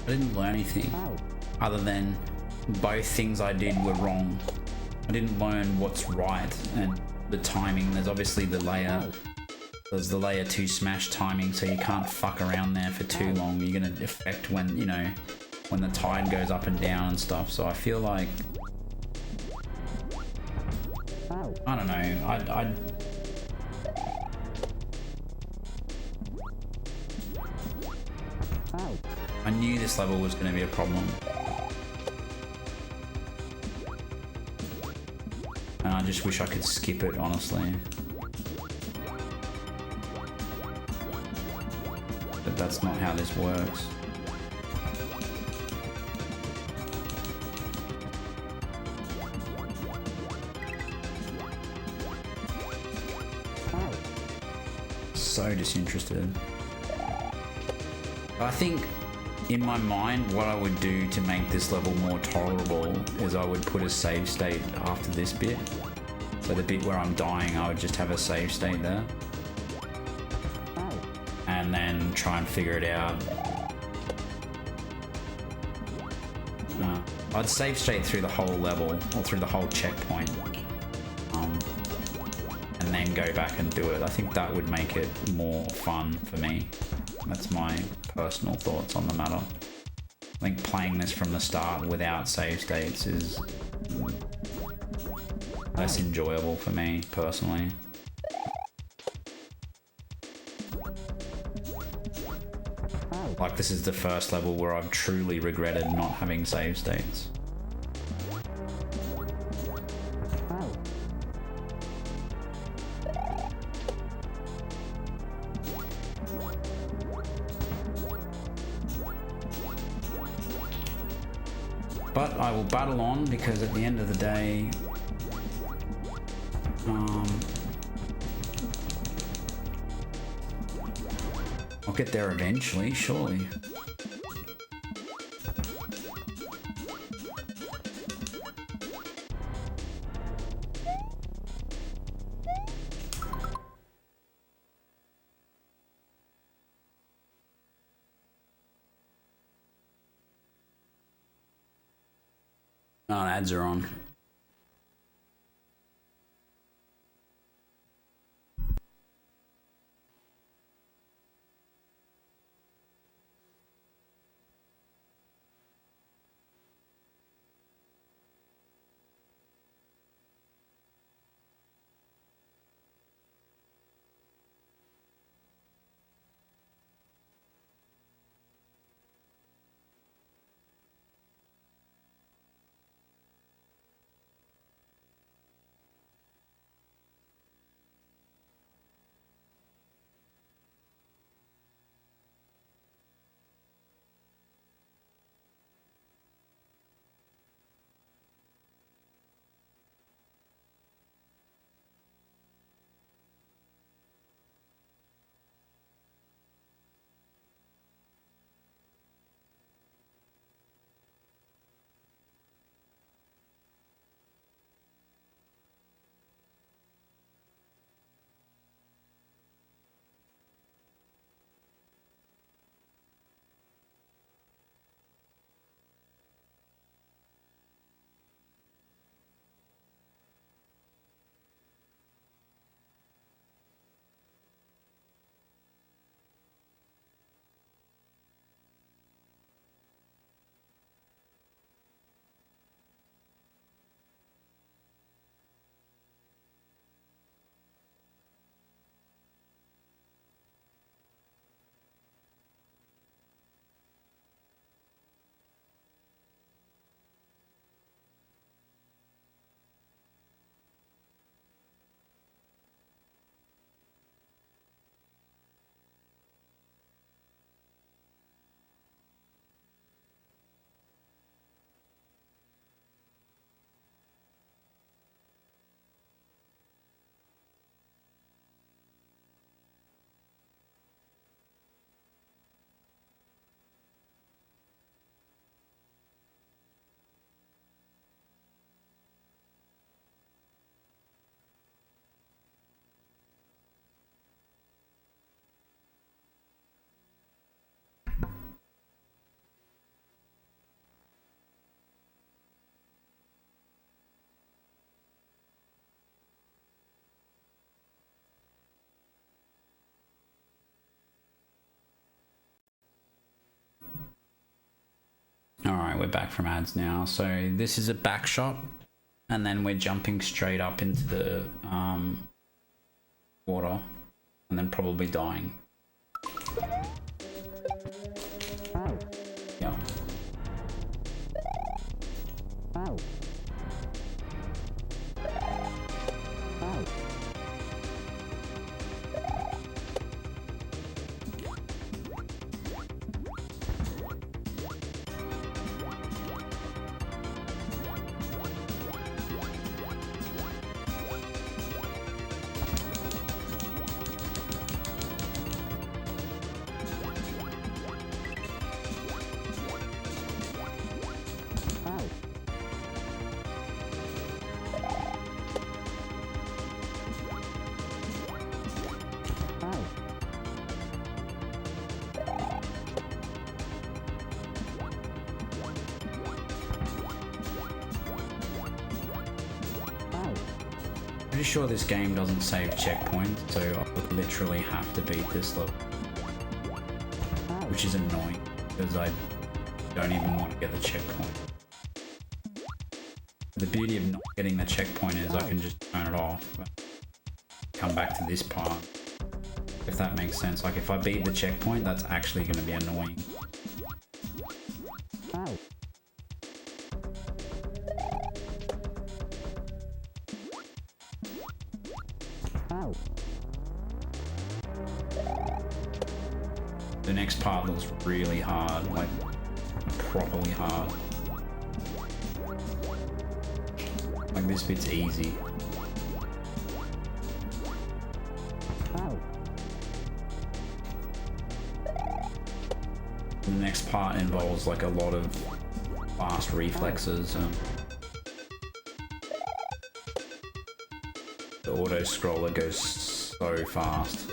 I didn't learn anything other than both things I did were wrong. I didn't learn what's right and the timing. There's obviously the layer. There's the layer 2 smash timing, so you can't fuck around there for too long. You're gonna affect when, you know, when the tide goes up and down and stuff. So I feel like, I don't know, I knew this level was going to be a problem. And I just wish I could skip it, honestly. But that's not how this works. So disinterested. I think in my mind what I would do to make this level more tolerable is I would put a save state after this bit So the bit where I'm dying, I would just have a save state there. And then try and figure it out. I'd save state through the whole level, or through the whole checkpoint. And then go back and do it. I think that would make it more fun for me. That's my personal thoughts on the matter. I think playing this from the start without save states is less enjoyable for me, personally. Like, this is the first level where I've truly regretted not having save states. But I will battle on, because at the end of the day, I'll get there eventually, surely. Oh, ads are on. Alright, we're back from ads now. So this is a back shot, and then we're jumping straight up into the water, and then probably dying. Yeah. Pretty sure this game doesn't save checkpoints, so I would literally have to beat this level. Which is annoying, because I don't even want to get the checkpoint. The beauty of not getting the checkpoint is I can just turn it off. Come back to this part. If that makes sense. Like if I beat the checkpoint, that's actually going to be annoying. The next part looks really hard, like properly hard. Like this bit's easy. The next part involves like a lot of fast reflexes and the auto scroller goes so fast.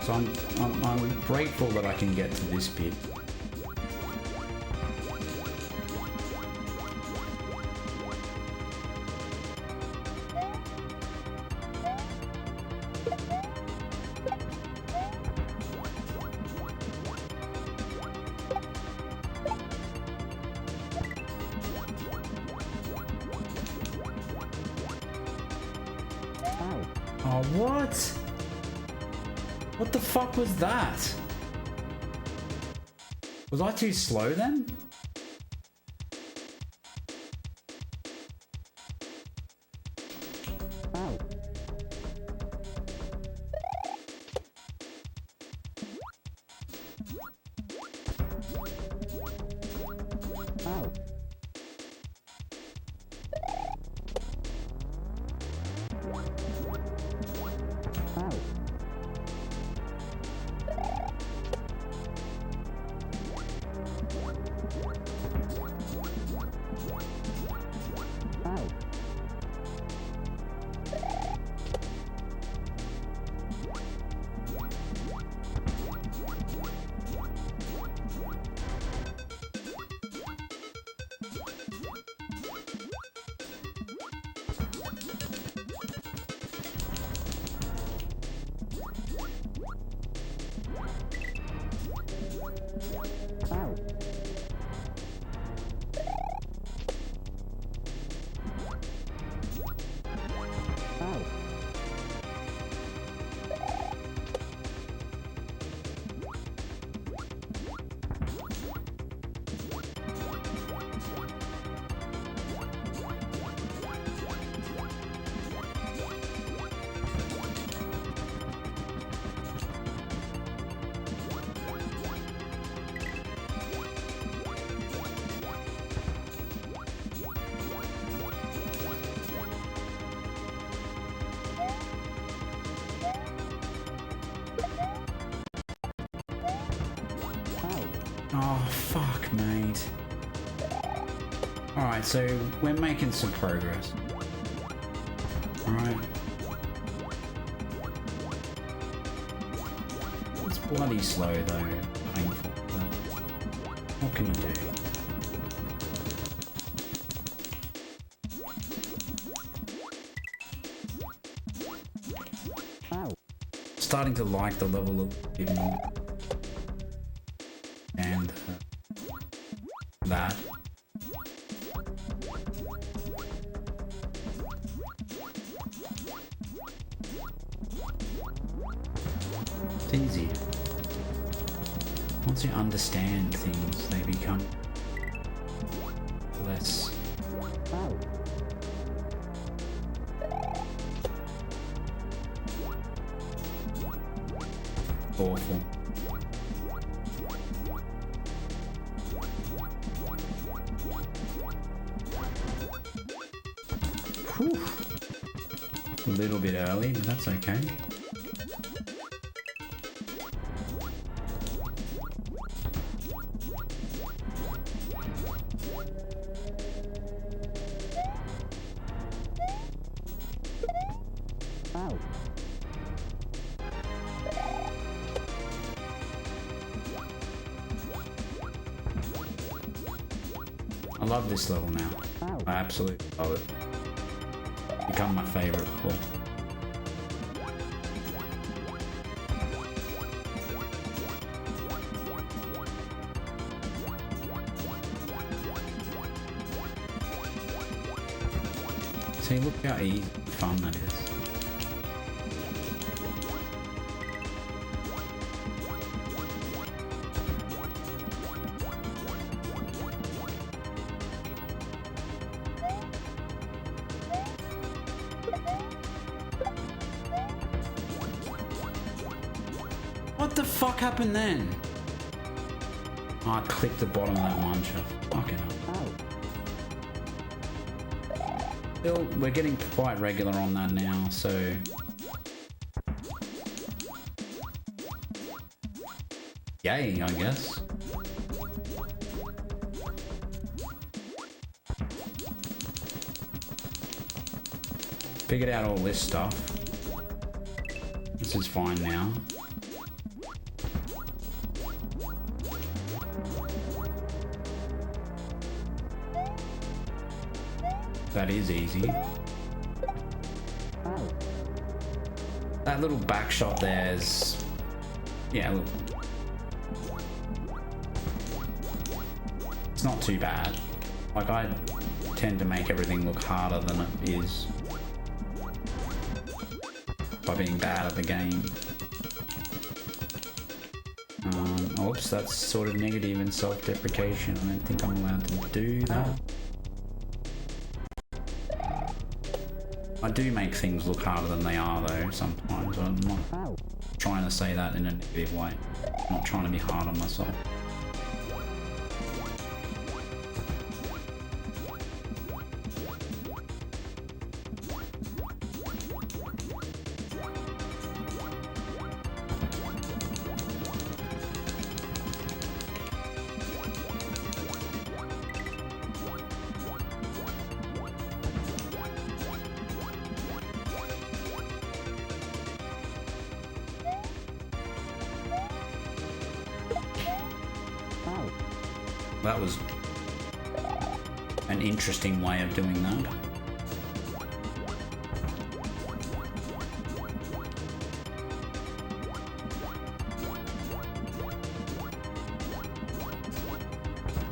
So I'm grateful that I can get to this bit. Oh, what? What the fuck was that? Was I too slow then? Oh, fuck, mate. Alright, so we're making some progress. Alright. It's bloody slow, though. Painful. But what can you do? Starting to like the level a bit more. And that. It's easy. Once you understand things, they become less awful. A little bit early, but that's okay. I love this level now. I absolutely love it. Become my favorite level. See, look how easy and fun that is. What the fuck happened then? Oh, I clicked the bottom of that muncher. Fucking hell. Still, we're getting quite regular on that now, so... Yay, I guess. Figured out all this stuff. This is fine now. That is easy. That little back shot there is... Yeah, look. It's not too bad. Like, I tend to make everything look harder than it is by being bad at the game. Oops, that's sort of negative and self-deprecation. I don't think I'm allowed to do that. I do make things look harder than they are though, sometimes. I'm not trying to say that in a negative way. I'm not trying to be hard on myself. That was an interesting way of doing that.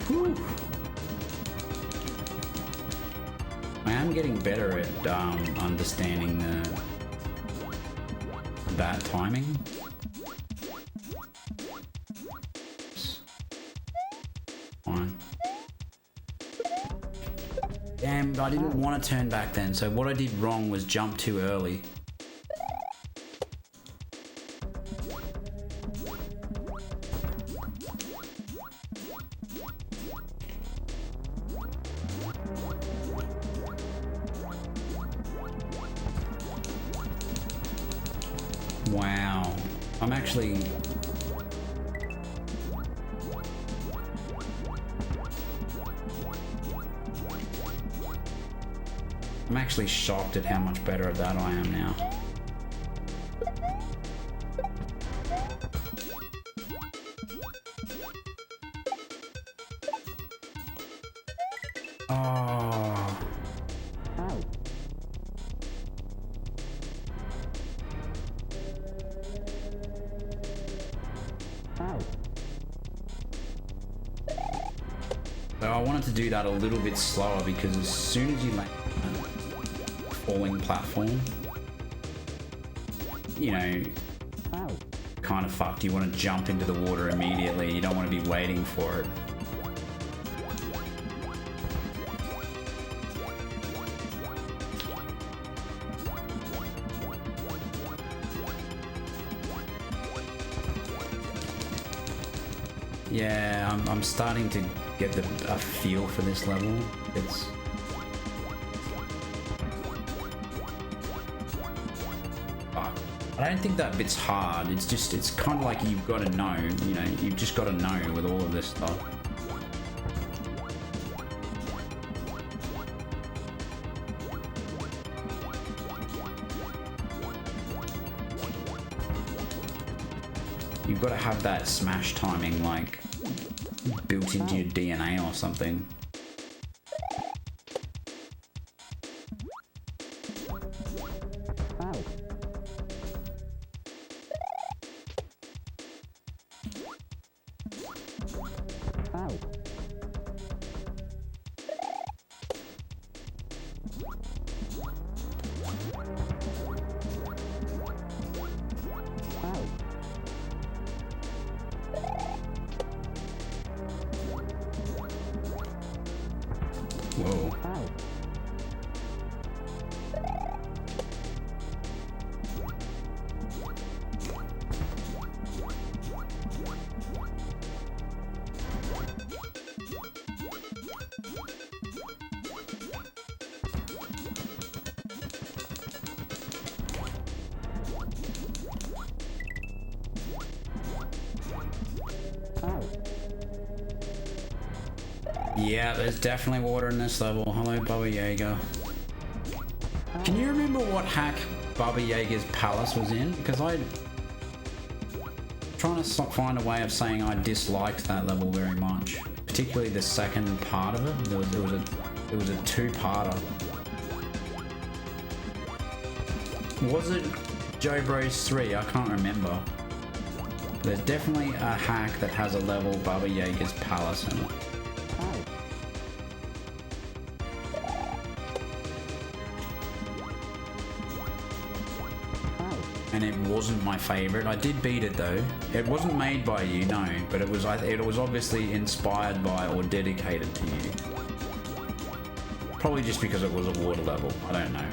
Whew. I am getting better at understanding that timing. Damn, I didn't want to turn back then, so what I did wrong was jump too early. Wow. I'm actually shocked at how much better at that I am now. Oh. So I wanted to do that a little bit slower because as soon as you land falling platform, you know, kind of fucked. You want to jump into the water immediately. You don't want to be waiting for it. Yeah, I'm starting to get a feel for this level. I don't think that bit's hard. It's just, it's kind of like you've got to know, you know, you've just got to know with all of this stuff. You've got to have that smash timing like built into your DNA or something. Whoa. Yeah, there's definitely water in this level. Hello, Baba Yaga. Can you remember what hack Baba Yaga's palace was in? Because I'm trying to find a way of saying I disliked that level very much. Particularly the second part of it. There was a two-parter. Was it Joe Bros 3? I can't remember. There's definitely a hack that has a level Baba Yaga's palace in it. And it wasn't my favorite. I did beat it though. It wasn't made by you, no, but it was obviously inspired by or dedicated to you. Probably just because it was a water level. I don't know.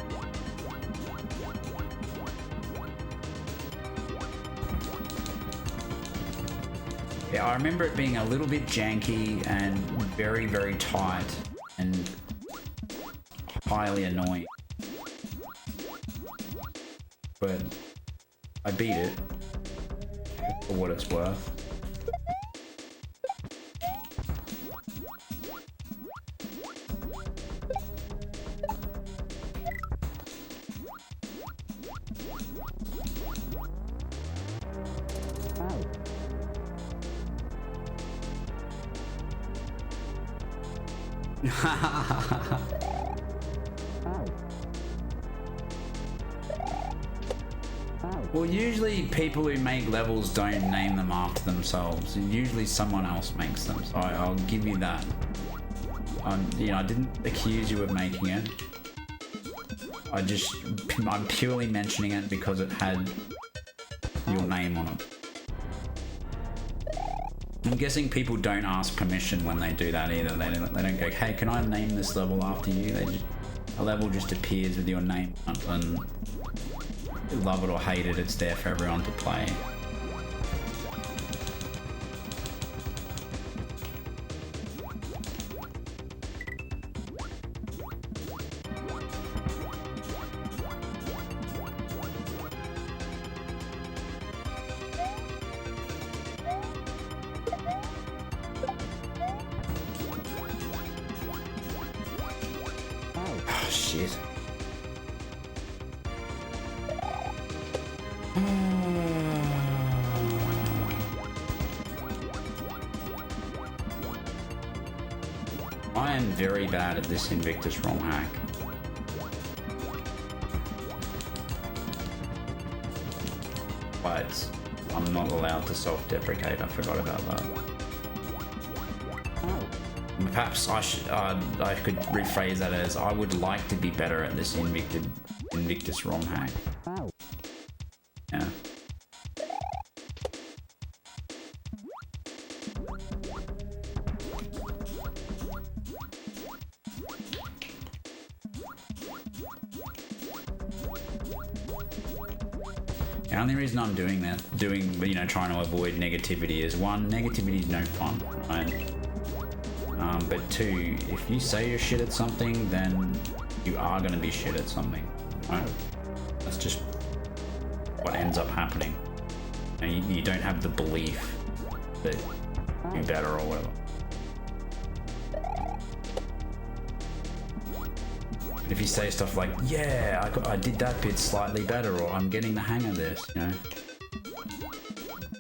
Yeah, I remember it being a little bit janky and very, very tight and highly annoying. But I beat it for what it's worth. Well, usually people who make levels don't name them after themselves. Usually someone else makes them, so I'll give you that. You know, I didn't accuse you of making it. I'm purely mentioning it because it had your name on it. I'm guessing people don't ask permission when they do that either. They don't go, hey, can I name this level after you? A level just appears with your name on it, and love it or hate it, it's there for everyone to play. Oh shit. I am very bad at this Invictus romhack. But I'm not allowed to self-deprecate. I forgot about that. Perhaps I could rephrase that as I would like to be better at this Invictus romhack. Yeah. The only reason I'm doing that, trying to avoid negativity is one, negativity is no fun, right? But two, if you say you're shit at something, then you are going to be shit at something, right? That's just what ends up happening. And you don't have the belief that you're better or whatever. But if you say stuff like, yeah, I did that bit slightly better, or I'm getting the hang of this, you know.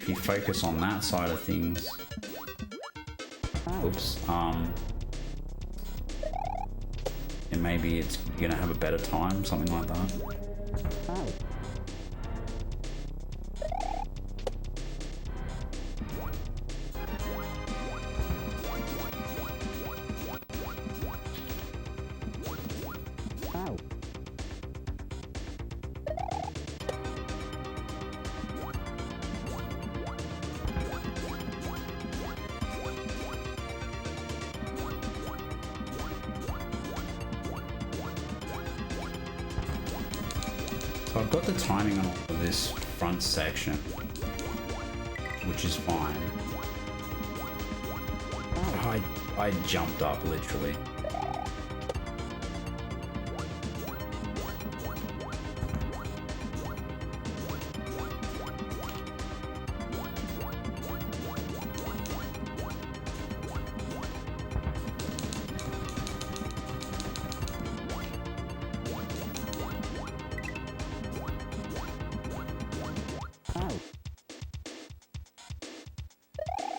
If you focus on that side of things, and maybe you're gonna have a better time, something like that. So I've got the timing on all of this front section, which is fine. I jumped up literally.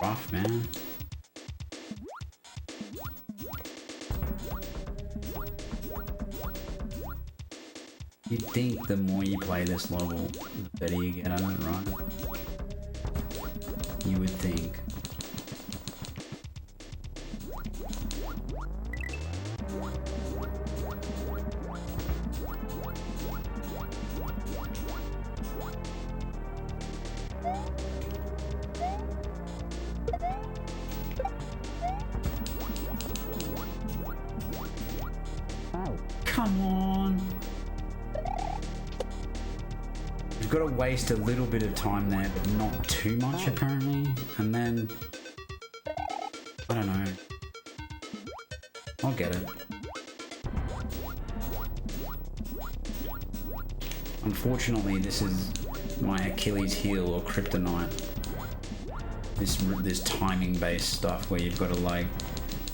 Rough, man. You'd think the more you play this level, the better you get at it, right? You would think. Come on. You've got to waste a little bit of time there, but not too much apparently. And then, I don't know. I'll get it. Unfortunately, this is my Achilles heel or kryptonite. This timing based stuff where you've got to like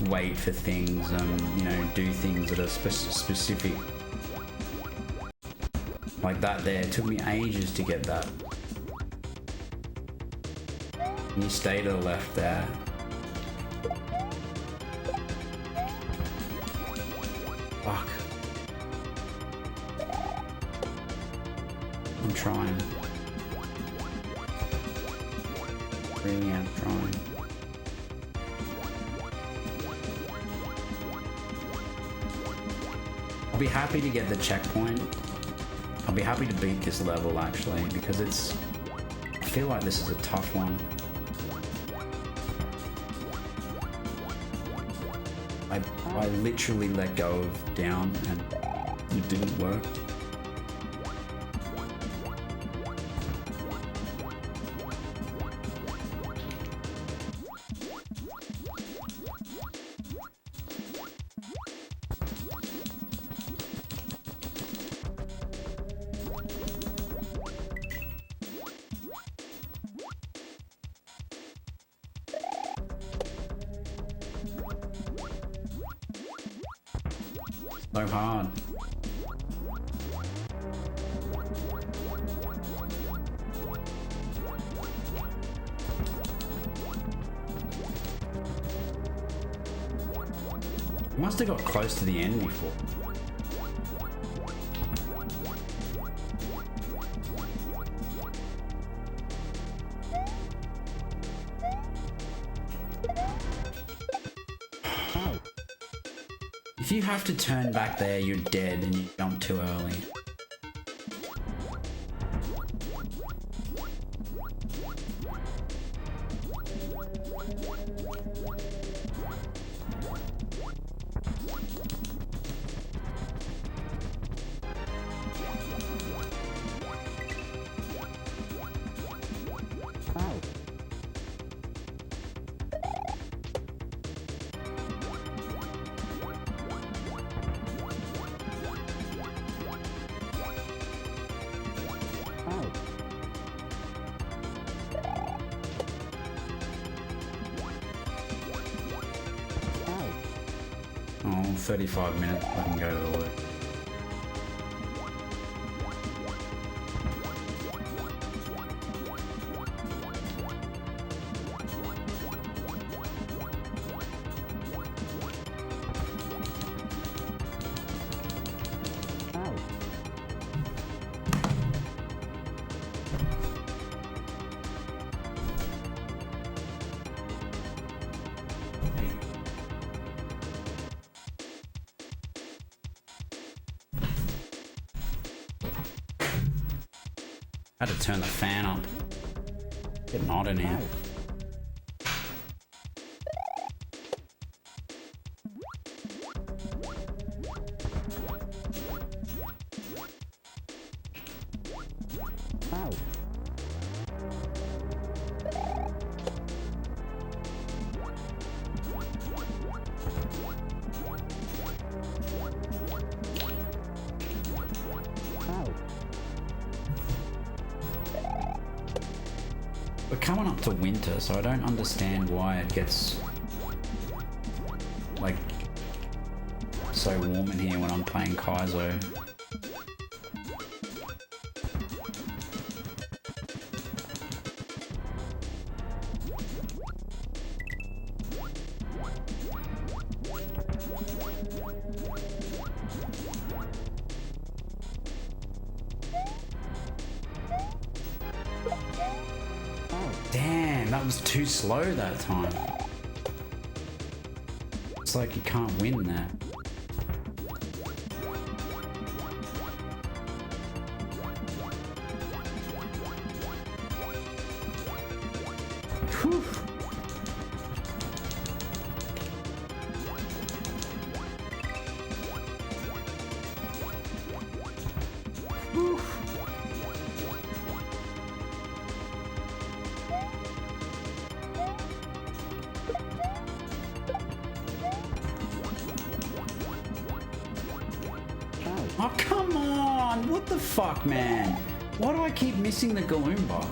wait for things and, you know, do things that are specific. Like that there, it took me ages to get that. And you stay to the left there. Fuck. I'm trying. Really am trying. I'll be happy to get the checkpoint. I'll be happy to beat this level actually, because I feel like this is a tough one. I literally let go of down and it didn't work. So hard. Must have got close to the end before. If you have to turn back there, you're dead and you jump too early. 35 minutes I can go to the work. I had to turn the fan up. Getting hot in here. We're coming up to winter, so I don't understand why it gets like so warm in here when I'm playing Kaizo. Damn, that was too slow that time. It's like you can't win that. Whew. Whew. Oh, come on! What the fuck, man? Why do I keep missing the Galumba?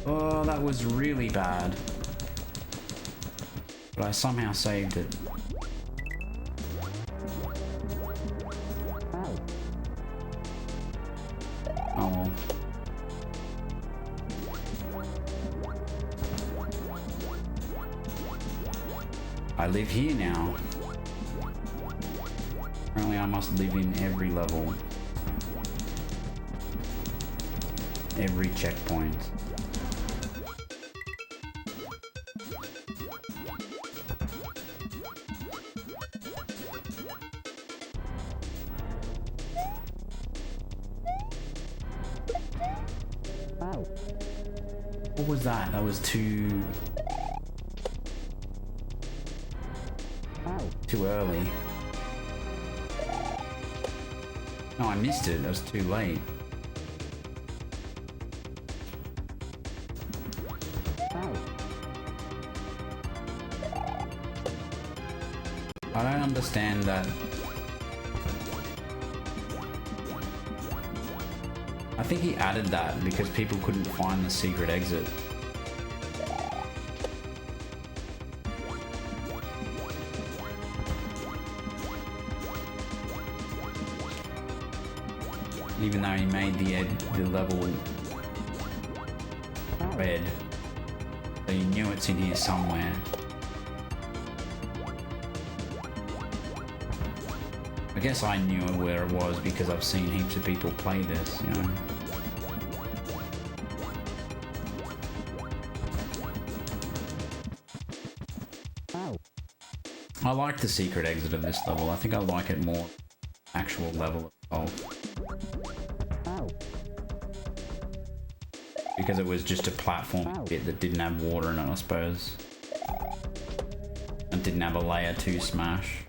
Oh, that was really bad. But I somehow saved it. Oh well. I live here now. Apparently I must live in every level. Every checkpoint. What was that? That was too early. No, I missed it. That was too late. I don't understand that. I think he added that because people couldn't find the secret exit. Even though he made the level red, so you knew it's in here somewhere. I guess I knew where it was because I've seen heaps of people play this, you know. I like the secret exit of this level. I think I like it more actual level itself. Because it was just a platform bit that didn't have water in it, I suppose. It didn't have a layer 2 smash.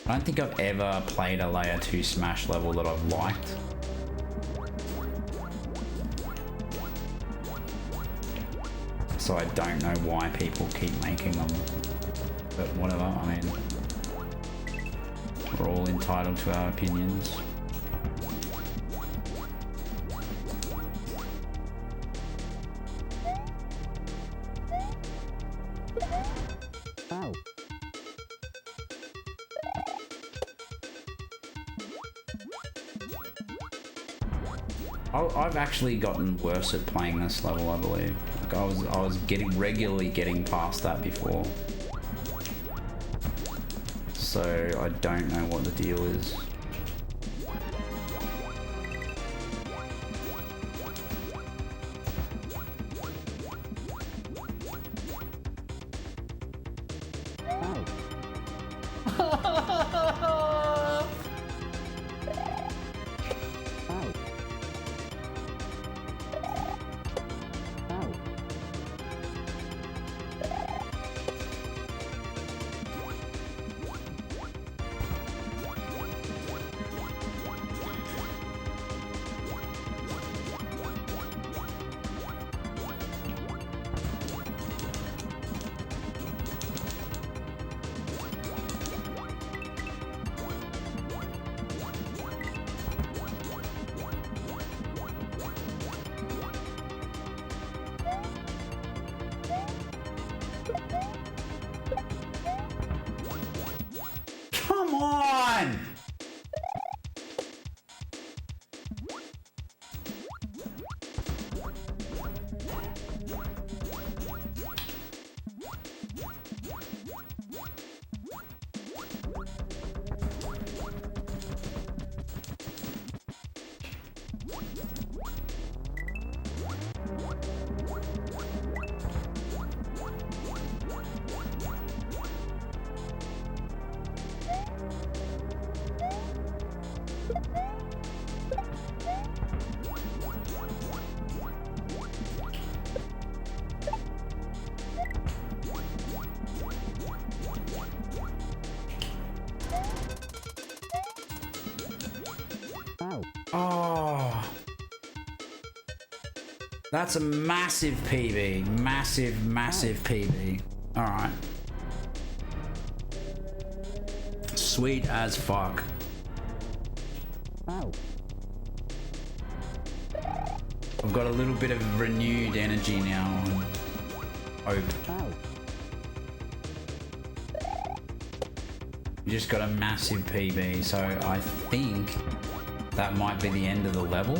I don't think I've ever played a layer 2 smash level that I've liked. So I don't know why people keep making them. But whatever, I mean, we're all entitled to our opinions. I've actually gotten worse at playing this level, I believe. Like I was regularly getting past that before. So I don't know what the deal is. Come on! Oh, that's a massive PB. Massive PB. All right. Sweet as fuck. I've got a little bit of renewed energy now and hope. We just got a massive PB, so I think that might be the end of the level.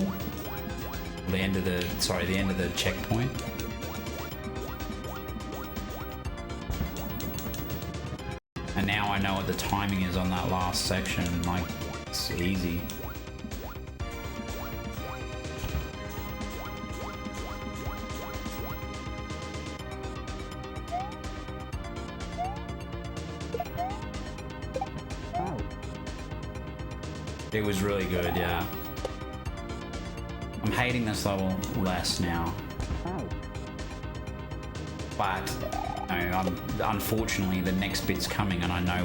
The end of the checkpoint. And now I know what the timing is on that last section. Like, it's easy. It was really good, yeah. I'm hating this level less now. But unfortunately the next bit's coming and I know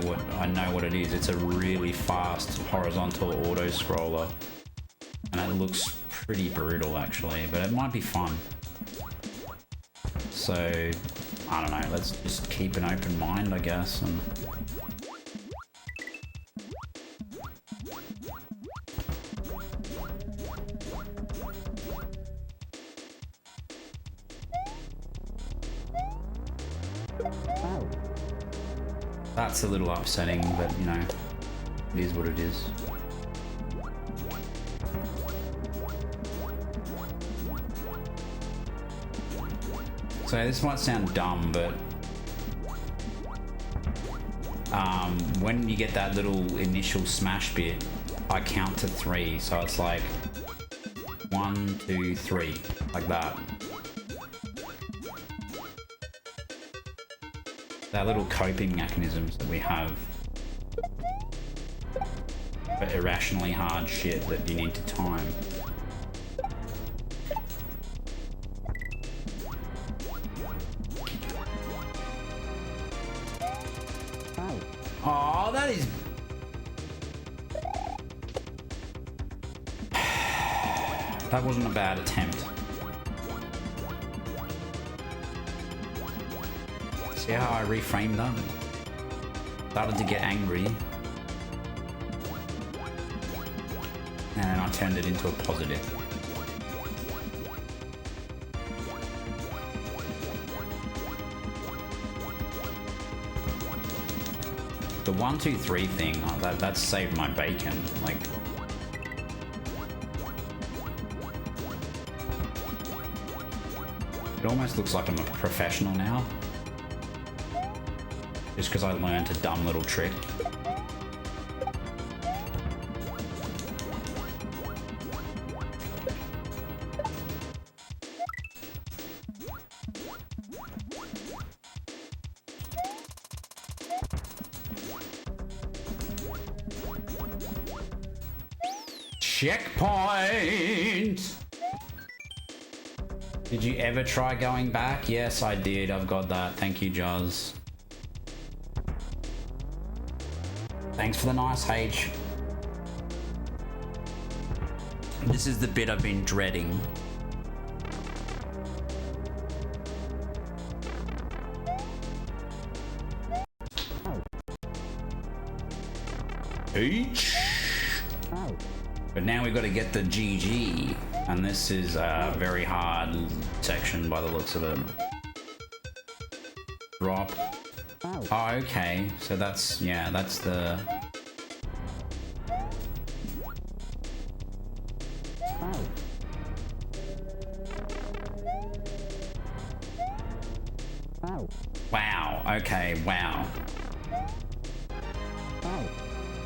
what it is. It's a really fast horizontal auto scroller. And it looks pretty brutal actually, but it might be fun. So I don't know, let's just keep an open mind, I guess, and that's a little upsetting, but you know, it is what it is. So this might sound dumb, but when you get that little initial smash bit, I count to 3, so it's like 1, 2, 3, like that. They're little coping mechanisms that we have for irrationally hard shit that you need to time. Oh, that is... That wasn't a bad attempt. See how I reframed that? Started to get angry. And then I turned it into a positive. The 1, 2, 3 thing, that saved my bacon. Like, it almost looks like I'm a professional now. Just because I learned a dumb little trick. Checkpoint! Did you ever try going back? Yes, I did. I've got that. Thank you, Juz. Thanks for the nice H. This is the bit I've been dreading. H. But now we've got to get the GG, and this is a very hard section by the looks of it. Drop. Oh, okay. So that's, yeah, that's the... Wow. Okay. Wow.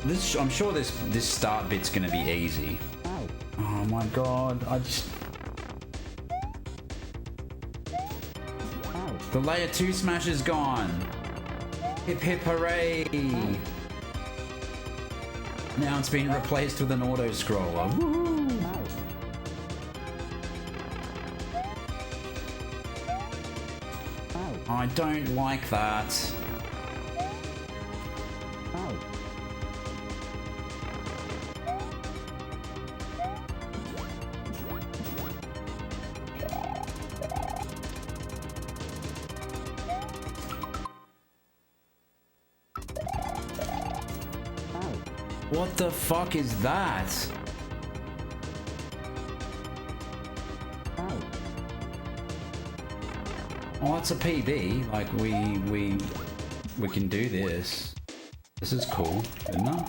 This, I'm sure this start bit's gonna be easy. Oh my god! I just... The layer 2 smash is gone. Hip hip hooray! Now it's been replaced with an auto scroller. Woohoo! I don't like that. What the fuck is that? Oh, that's a PB. Like we can do this. This is cool, isn't it?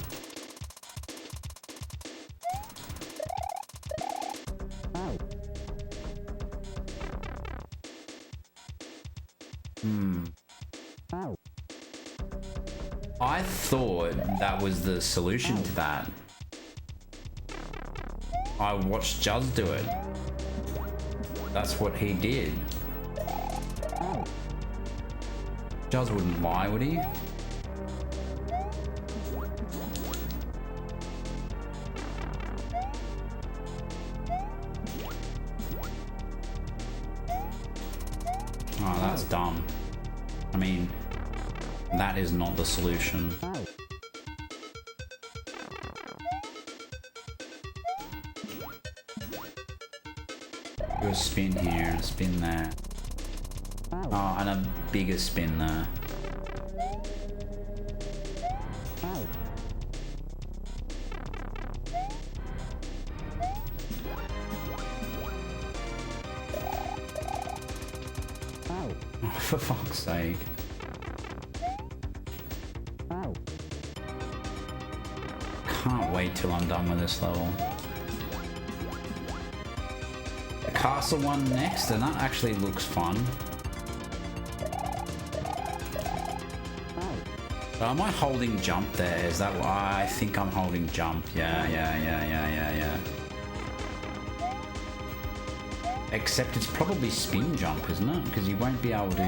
I thought that was the solution to that. I watched Juz do it. That's what he did. Juz wouldn't lie, would he? Oh, that's dumb. I mean, that is not the solution. Do a spin here and a spin there. Oh, and a bigger spin there. Oh, for fuck's sake. Can't wait till I'm done with this level. The castle one next, and that actually looks fun. But am I holding jump there? Is that why I think I'm holding jump? Yeah. Except it's probably spin jump, isn't it? Because you won't be able to,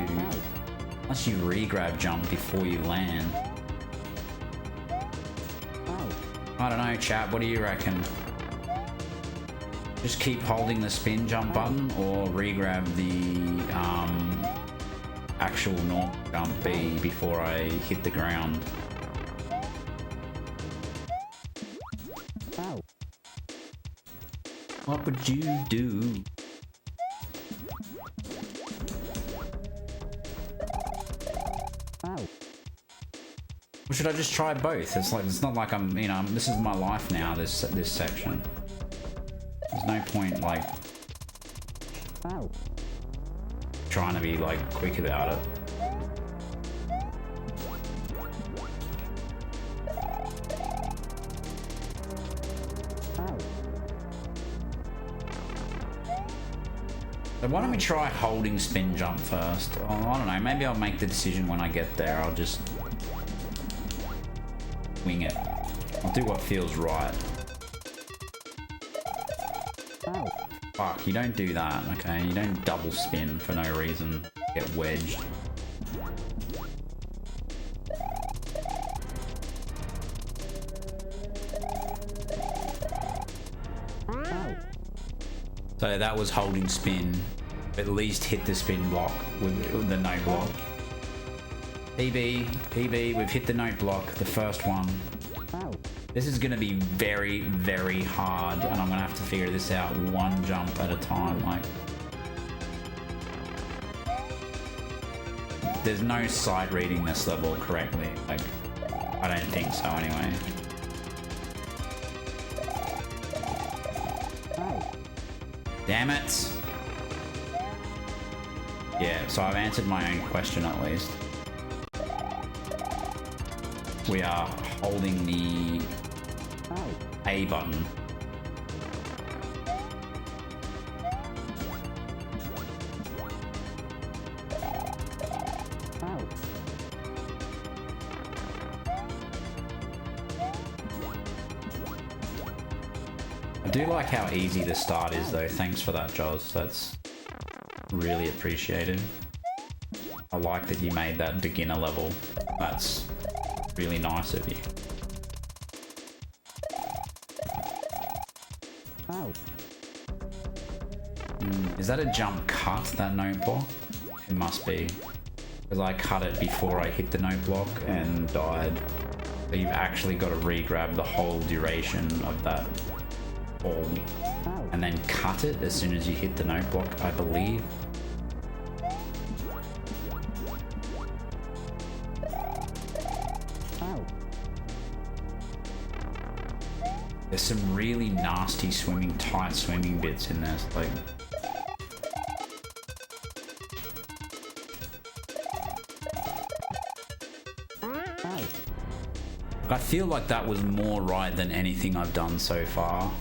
unless you re-grab jump before you land. I don't know, chat, what do you reckon? Just keep holding the spin jump button or re-grab the actual normal jump B before I hit the ground. What would you do? Or should I just try both? It's like, it's not like I'm, you know, this is my life now, this section. There's no point, like, trying to be, like, quick about it. So why don't we try holding spin jump first? Oh, I don't know, maybe I'll make the decision when I get there. I'll just wing it. I'll do what feels right. Fuck, you don't do that, okay? You don't double spin for no reason. Get wedged. So that was holding spin. At least hit the spin block with the note block. PB, we've hit the note block, the first one. This is gonna be very, very hard, and I'm gonna have to figure this out one jump at a time. Like, there's no sight reading this level correctly. Like, I don't think so anyway. Damn it! Yeah, so I've answered my own question at least. We are holding the A button. I do like how easy the start is though. Thanks for that, Joz. That's really appreciated. I like that you made that beginner level. That's really nice of you. Is that a jump cut, that note block? It must be. Because I cut it before I hit the note block and died. So you've actually got to re-grab the whole duration of that ball. And then cut it as soon as you hit the note block, I believe. There's some really nasty swimming, tight swimming bits in this, like. I feel like that was more right than anything I've done so far.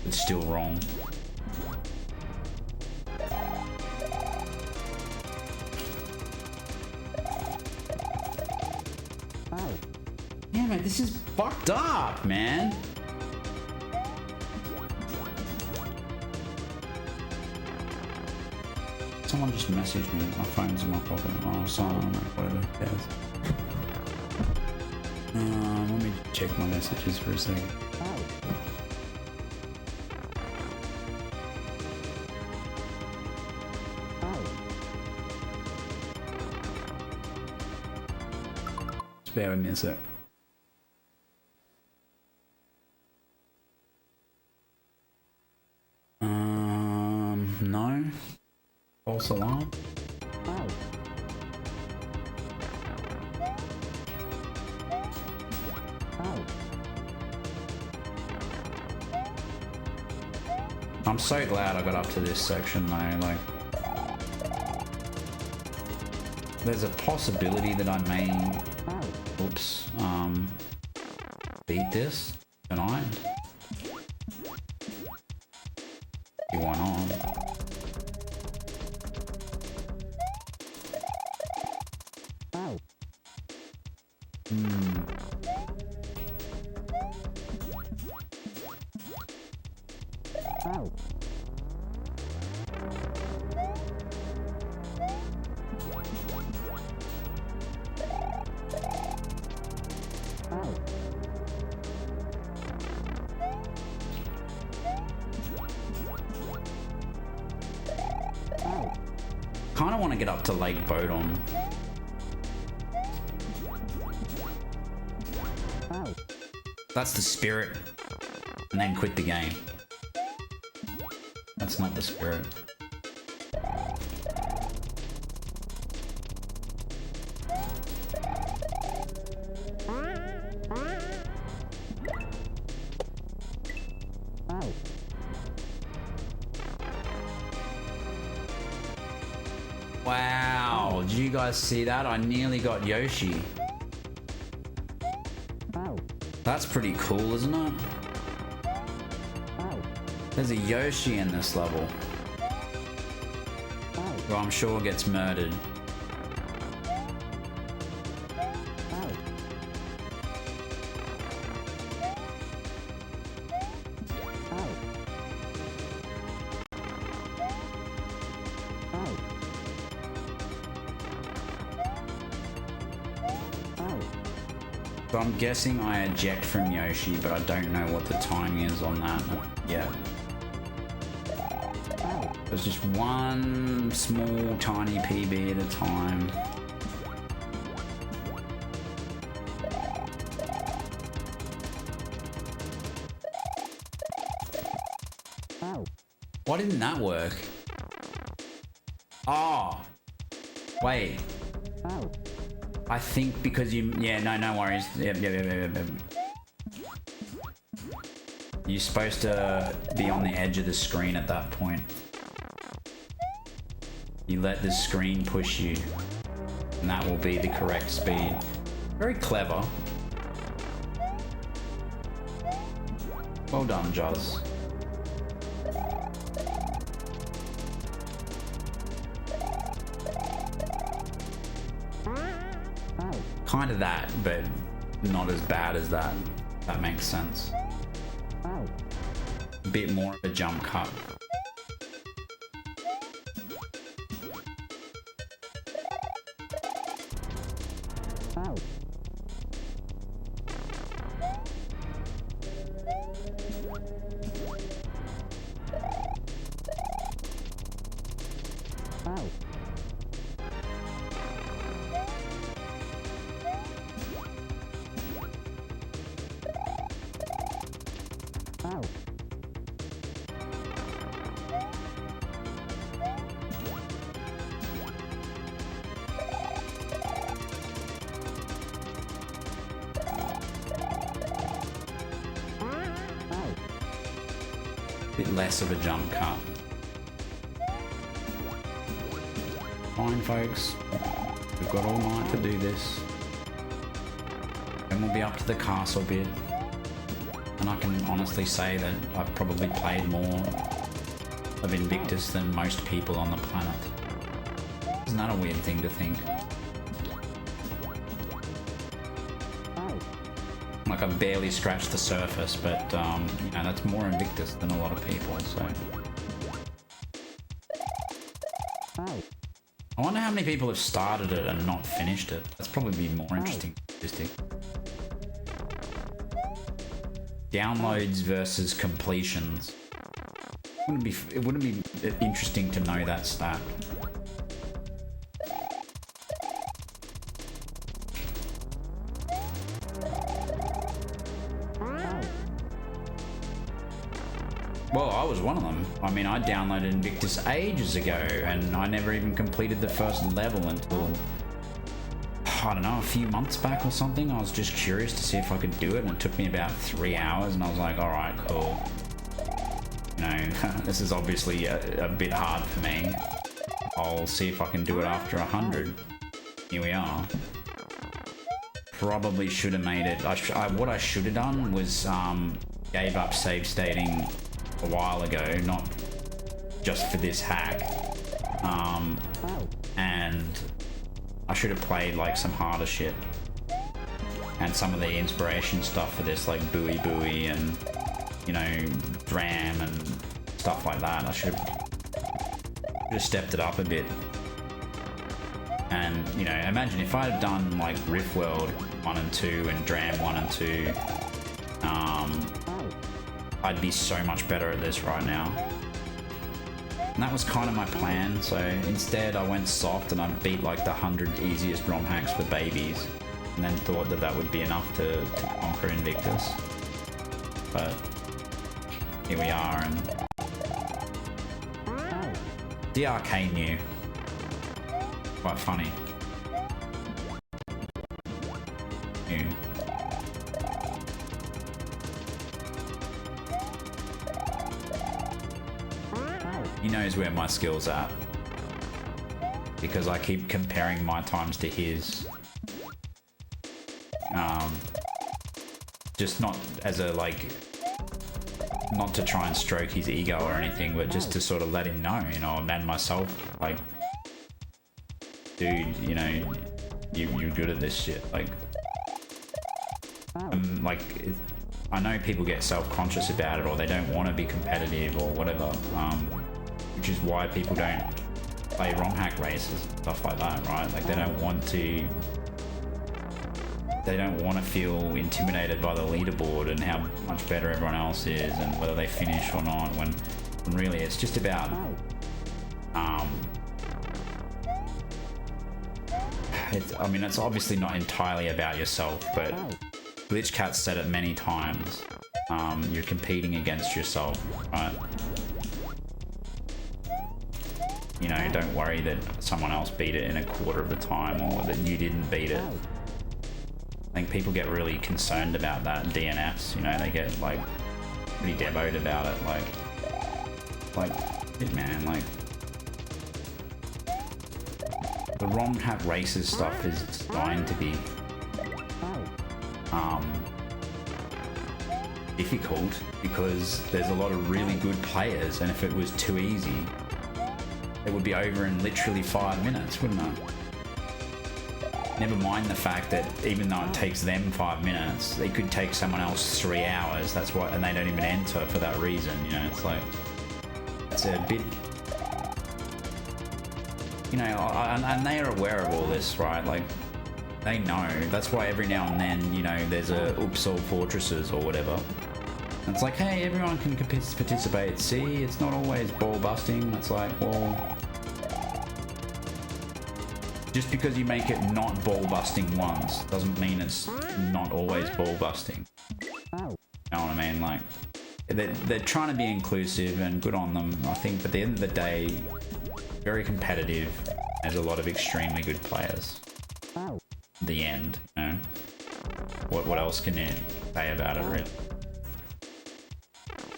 It's still wrong. Yeah, mate, this is fucked up, man. Someone just messaged me. My phone's in my pocket. Oh, silent, whatever, who cares? Let me check my messages for a second. Just bear with me a sec. No. False alarm. I'm so glad I got up to this section though, like there's a possibility that I may beat this tonight. Why not? Kind of want to get up to Lake Bodom. That's the spirit. And then quit the game. That's not the spirit. Wow, did you guys see that? I nearly got Yoshi. That's pretty cool, isn't it? There's a Yoshi in this level, who I'm sure gets murdered. So I'm guessing I eject from Yoshi, but I don't know what the timing is on that yet. There's just one small tiny PB at a time. Why didn't that work? Oh, wait. I think because you, yeah, no worries. Yep. You're supposed to be on the edge of the screen at that point. You let the screen push you, and that will be the correct speed. Very clever. Well done, Juz. Kind of that, but not as bad as that. That makes sense. A bit more of a jump cut. Bit less of a jump cut. Fine, folks. We've got all night to do this. Then we'll be up to the castle bit. And I can honestly say that I've probably played more of Invictus than most people on the planet. Isn't that a weird thing to think? Like, I've barely scratched the surface, but you know, that's more Invictus than a lot of people, so. I wonder how many people have started it and not finished it. That's probably be more interesting statistic. Downloads versus completions. It wouldn't be interesting to know that stat. Well, I was one of them. I mean, I downloaded Invictus ages ago, and I never even completed the first level until, I don't know, a few months back or something. I was just curious to see if I could do it, and it took me about 3 hours, and I was like, alright, cool. You know, this is obviously a bit hard for me. I'll see if I can do it after 100. Here we are. Probably should have made it. What I should have done was gave up save stating a while ago, not just for this hack, and I should have played like some harder shit and some of the inspiration stuff for this, like Buoy and, you know, Dram and stuff like that. I should have stepped it up a bit. And, you know, imagine if I had done like Rift World 1 and 2 and Dram 1 and 2, I'd be so much better at this right now. And that was kind of my plan, so instead I went soft and I beat like the 100 easiest ROM hacks for babies, and then thought that that would be enough to conquer Invictus. But here we are, and the arcade knew. Quite funny. New. He knows where my skill's at. because I keep comparing my times to his. Just not as a like, not to try and stroke his ego or anything, but just to sort of let him know, you know, and myself, like, dude, you know, you're good at this shit. Like, I know people get self-conscious about it, or they don't want to be competitive or whatever, which is why people don't play romhack races, stuff like that, right? Like, they don't want to feel intimidated by the leaderboard and how much better everyone else is and whether they finish or not, when really it's just about I mean, it's obviously not entirely about yourself, but Glitchcat said it many times. You're competing against yourself, right? You know, don't worry that someone else beat it in a quarter of the time or that you didn't beat it. I think people get really concerned about that DNFs, you know, they get like pretty demoed about it, like shit, man, like the romhack races stuff is designed to be difficult because there's a lot of really good players, and if it was too easy, it would be over in literally 5 minutes, wouldn't it? Never mind the fact that even though it takes them 5 minutes, they could take someone else 3 hours. That's why, and they don't even enter for that reason. You know, it's like, it's a bit, you know, and they are aware of all this, right? Like, they know. That's why every now and then, you know, there's a oops all fortresses or whatever. And it's like, hey, everyone can participate. See, it's not always ball busting. It's like, well, just because you make it not ball busting once doesn't mean it's not always ball busting. You know what I mean? Like, they're trying to be inclusive, and good on them, I think, but at the end of the day, very competitive. There's a lot of extremely good players. The end, you know? What else can you say about it, really?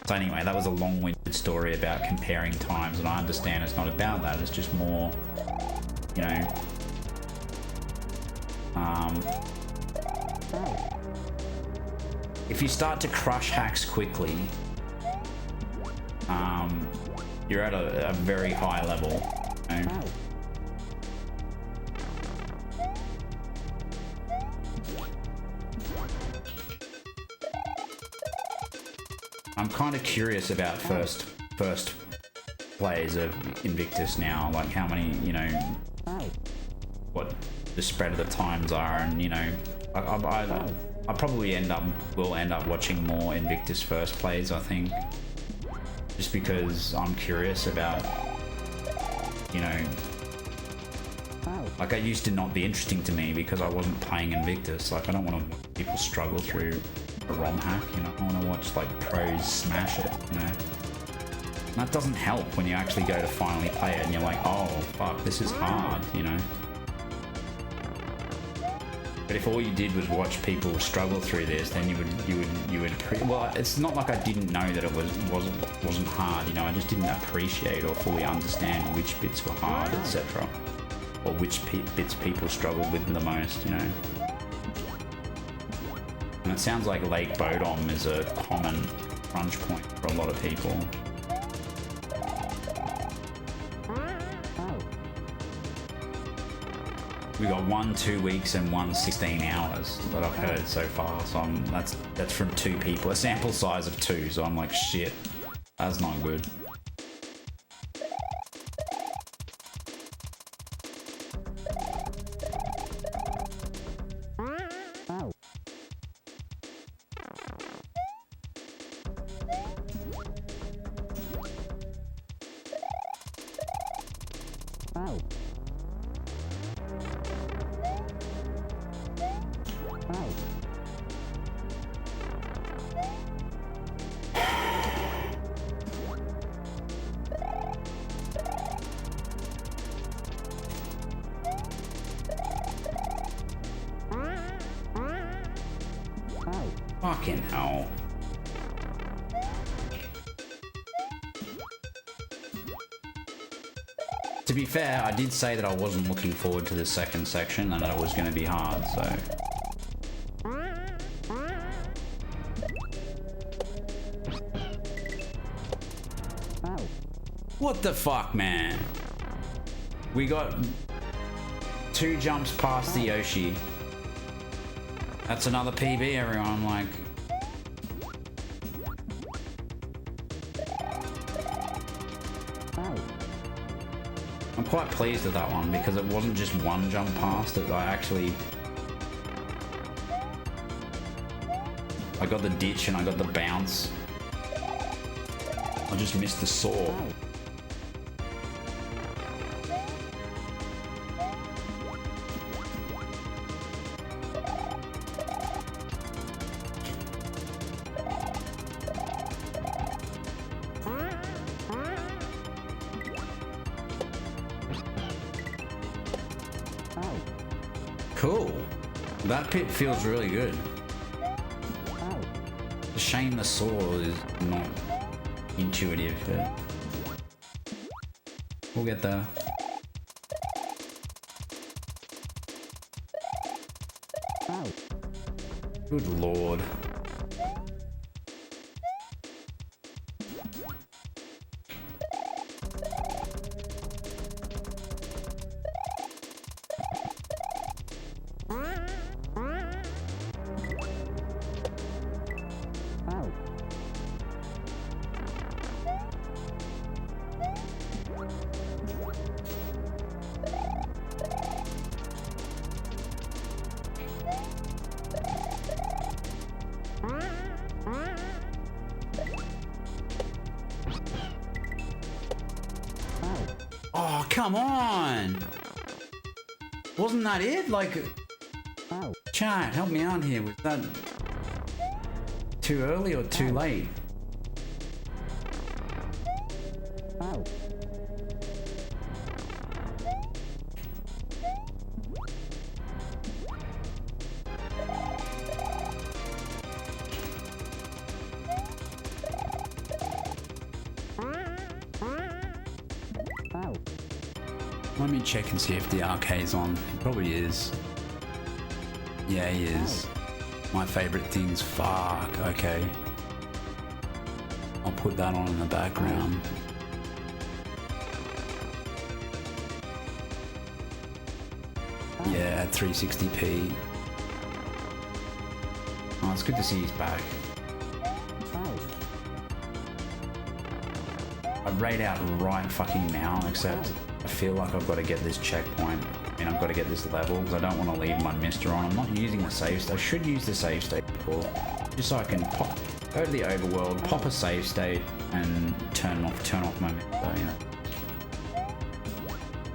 So anyway, that was a long-winded story about comparing times, and I understand it's not about that, it's just more, you know, if you start to crush hacks quickly, you're at a very high level, you know? I'm kind of curious about first plays of Invictus now, like how many, you know, what the spread of the times are, and you know, I probably will end up watching more Invictus first plays, I think, just because I'm curious about, you know, like, it used to not be interesting to me because I wasn't playing Invictus. Like, I don't want to watch people struggle through a ROM hack, you know, I want to watch like pros smash it, you know. And that doesn't help when you actually go to finally play it and you're like, oh fuck, this is hard, you know. But if all you did was watch people struggle through this, then you would well, it's not like I didn't know that it wasn't hard, you know. I just didn't appreciate or fully understand which bits were hard, etc., or which bits people struggled with the most, you know. And it sounds like Lake Bodom is a common crunch point for a lot of people. We got 1 2 weeks and 1 16 hours that I've heard so far. So that's from 2 people, a sample size of 2. So I'm like, shit, that's not good. Fucking hell. To be fair, I did say that I wasn't looking forward to the second section and that it was going to be hard, so... What the fuck, man? We got 2 jumps past the Yoshi. That's another PB, everyone. I'm like... I'm quite pleased with that one because it wasn't just 1 jump past it. I got the ditch and I got the bounce. I just missed the saw. Cool. That pit feels really good. It's a shame the saw is not intuitive, but we'll get there. Good lord. Oh, come on! Wasn't that it? Like, chat, help me out here. Was that too early or too late? Let me check and see if the arcade's on. It probably is. Yeah, he is. My favorite things. Fuck. Okay. I'll put that on in the background. Yeah, 360p. Oh, it's good to see he's back. I'd rate out right fucking now, except I feel like I've got to get this checkpoint. I mean, I've got to get this level because I don't want to leave my mister on. I'm not using the save state. I should use the save state before, just so I can go to the overworld, pop a save state, and turn off my mister, you know.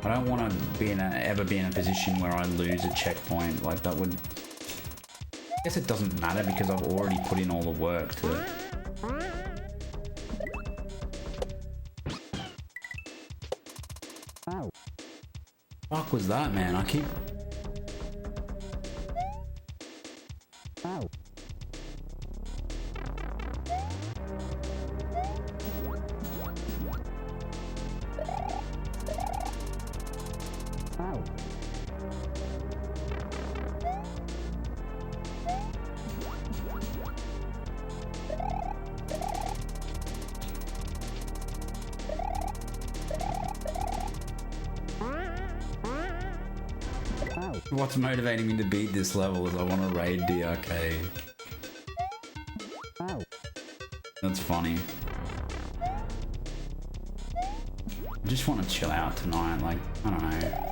I don't want to ever be in a position where I lose a checkpoint. Like that would... I guess it doesn't matter because I've already put in all the work to it. Fuck was that, man? I keep... What's motivating me to beat this level is I want to raid the arcade. That's funny. I just want to chill out tonight, like, I don't know.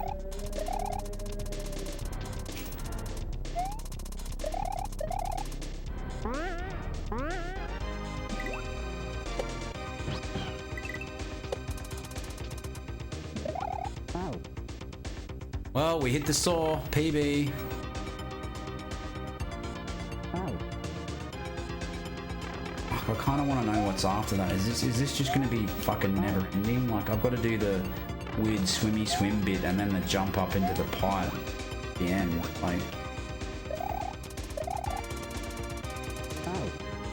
Well, we hit the saw, PB. I kind of want to know what's after that. Is this just going to be fucking never ending? Like, I've got to do the weird swim bit and then the jump up into the pipe at the end. Like,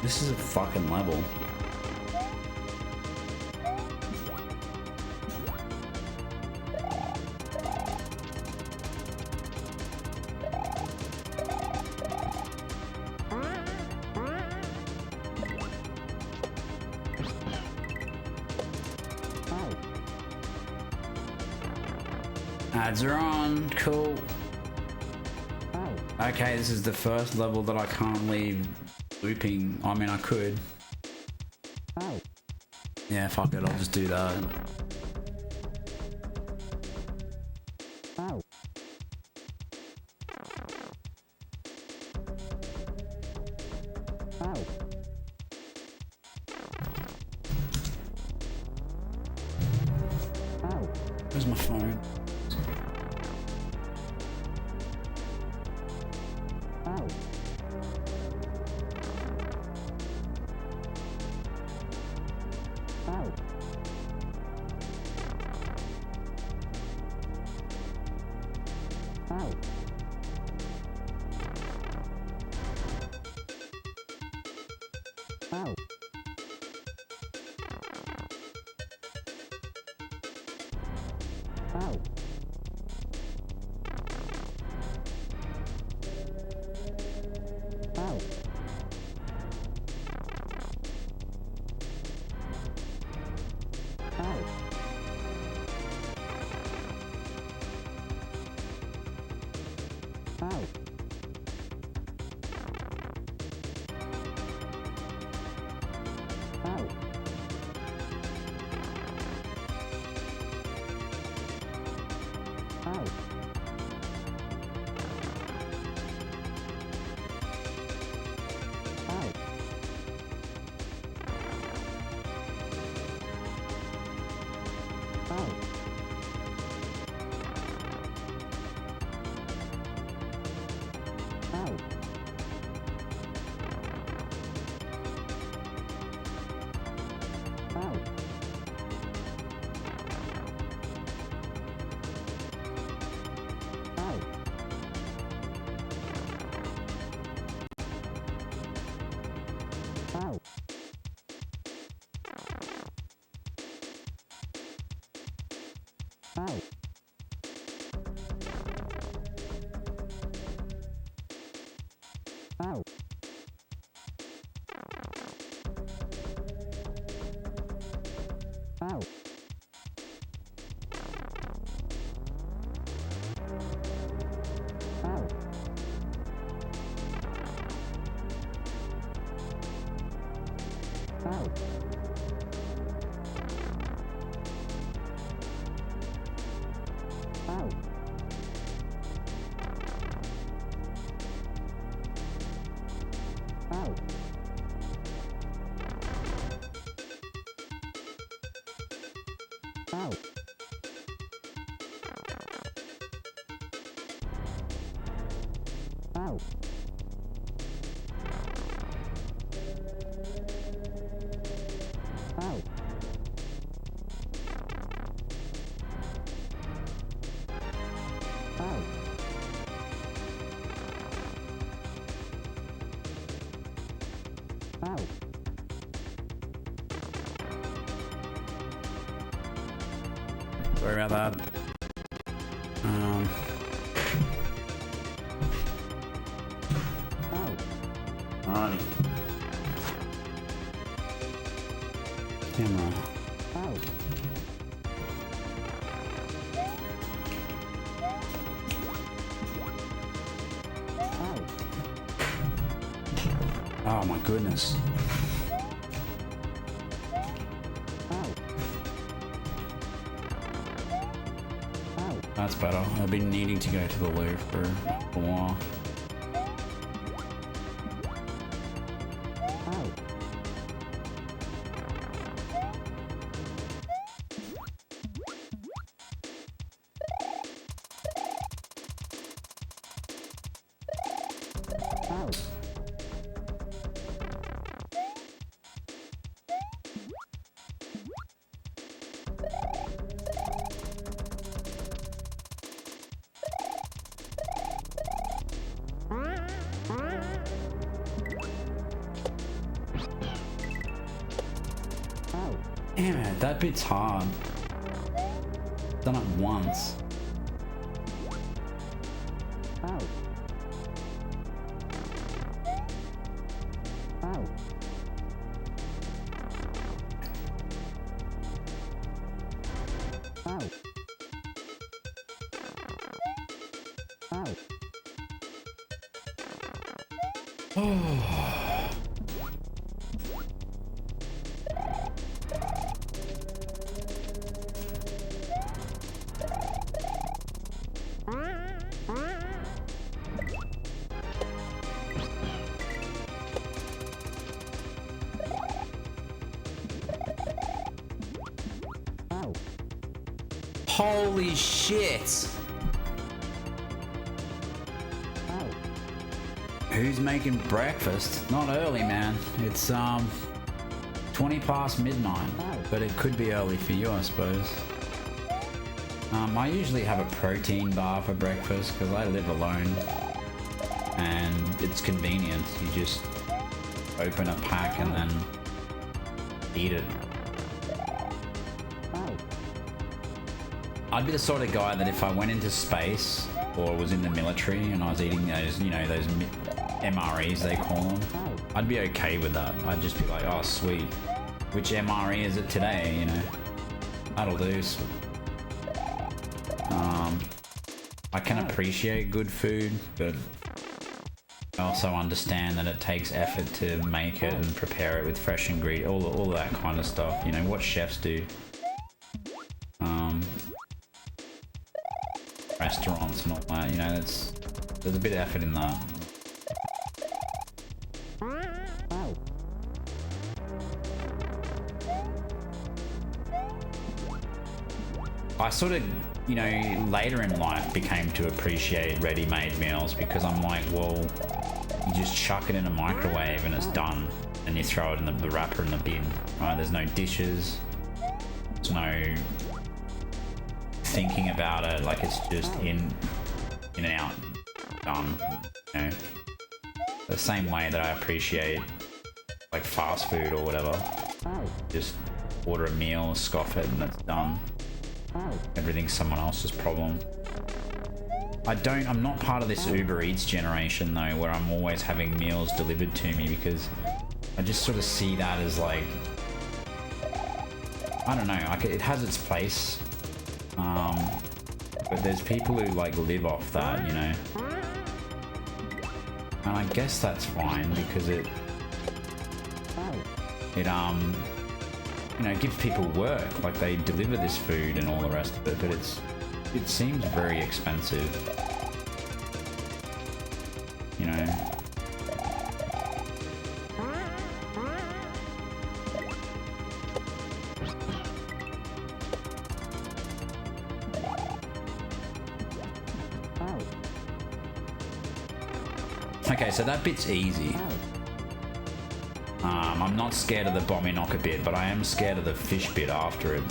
this is a fucking level. Ads are on. Cool. Okay, this is the first level that I can't leave looping. I mean, I could. Yeah, fuck it. I'll just do that. Where's my phone? Sorry about that. Alrighty. Camera. Oh my goodness. That's better. I've been needing to go to the loo for a while. Damn it, that bit's hard. Done it once. Oh. Holy shit! Who's making breakfast? Not early, man. It's 20 past midnight, but it could be early for you, I suppose. I usually have a protein bar for breakfast because I live alone and it's convenient. You just open a pack and then eat it. I'd be the sort of guy that if I went into space or was in the military and I was eating those, you know, those MREs they call them, I'd be okay with that. I'd just be like, oh sweet, which MRE is it today, you know? That'll do. I can appreciate good food, but I also understand that it takes effort to make it and prepare it with fresh ingredients, all that kind of stuff, you know, what chefs do. Restaurants and all that, you know, there's a bit of effort in that. I sort of, you know, later in life became to appreciate ready-made meals because I'm like, well, you just chuck it in a microwave and it's done, and you throw it in the wrapper in the bin, right? There's no dishes, there's no thinking about it, like it's just in and out, done, you know? The same way that I appreciate like fast food or whatever. Just order a meal, scoff it, and it's done. Everything's someone else's problem. I'm not part of this Uber Eats generation though, where I'm always having meals delivered to me, because I just sort of see that as like, I don't know, like it has its place. But there's people who like live off that, you know, and I guess that's fine because it you know, gives people work, like they deliver this food and all the rest of it, but it seems very expensive, you know. Okay, so that bit's easy. I'm not scared of the bomby knocker bit, but I am scared of the fish bit after it.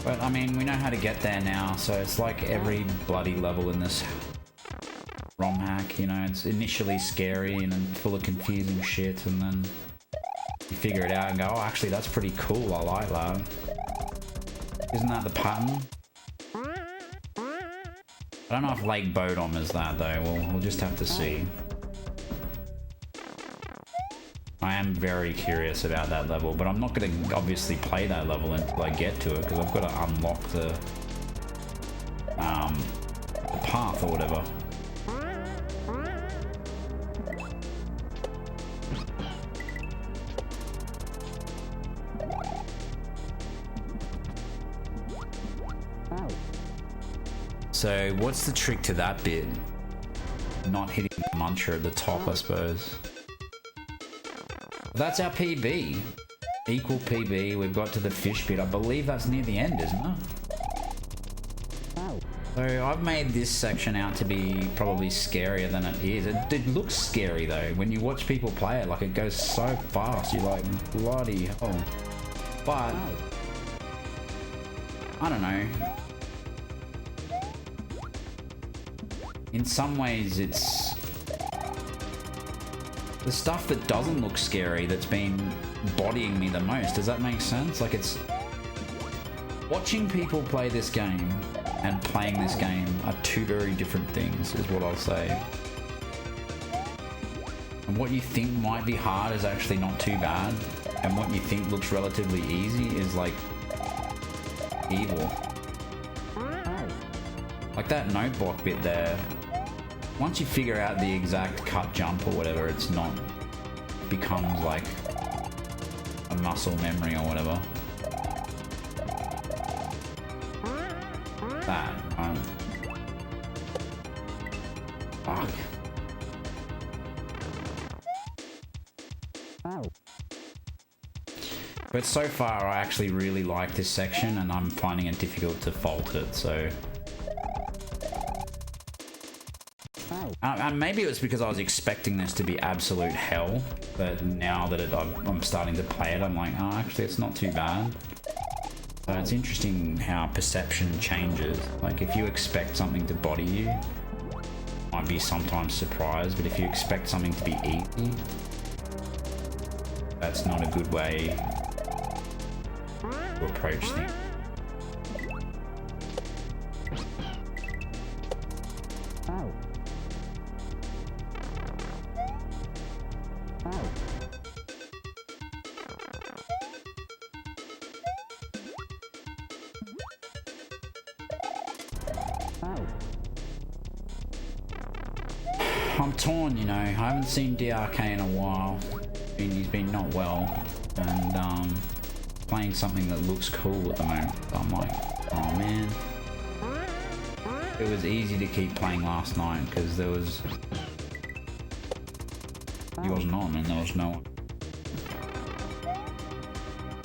But I mean, we know how to get there now, so it's like every bloody level in this ROM hack, you know, it's initially scary and then full of confusing shit, and then you figure it out and go, oh, actually that's pretty cool, I like that. Isn't that the pattern? I don't know if Lake Bodom is that though, we'll just have to see. I am very curious about that level, but I'm not going to obviously play that level until I get to it, because I've got to unlock the path or whatever. So what's the trick to that bit? Not hitting the muncher at the top, I suppose. That's our PB. Equal PB, we've got to the fish bit. I believe that's near the end, isn't it? So I've made this section out to be probably scarier than it is. It looks scary though. When you watch people play it, like it goes so fast, you're like, bloody hell. But, I don't know. In some ways it's the stuff that doesn't look scary that's been bodying me the most. Does that make sense? Like, it's watching people play this game and playing this game are two very different things, is what I'll say. And what you think might be hard is actually not too bad, and what you think looks relatively easy is like evil. Like that note block bit there, once you figure out the exact cut jump or whatever, it's not, becomes like a muscle memory or whatever. That, fuck. But so far, I actually really like this section, and I'm finding it difficult to fault it, so... And maybe it was because I was expecting this to be absolute hell, but now that I'm starting to play it, I'm like, oh, actually, it's not too bad. So it's interesting how perception changes. Like, if you expect something to body you, you might be sometimes surprised, but if you expect something to be easy, that's not a good way to approach things. I'm torn, you know. I haven't seen DRK in a while. He's been not well, and playing something that looks cool at the moment. So I'm like, oh man. It was easy to keep playing last night because there was... He wasn't on and there was no one.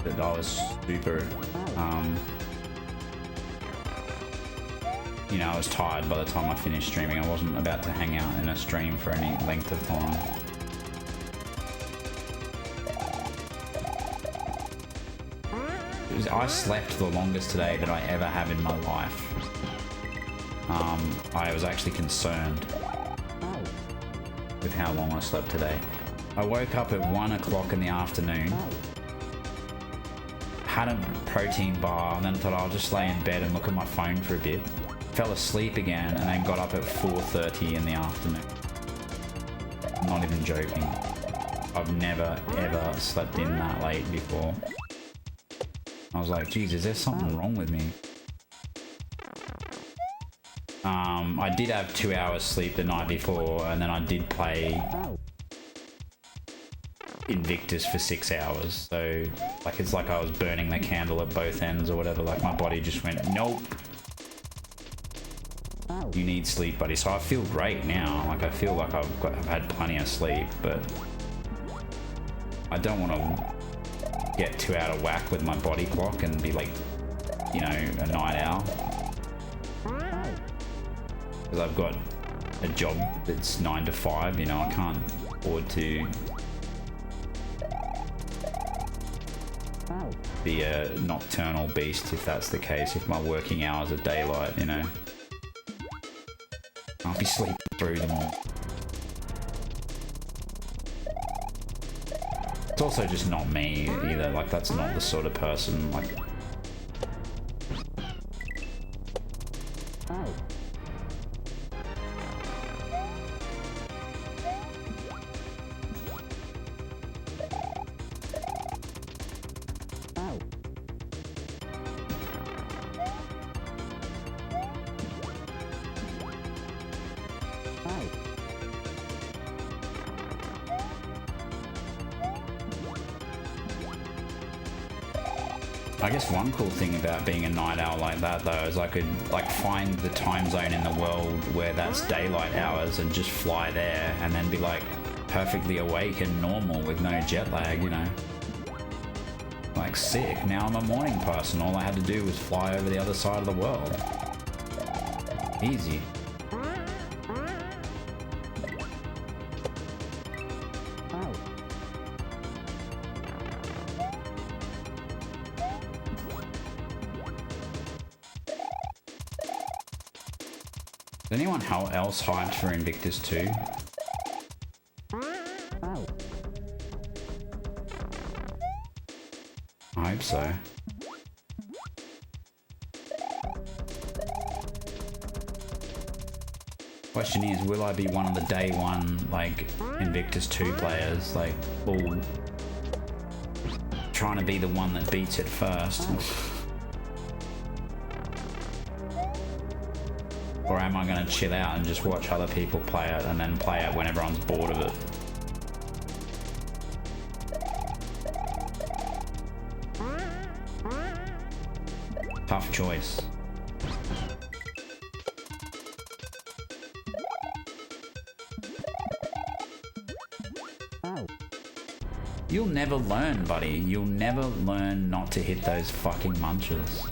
But I was super... you know, I was tired by the time I finished streaming. I wasn't about to hang out in a stream for any length of time. I slept the longest today that I ever have in my life. I was actually concerned with how long I slept today. I woke up at 1 o'clock in the afternoon, had a protein bar, and then thought I'll just lay in bed and look at my phone for a bit. Fell asleep again, and then got up at 4:30 in the afternoon. I'm not even joking. I've never ever slept in that late before. I was like, geez, is there something wrong with me? I did have 2 hours sleep the night before, and then I did play Invictus for 6 hours. So, like, it's like I was burning the candle at both ends or whatever. Like, my body just went, nope. You need sleep, buddy. So I feel great now. Like, I feel like I've had plenty of sleep, but I don't want to get too out of whack with my body clock and be like, you know, a night owl. Because I've got a job that's 9 to 5, you know, I can't afford to be a nocturnal beast if that's the case, if my working hours are daylight, you know. I'll be sleeping through them all. It's also just not me either, like that's not the sort of person, like... I guess one cool thing about being a night owl like that though is I could like find the time zone in the world where that's daylight hours and just fly there and then be like perfectly awake and normal with no jet lag, you know. Like sick. Now I'm a morning person. All I had to do was fly over the other side of the world. Easy. Is anyone else hyped for Invictus 2? I hope so. Question is, will I be one of the day one, like, Invictus 2 players, like, all trying to be the one that beats it first? Or or am I going to chill out and just watch other people play it and then play it when everyone's bored of it? Tough choice. You'll never learn, buddy. You'll never learn not to hit those fucking munches.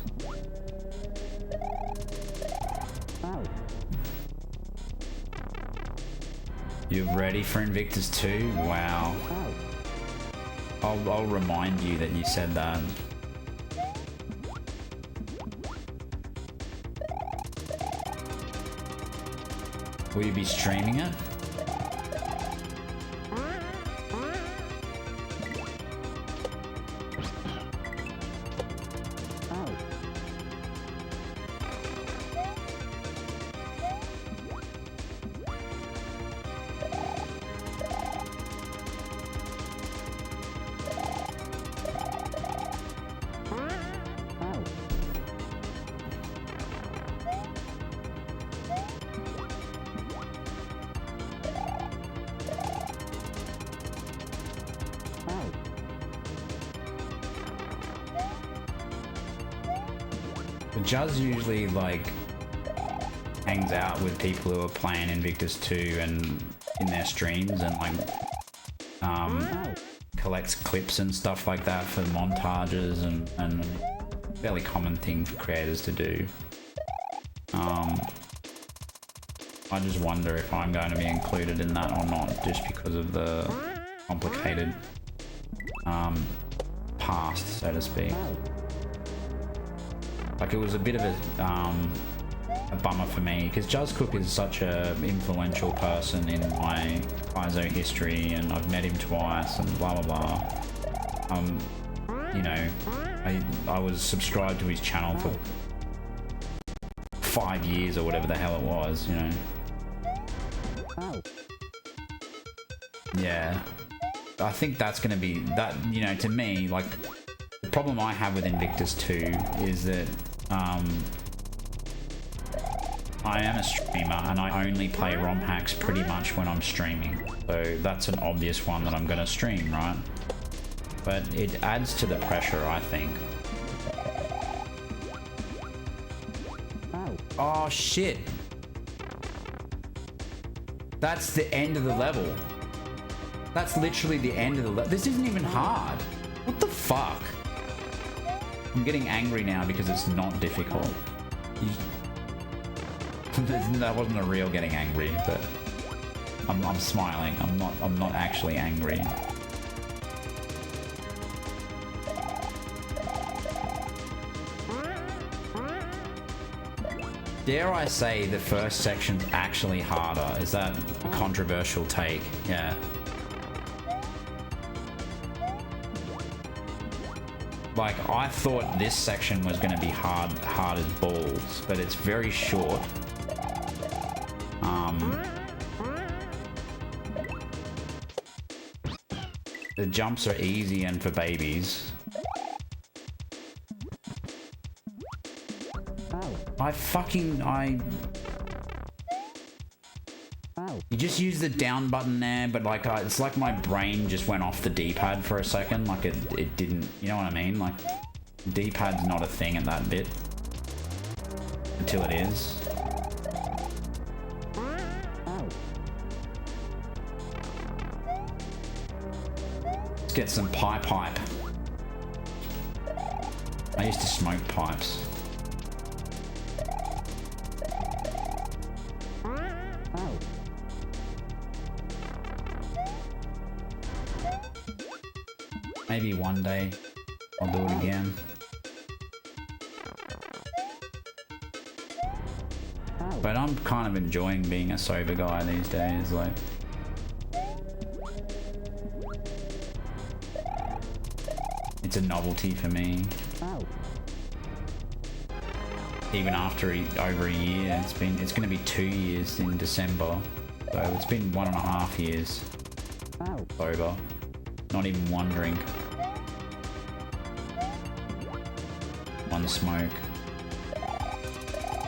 You're ready for Invictus 2? Wow. I'll remind you that you said that. Will you be streaming it? Juz usually like hangs out with people who are playing Invictus 2 and in their streams and like collects clips and stuff like that for montages and fairly common thing for creators to do. I just wonder if I'm going to be included in that or not, just because of the complicated past, so to speak. Like, it was a bit of a bummer for me, because Juzcook is such a influential person in my Paizo history, and I've met him twice, and blah blah blah. You know, I was subscribed to his channel for 5 years or whatever the hell it was, you know. Yeah, I think that's going to be that, you know, to me, like, the problem I have with Invictus 2 is that I am a streamer and I only play romhacks pretty much when I'm streaming, so that's an obvious one that I'm going to stream, right? But it adds to the pressure, I think. Oh shit! That's the end of the level. That's literally the end of the level. This isn't even hard. What the fuck? I'm getting angry now because it's not difficult. That wasn't a real getting angry, but I'm smiling. I'm not actually angry. Dare I say the first section's actually harder? Is that a controversial take? Yeah. Like, I thought this section was going to be hard as balls, but it's very short. The jumps are easy and for babies. You just use the down button there, but like, it's like my brain just went off the D-pad for a second. Like it didn't, you know what I mean? Like, D-pad's not a thing at that bit. Until it is. Let's get some pipe. I used to smoke pipes. Maybe one day I'll do it again. But I'm kind of enjoying being a sober guy these days, like. It's a novelty for me. Even after over a year, it's going to be 2 years in December. So it's been 1.5 years sober. Not even one drink. One smoke.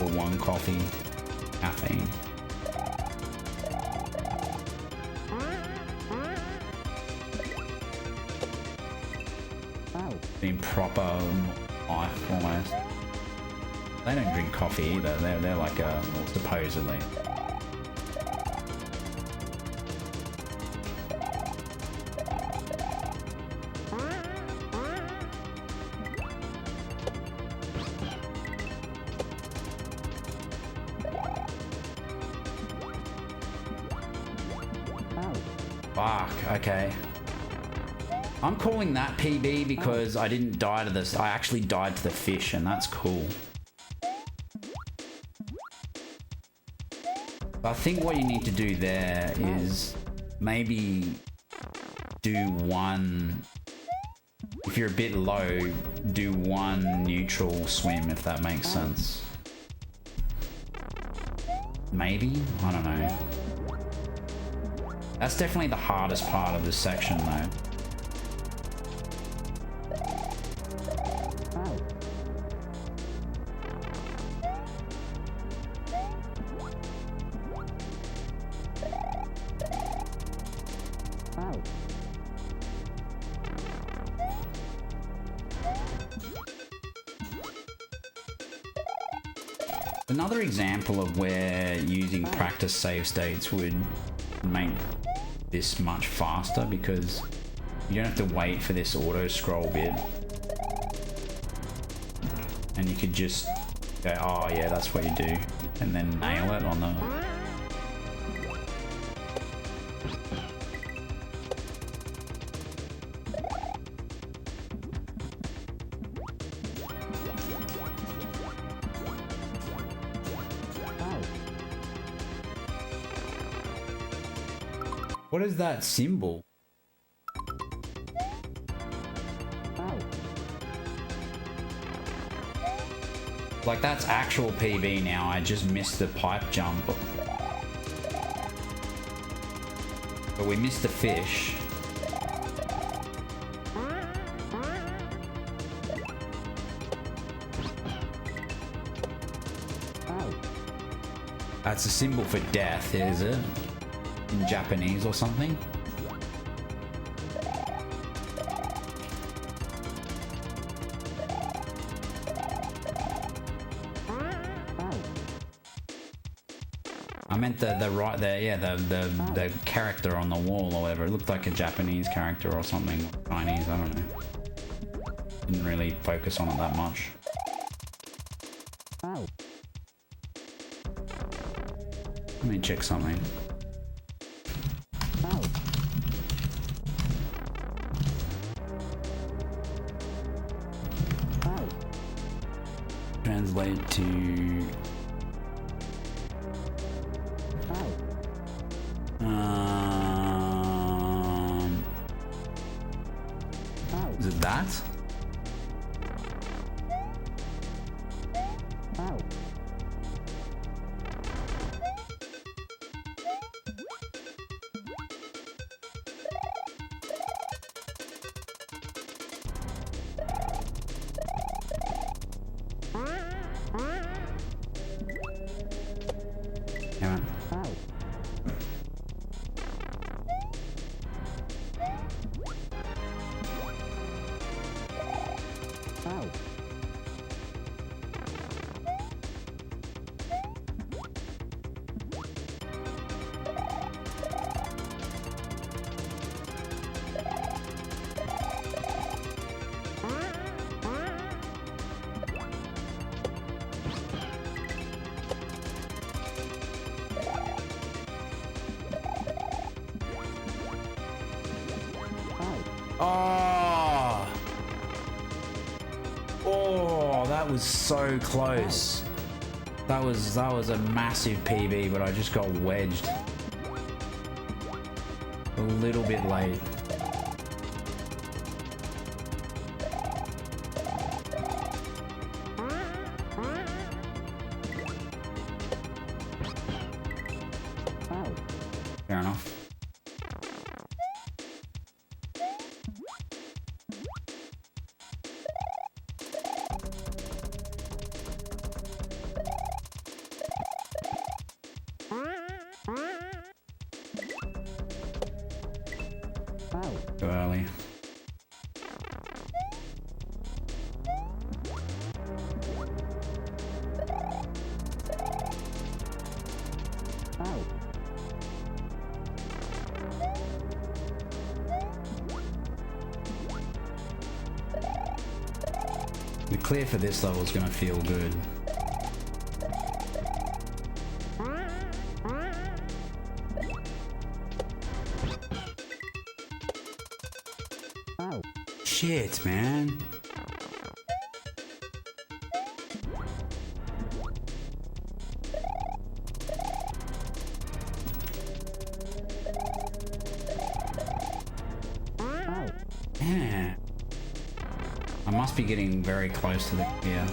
Or one coffee. caffeine. Being proper life almost. They don't drink coffee either. They're like a, well, supposedly. Fuck, okay. I'm calling that PB because I didn't die to this. I actually died to the fish, and that's cool. I think what you need to do there is maybe do one, if you're a bit low, do one neutral swim, if that makes sense. Maybe? I don't know. That's definitely the hardest part of this section though. Another example of where using practice save states would make this much faster, because you don't have to wait for this auto scroll bit, and you could just go, oh yeah, that's what you do, and then nail it on the... What is that symbol? Like, that's actual PB now. I just missed the pipe jump. But we missed the fish. That's a symbol for death, is it? In Japanese or something? I meant the right there, yeah, the character on the wall or whatever. It looked like a Japanese character or something. Chinese, I don't know. Didn't really focus on it that much. Let me check something. Translate to is it that? Yeah. Oh, oh, that was so close. That was a massive PB, but I just got wedged a little bit late. Fair enough. Too early. The clear for this level is going to feel good. Shit, man. Yeah. I must be getting very close to the clear.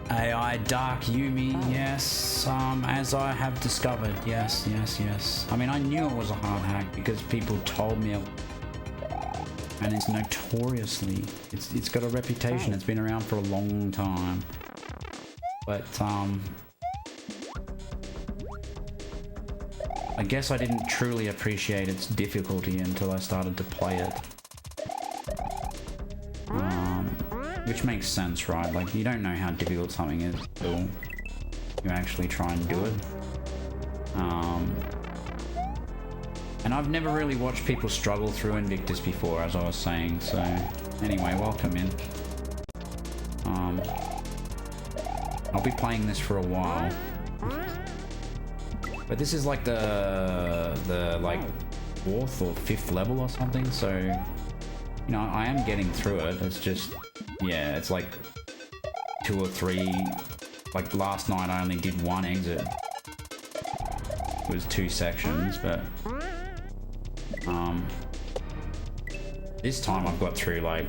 AI Dark Yumi, yes, as I have discovered, yes. I mean, I knew it was a hard hack because people told me it, and it's notoriously, it's got a reputation, it's been around for a long time, but I guess I didn't truly appreciate its difficulty until I started to play it. Which makes sense, right? Like, you don't know how difficult something is until you actually try and do it. And I've never really watched people struggle through Invictus before, as I was saying, so anyway, welcome in. I'll be playing this for a while. But this is like the like 4th or 5th level or something, so you know, I am getting through it. It's just, yeah, it's like 2 or 3. Like last night I only did 1 exit. It was 2 sections, but this time I've got through like,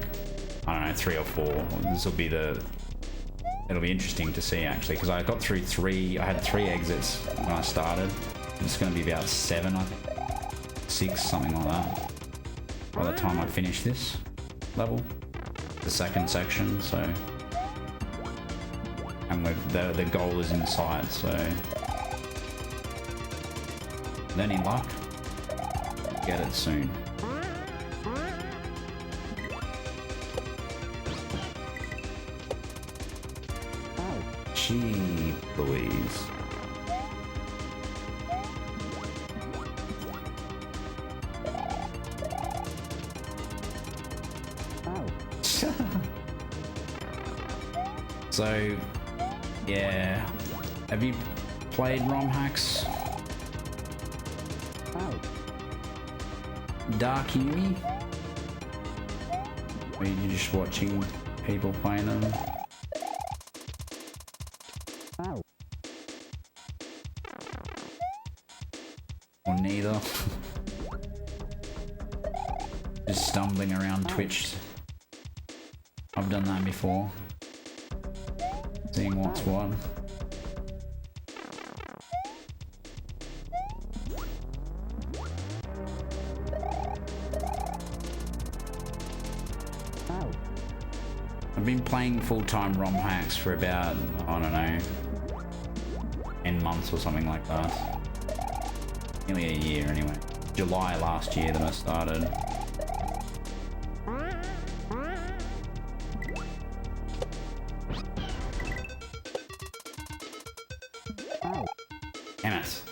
I don't know, 3 or 4. This will be it'll be interesting to see actually, because I got through 3. I had 3 exits when I started. It's going to be about 7, I think, 6, something like that, by the time I finish this level, the 2nd section. So, and the goal is in sight. So, with any luck, get it soon. Gee, Louise. So, yeah. Have you played romhacks? Dark Yumi? Or are you just watching people playing them? Or neither? Just stumbling around Twitch. I've done that before. Seeing what's what. I've been playing full-time ROM hacks for about, I don't know, 10 months or something like that. Nearly a year anyway. July last year that I started. Damn it.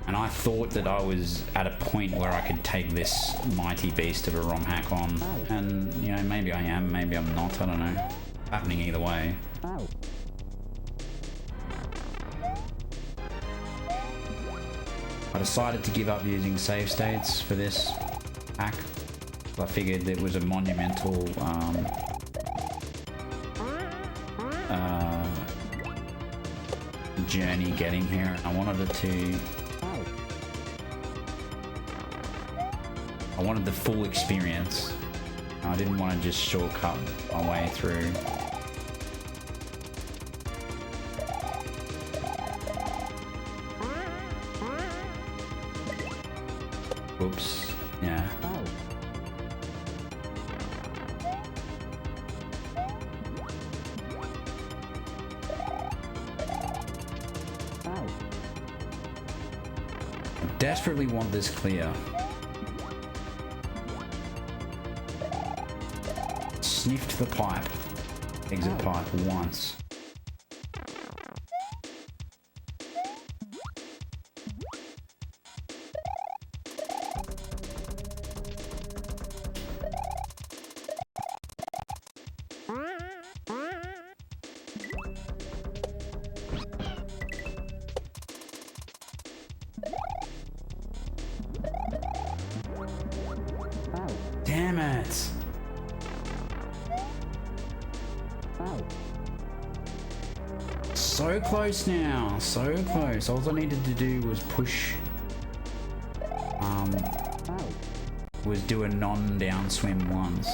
And I thought that I was at a point where I could take this mighty beast of a ROM hack on. And, you know, maybe I am, maybe I'm not, I don't know. Happening either way. I decided to give up using save states for this hack. I figured it was a monumental journey getting here. I wanted the full experience. I didn't want to just shortcut my way through. Oops. Yeah. I desperately want this clear. Sniffed the pipe. Exit pipe once. Damn it! So close now, so close. All I needed to do was push, was do a non-down swim once.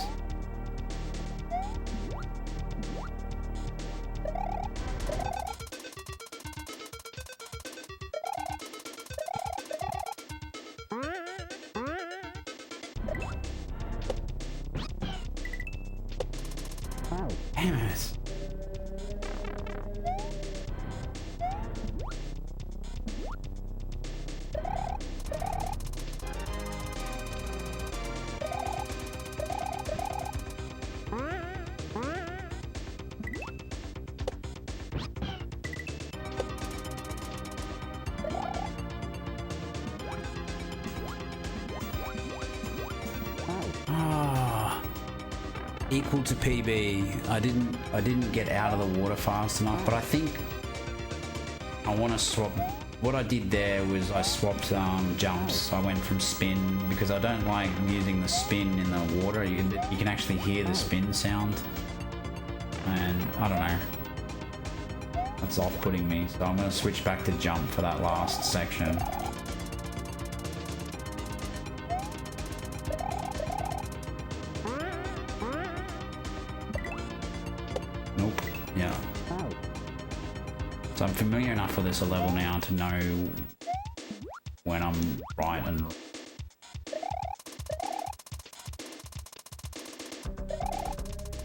Damn it. Equal to PB. I didn't get out of the water fast enough, but I think I want to swap. What I did there was I swapped jumps. I went from spin because I don't like using the spin in the water. You can actually hear the spin sound, and I don't know. That's off-putting me. So I'm going to switch back to jump for that last section. Nope. Yeah. So I'm familiar enough with this level now to know when I'm right and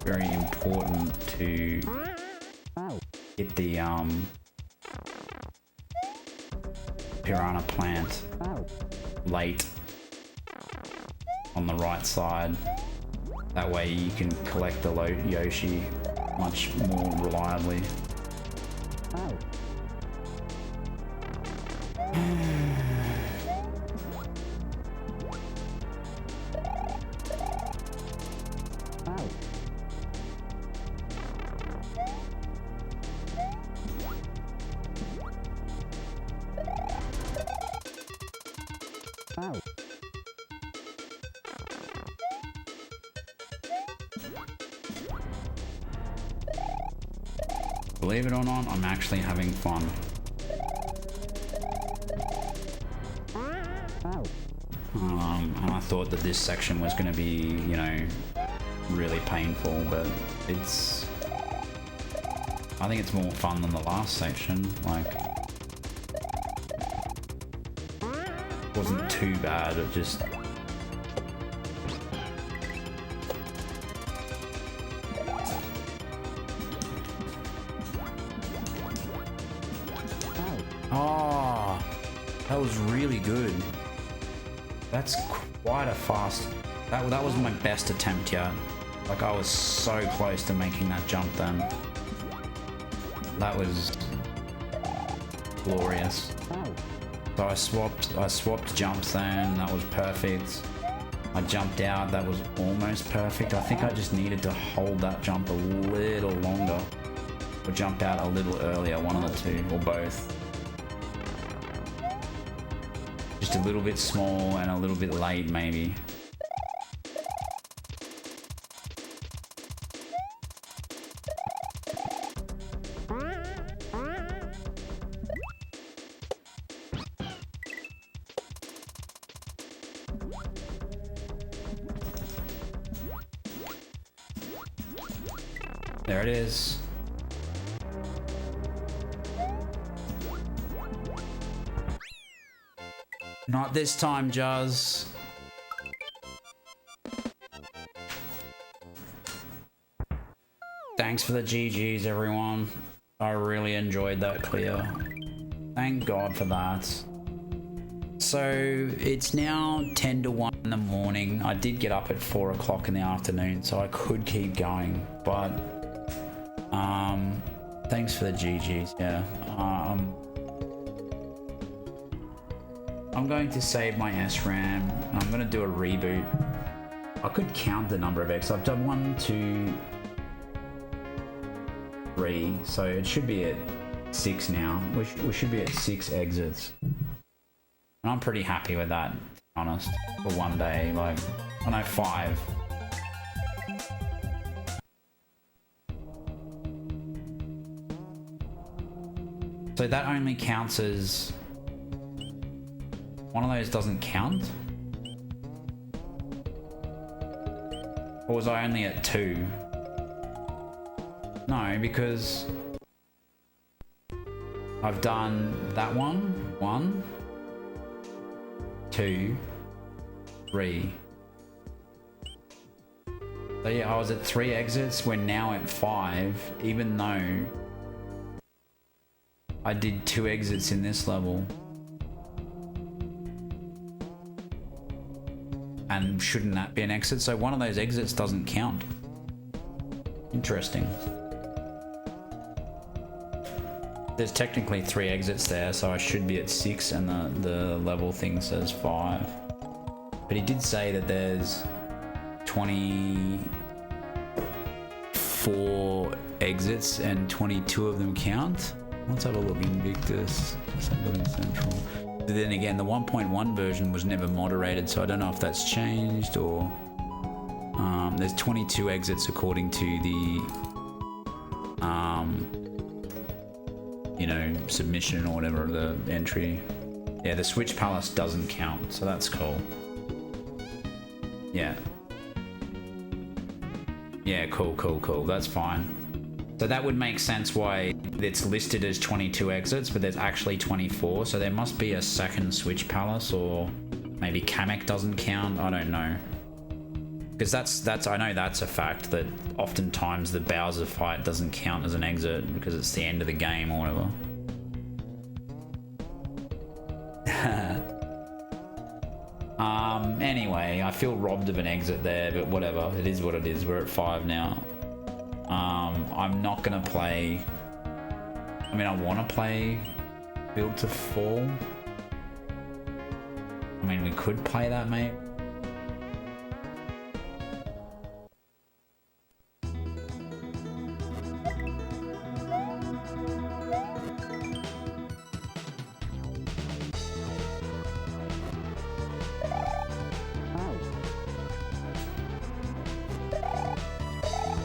very important to get the piranha plant late on the right side. That way you can collect the Yoshi much more reliably. Believe it or not, I'm actually having fun. And I thought that this section was going to be, you know, really painful, but I think it's more fun than the last section. Like, it wasn't too bad, it just... Oh, that was really good. That's quite a fast... That was my best attempt yet. Like, I was so close to making that jump then. That was glorious. So I swapped jumps then, that was perfect. I jumped out, that was almost perfect. I think I just needed to hold that jump a little longer. Or jump out a little earlier, one of the two, or both. Just a little bit small and a little bit late, maybe. There it is. Not this time, Juz. Thanks for the GGs, everyone. I really enjoyed that clear. Thank God for that. So it's now 10 to 1 in the morning. I did get up at 4 o'clock in the afternoon, so I could keep going, but thanks for the GGs. Yeah. I'm going to save my SRAM. I'm going to do a reboot. I could count the number of exits. I've done 1, 2, 3, so it should be at 6 now. We should be at 6 exits. And I'm pretty happy with that, to be honest, for one day. Like, I know 5. So that only counts as... One of those doesn't count? Or was I only at 2? No, because I've done that one, 1, 2, 3. So yeah, I was at 3 exits. We're now at 5, even though I did 2 exits in this level. And shouldn't that be an exit? So one of those exits doesn't count. Interesting. There's technically 3 exits there, so I should be at 6 and the level thing says 5. But he did say that there's 24 exits and 22 of them count. Let's have a look. Invictus, Central. But then again, the 1.1 version was never moderated, so I don't know if that's changed or... there's 22 exits according to the, you know, submission or whatever, the entry. Yeah, the Switch Palace doesn't count, so that's cool. Yeah. Yeah, cool. That's fine. So that would make sense why it's listed as 22 exits, but there's actually 24. So there must be a second Switch Palace, or maybe Kamek doesn't count. I don't know. Because that's I know that's a fact, that oftentimes the Bowser fight doesn't count as an exit because it's the end of the game or whatever. Anyway, I feel robbed of an exit there, but whatever. It is what it is. We're at 5 now. I'm not gonna play... I mean, I want to play Build to Fall. I mean, we could play that, mate.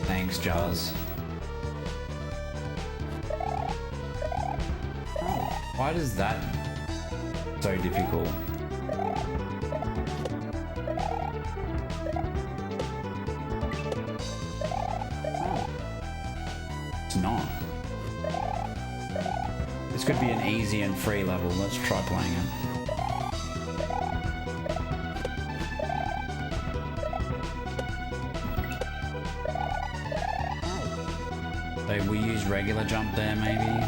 Thanks, Juz. Why is that so difficult? It's not. This could be an easy and free level. Let's try playing it. So we use regular jump there, maybe?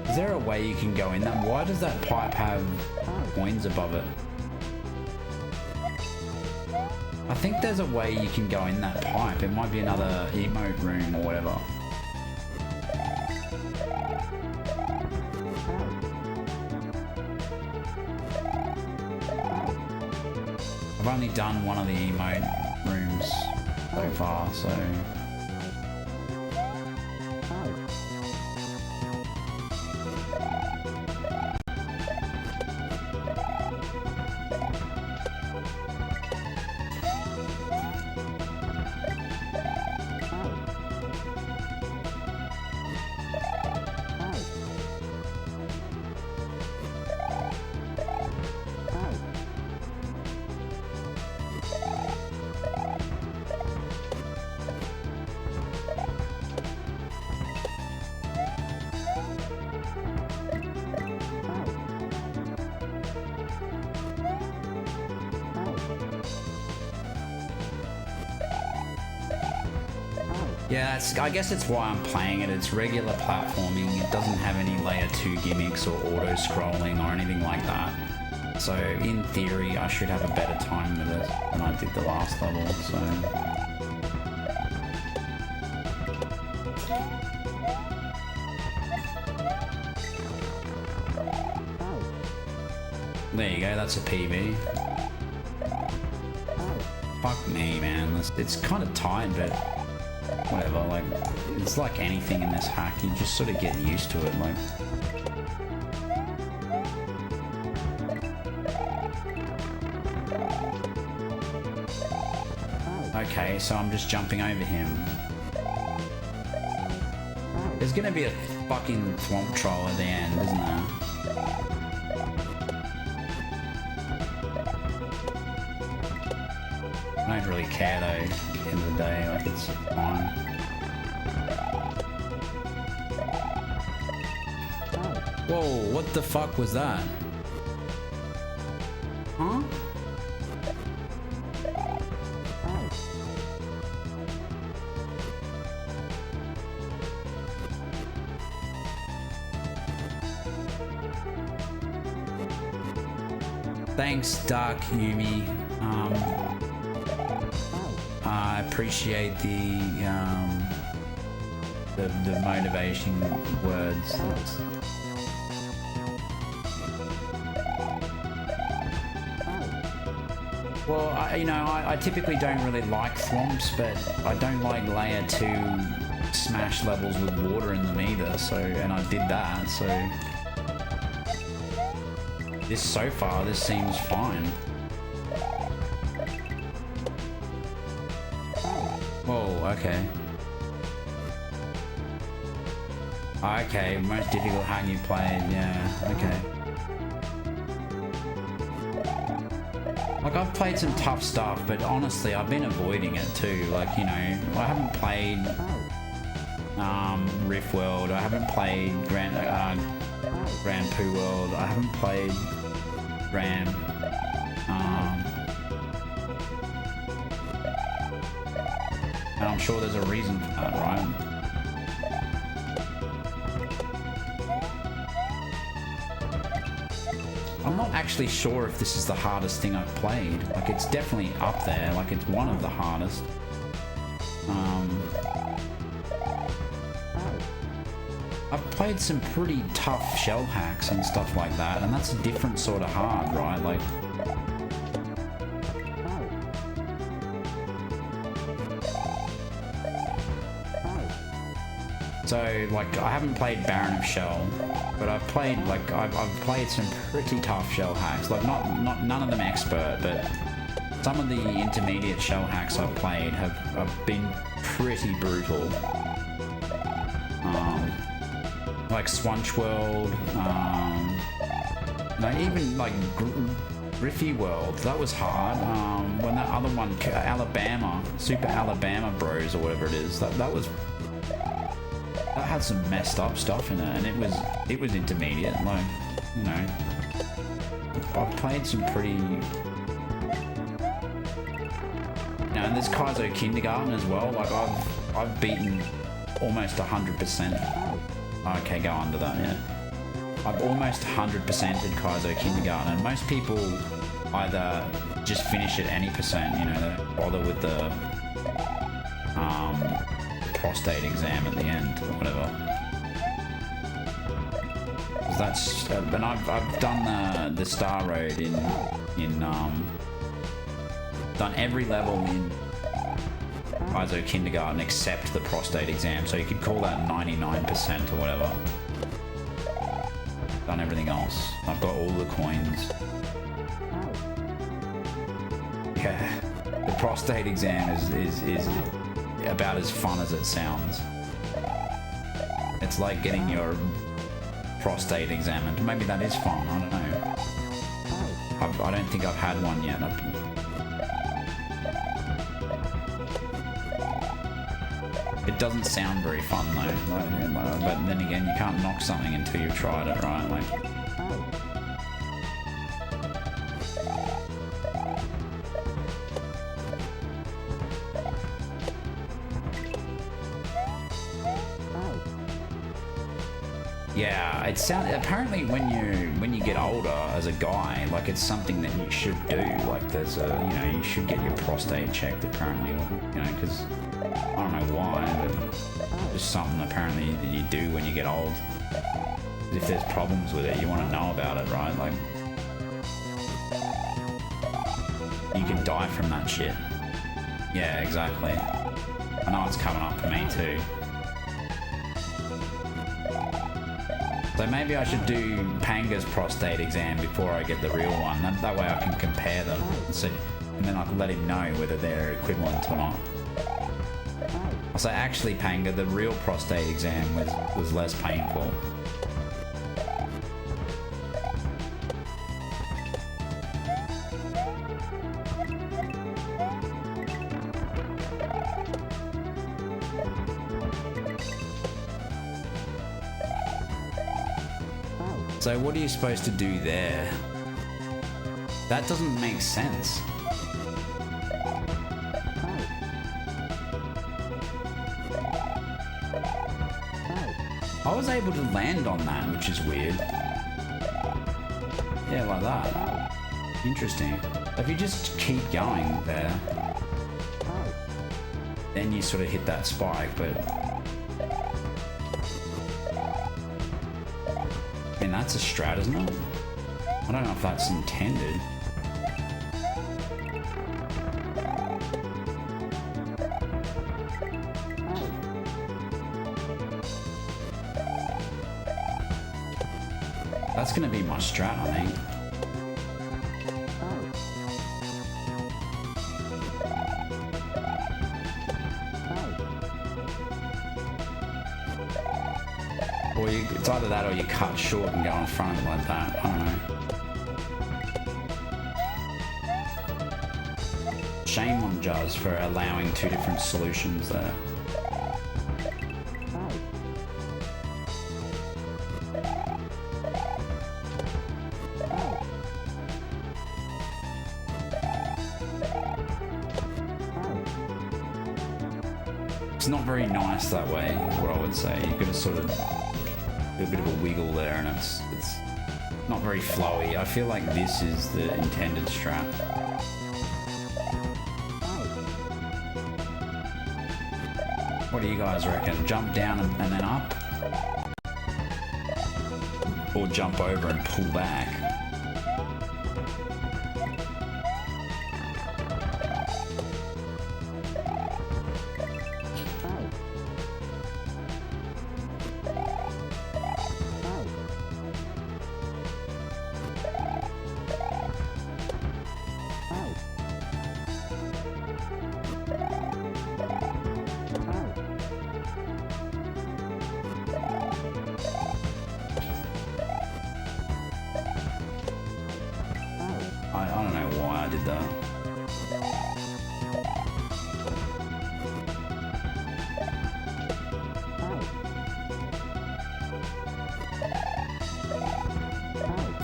Is there a way you can go in that? Why does that pipe have coins above it? I think there's a way you can go in that pipe. It might be another emote room or whatever. I've only done one of the emote rooms so far, so... Yeah, I guess it's why I'm playing it. It's regular platforming. It doesn't have any layer 2 gimmicks or auto-scrolling or anything like that. So in theory, I should have a better time with it than I did the last level, so... There you go, that's a PB. Fuck me, man. It's kind of tight, but whatever. Like, it's like anything in this hack. You just sort of get used to it. Like, okay, so I'm just jumping over him. There's gonna be a fucking thwomp troll at the end, isn't there? I don't really care though, at the end of the day, like it's fine. Whoa, what the fuck was that? Huh? Thanks, Dark Yumi. I appreciate the motivation words. Well, I typically don't really like thwomps, but I don't like layer 2 smash levels with water in them either. So, and I did that. So, so far, this seems fine. Whoa, okay. Okay, most difficult hack you played, yeah, okay. Like, I've played some tough stuff, but honestly, I've been avoiding it too. Like, you know, I haven't played Rift World, I haven't played Grand Poo World, I haven't played Ram. And I'm sure there's a reason for that, right? I'm not actually sure if this is the hardest thing I've played. Like, it's definitely up there. Like, it's one of the hardest. I've played some pretty tough shell hacks and stuff like that, and that's a different sort of hard, right? Like, so, like, I haven't played Baron of Shell, but I've played, like, I've played some pretty tough shell hacks. Like, none of them expert, but some of the intermediate shell hacks I've played have been pretty brutal. Like Swunch World, even like Griffey World, that was hard. When that other one, Alabama, Super Alabama Bros or whatever it is, that had some messed up stuff in it, and it was intermediate. Like, you know, I've played some pretty. And there's Kaizo Kindergarten as well. Like, I've beaten almost 100%. Okay, go under that, yeah. I've almost 100%ed Kaizo Kindergarten, and most people either just finish at any percent, you know, they don't bother with the prostate exam at the end, or whatever. 'Cause that's, and I've done the Star Road in done every level in Kaizo Kindergarten except the prostate exam, so you could call that 99% or whatever. Done everything else. I've got all the coins. Yeah, the prostate exam is about as fun as it sounds. It's like getting your prostate examined. Maybe that is fun, I don't know. I don't think I've had one yet. It doesn't sound very fun though, but then again, you can't knock something until you've tried it, right? Like, Yeah, it sounds apparently when you get older as a guy, like it's something that you should do. Like there's a you should get your prostate checked apparently, because I don't know why, but just something apparently that you do when you get old. If there's problems with it, you want to know about it, right? Like you can die from that shit. Yeah, exactly. I know it's coming up for me too. So maybe I should do Panga's prostate exam before I get the real one. That way I can compare them and then I can let him know whether they're equivalent or not. I'll say, actually, Panga, the real prostate exam was less painful. So what are you supposed to do there? That doesn't make sense. I was able to land on that, which is weird. Yeah, like that. Interesting. If you just keep going there, then you sort of hit that spike, but... I mean, that's a strat, isn't it? I don't know if that's intended. That's gonna be my strat, I think. Or it's either that or you cut short and go in front of it like that. I don't know. Shame on Juz for allowing two different solutions there. It's not very nice that way, is what I would say. You've got to sort of do a bit of a wiggle there, and it's not very flowy. I feel like this is the intended strat. What do you guys reckon? Jump down and then up? Or jump over and pull back? I don't know why I did that.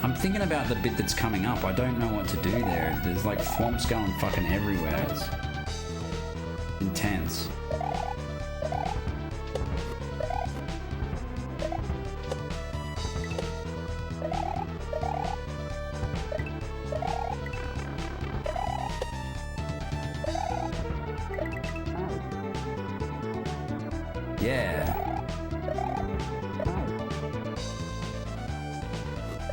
I'm thinking about the bit that's coming up. I don't know what to do there. There's like thwomps going fucking everywhere. It's intense. Yeah.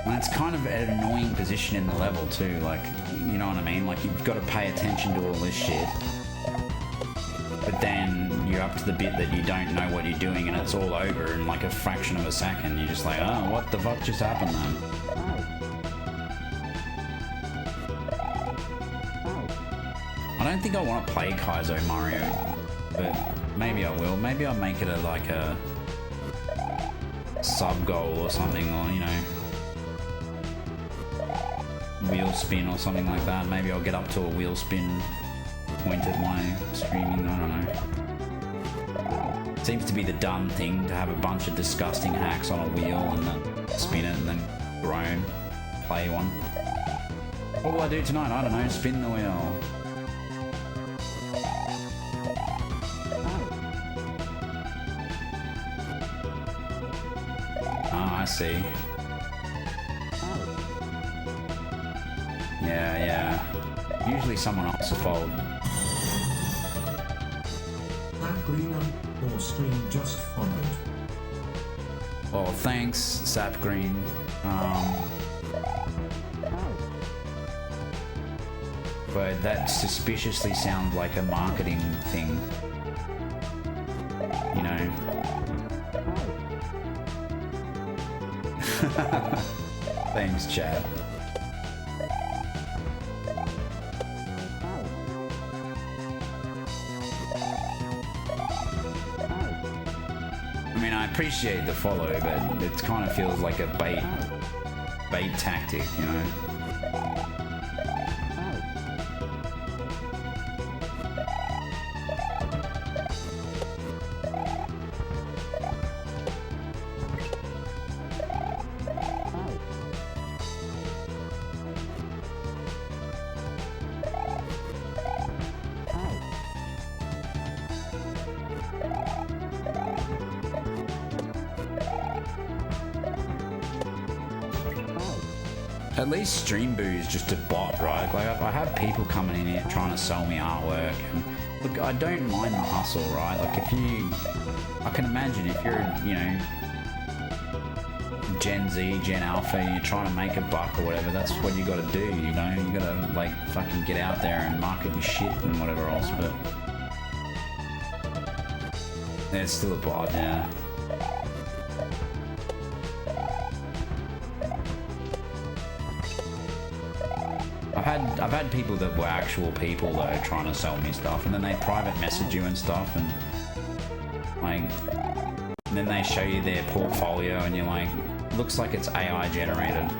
And it's kind of an annoying position in the level too, like, you know what I mean? Like, you've got to pay attention to all this shit. But then you're up to the bit that you don't know what you're doing and it's all over in like a fraction of a second. You're just like, oh, what the fuck just happened then? I don't think I want to play Kaizo Mario, but maybe I will. Maybe I'll make it like a sub goal or something, or wheel spin or something like that. Maybe I'll get up to a wheel spin point at my streaming. I don't know. Seems to be the done thing to have a bunch of disgusting hacks on a wheel and then spin it and then groan, play one. What will I do tonight? I don't know. Spin the wheel. I I see. Yeah. Usually someone else will fold. That green or stream just followed. Oh, thanks, Sap Green. But that suspiciously sounds like a marketing thing. You know. Thanks, Chad. I mean, I appreciate the follow, but it kind of feels like a bait tactic, you know? At least Stream Boo is just a bot, right? Like, I have people coming in here trying to sell me artwork, and look, I don't mind the hustle, right? Like, I can imagine if you're, you know, Gen Z, Gen Alpha, and you're trying to make a buck or whatever, that's what you gotta do, you know? You gotta, like, fucking get out there and market your shit and whatever else, but... yeah, it's still a bot, yeah. I've had people that were actual people that are trying to sell me stuff, and then they private message you and stuff, and like, and then they show you their portfolio, and you're like, looks like it's AI generated.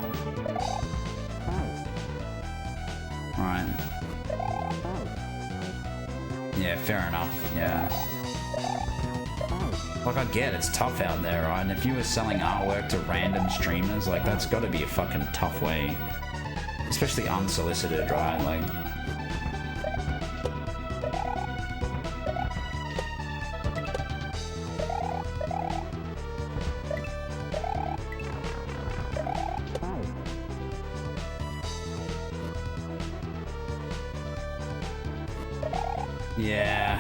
Right. Yeah, fair enough. Yeah. Like, I get it's tough out there, right? And if you were selling artwork to random streamers, like, that's got to be a fucking tough way. Especially unsolicited, right? Like, yeah.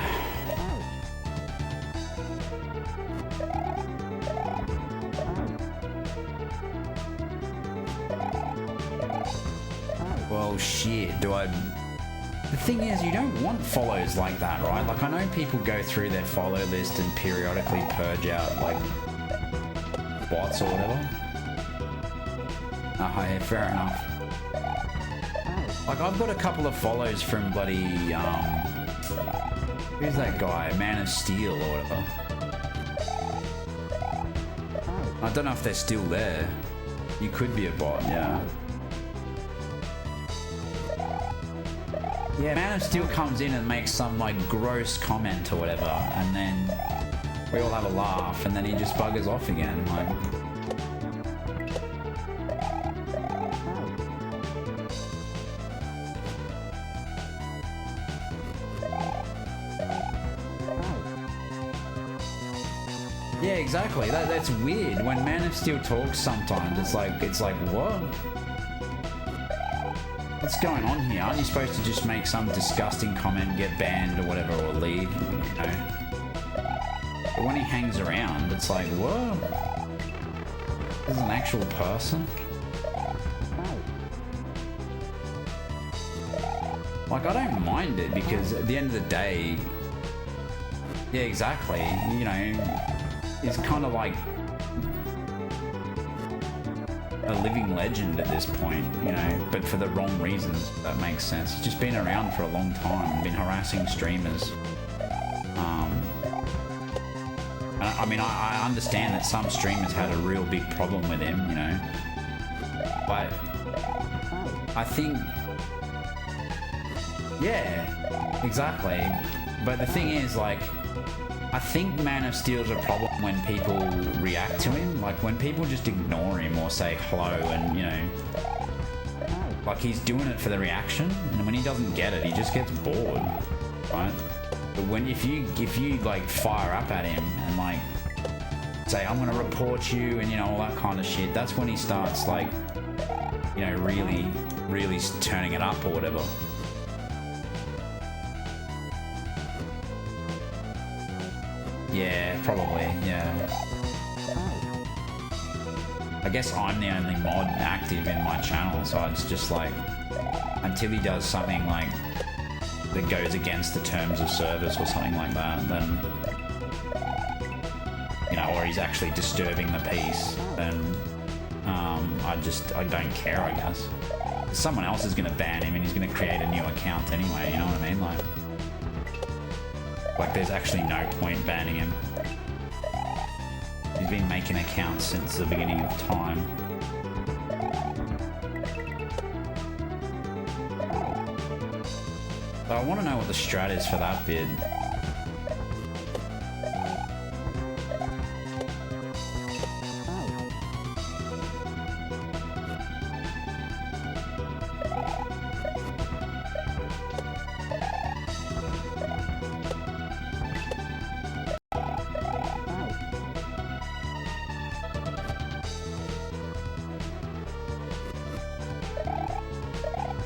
Well, shit, the thing is, you don't want follows like that, right? Like, I know people go through their follow list and periodically purge out, like, bots or whatever. Oh, yeah, fair enough. Like, I've got a couple of follows from bloody, who's that guy? Man of Steel or whatever. I don't know if they're still there. You could be a bot, yeah. Yeah, Man of Steel comes in and makes some, like, gross comment or whatever, and then we all have a laugh, and then he just buggers off again, like... Yeah, exactly. That's weird. When Man of Steel talks sometimes, it's like, what? What's going on here? Aren't you supposed to just make some disgusting comment, get banned or whatever, or leave, you know? But when he hangs around, it's like, whoa. This is an actual person? Like, I don't mind it, because at the end of the day... Yeah, exactly. You know, he's kind of like... a living legend at this point, you know, but for the wrong reasons. That makes sense. He's just been around for a long time, been harassing streamers. I mean, I understand that some streamers had a real big problem with him, you know, but I think, yeah, exactly. But the thing is, like, I think Man of Steel's a problem when people react to him. Like, when people just ignore him or say hello and, you know, like, he's doing it for the reaction, and when he doesn't get it, he just gets bored, right? But if you like fire up at him and like say, I'm gonna report you, and you know, all that kind of shit, that's when he starts like, you know, really turning it up or whatever. Yeah, probably, yeah. I guess I'm the only mod active in my channel, so it's just like, until he does something like that goes against the terms of service or something like that, then, you know, or he's actually disturbing the peace, then I don't care, I guess. Someone else is going to ban him and he's going to create a new account anyway, you know what I mean? Like there's actually no point banning him. He's been making accounts since the beginning of time. But I want to know what the strat is for that bid.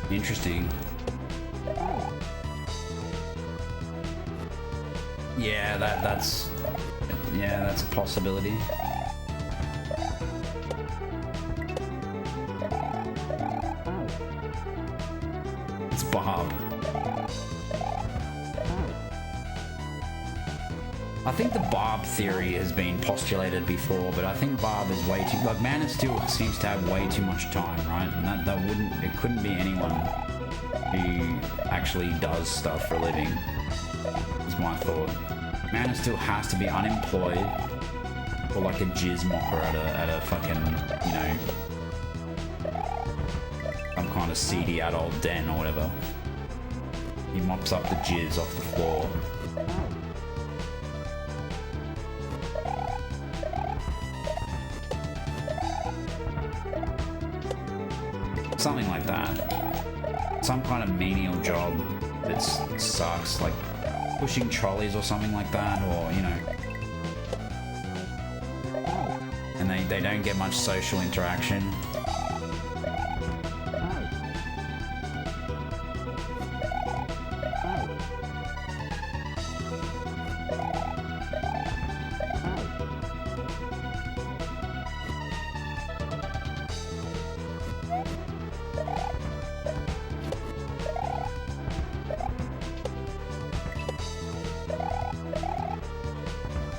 Interesting. Yeah, that's a possibility. It's Bob. I think the Barb theory has been postulated before, but I think Barb is way too, like, Man of Steel seems to have way too much time, right? And it couldn't be anyone who actually does stuff for a living, is my thought. Man of Steel has to be unemployed, or like a jizz mopper at a fucking, you know, some kind of seedy adult den or whatever. He mops up the jizz off the floor. Something like that. Some kind of menial job that sucks, like pushing trolleys or something like that, or, you know. And they don't get much social interaction.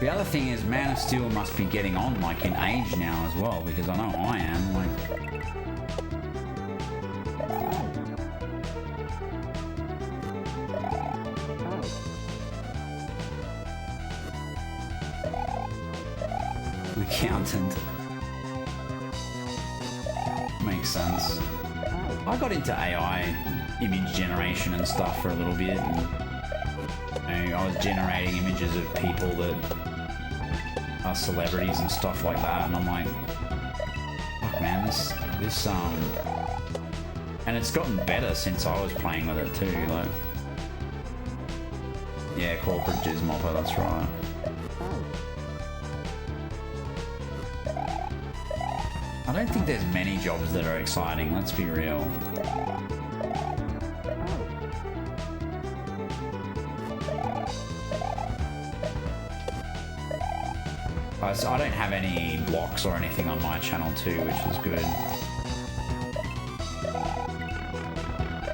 The other thing is, Man of Steel must be getting on, like, in age now as well, because I know I am, like... Accountant. Makes sense. I got into AI image generation and stuff for a little bit, and I was generating images of people that are celebrities and stuff like that, and I'm like, fuck man, this and it's gotten better since I was playing with it too, like, yeah, corporate jizz mopper, that's right. I don't think there's many jobs that are exciting, let's be real. I don't have any blocks or anything on my channel too, which is good.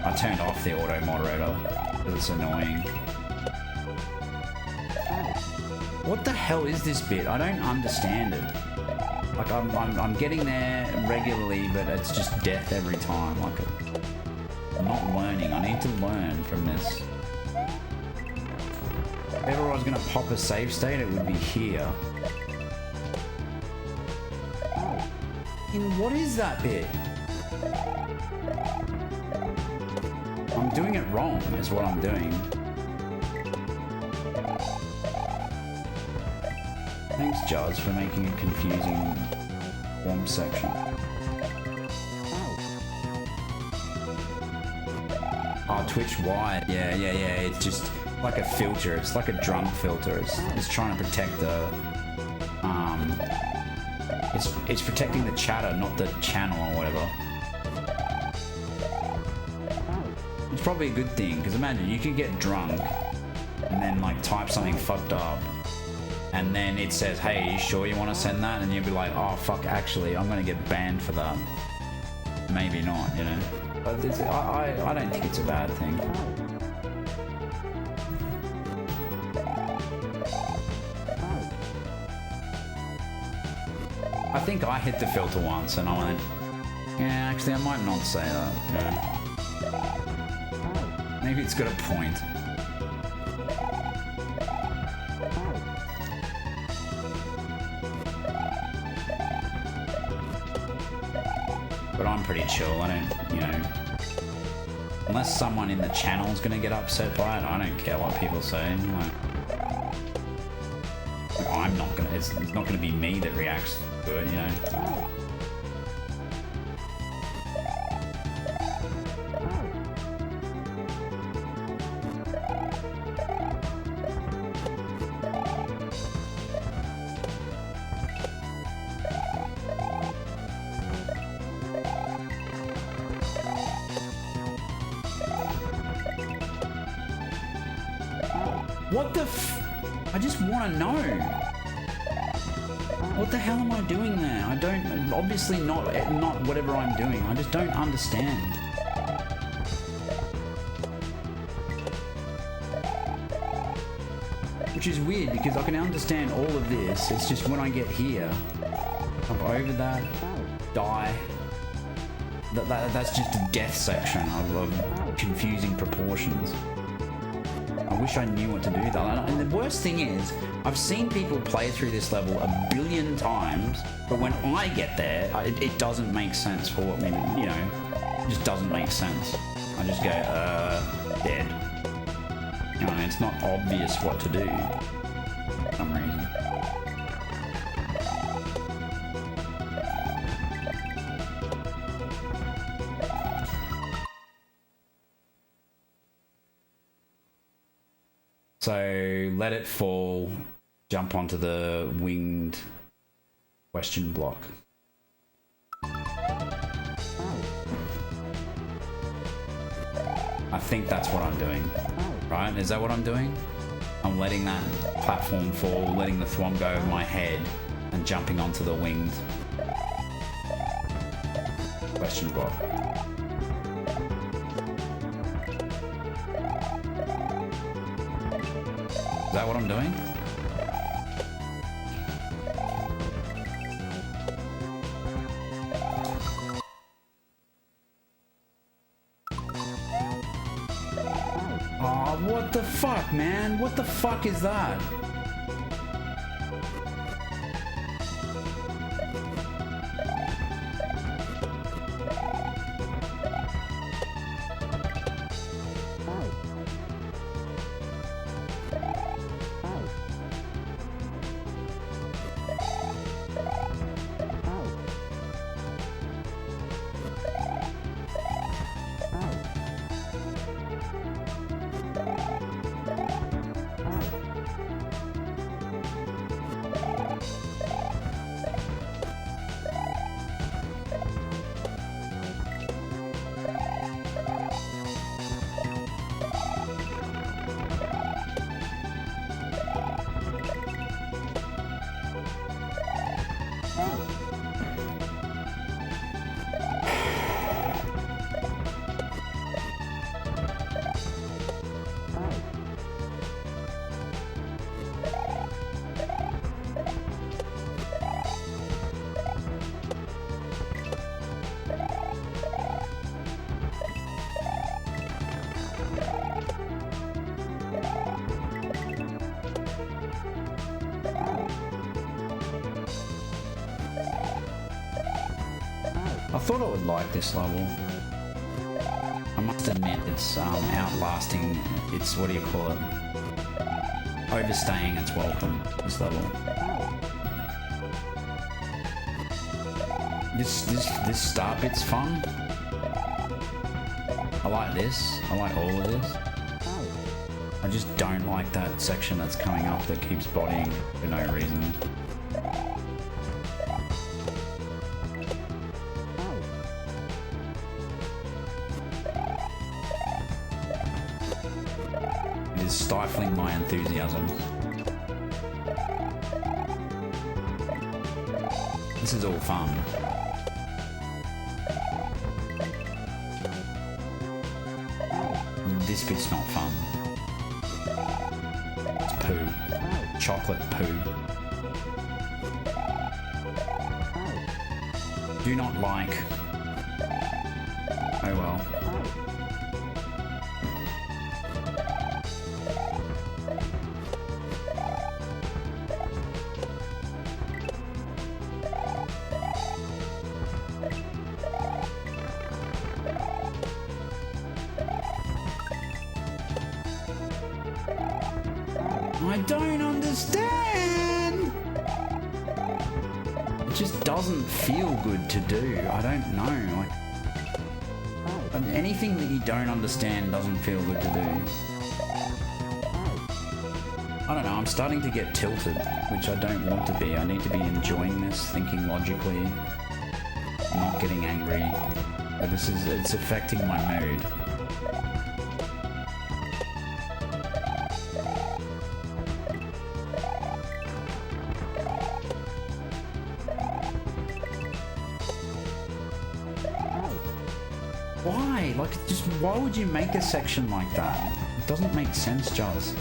I turned off the auto moderator because it's annoying. What the hell is this bit? I don't understand it. Like I'm getting there regularly, but it's just death every time. Like I'm not learning. I need to learn from this. If ever I was gonna pop a save state, it would be here. What is that bit? I'm doing it wrong, is what I'm doing. Thanks, Juz, for making a confusing form section. Oh, Twitch wide. Yeah. It's just like a filter. It's like a drunk filter. It's trying to protect the It's protecting the chatter, not the channel or whatever. It's probably a good thing, because imagine you could get drunk and then like type something fucked up, and then it says, hey, are you sure you want to send that? And you'll be like, oh fuck, actually I'm gonna get banned for that. Maybe not, you know. But I don't think it's a bad thing. I think I hit the filter once and I went, yeah, actually I might not say that. Yeah. Maybe it's got a point. But I'm pretty chill. I don't, you know, unless someone in the channel's gonna get upset by it, I don't care what people say. Like, I'm not gonna, it's not gonna be me that reacts to it, you know. What the I just want to know. What the hell am I doing there? I don't, obviously not whatever I'm doing. I just don't understand. Which is weird because I can understand all of this. It's just when I get here, jump over that, die. That's just a death section of confusing proportions. I wish I knew what to do with that. And the worst thing is, I've seen people play through this level a billion times, but when I get there, it doesn't make sense for me, you know, it just doesn't make sense. I just go, dead. You know, it's not obvious what to do for some reason. So let it fall, jump onto the winged question block. I think that's what I'm doing, right? Is that what I'm doing? I'm letting that platform fall, letting the thwomp go over my head and jumping onto the winged question block. Is that what I'm doing? Oh, what the fuck, man? What the fuck is that? I thought I would like this level. I must admit it's outlasting, it's, what do you call it? Overstaying its welcome, this level. This start bit's fun. I like this, I like all of this. I just don't like that section that's coming up that keeps bodying for no reason. It is stifling my enthusiasm. This is all fun. This bit's not fun. It's poo. Chocolate poo. Do not like. Oh well. I don't understand. It just doesn't feel good to do. I don't know. Like, anything that you don't understand doesn't feel good to do. I don't know. I'm starting to get tilted, which I don't want to be. I need to be enjoying this, thinking logically, not getting angry. But it's affecting my mood. Why? Like, just why would you make a section like that? It doesn't make sense, Juz.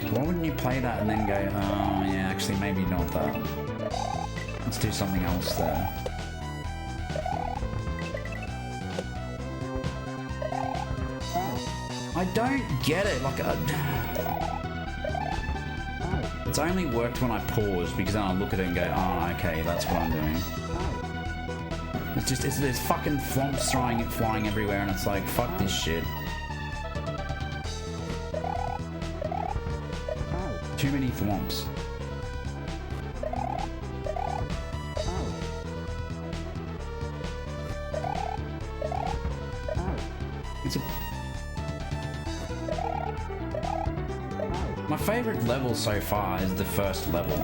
Why wouldn't you play that and then go, oh yeah, actually maybe not that. Let's do something else there. I don't get it. Like, it's only worked when I pause because then I look at it and go, oh, okay, that's what I'm doing. It's just, there's fucking thwomps flying everywhere, and it's like, fuck this shit. Too many thwomps. My favorite level so far is the first level.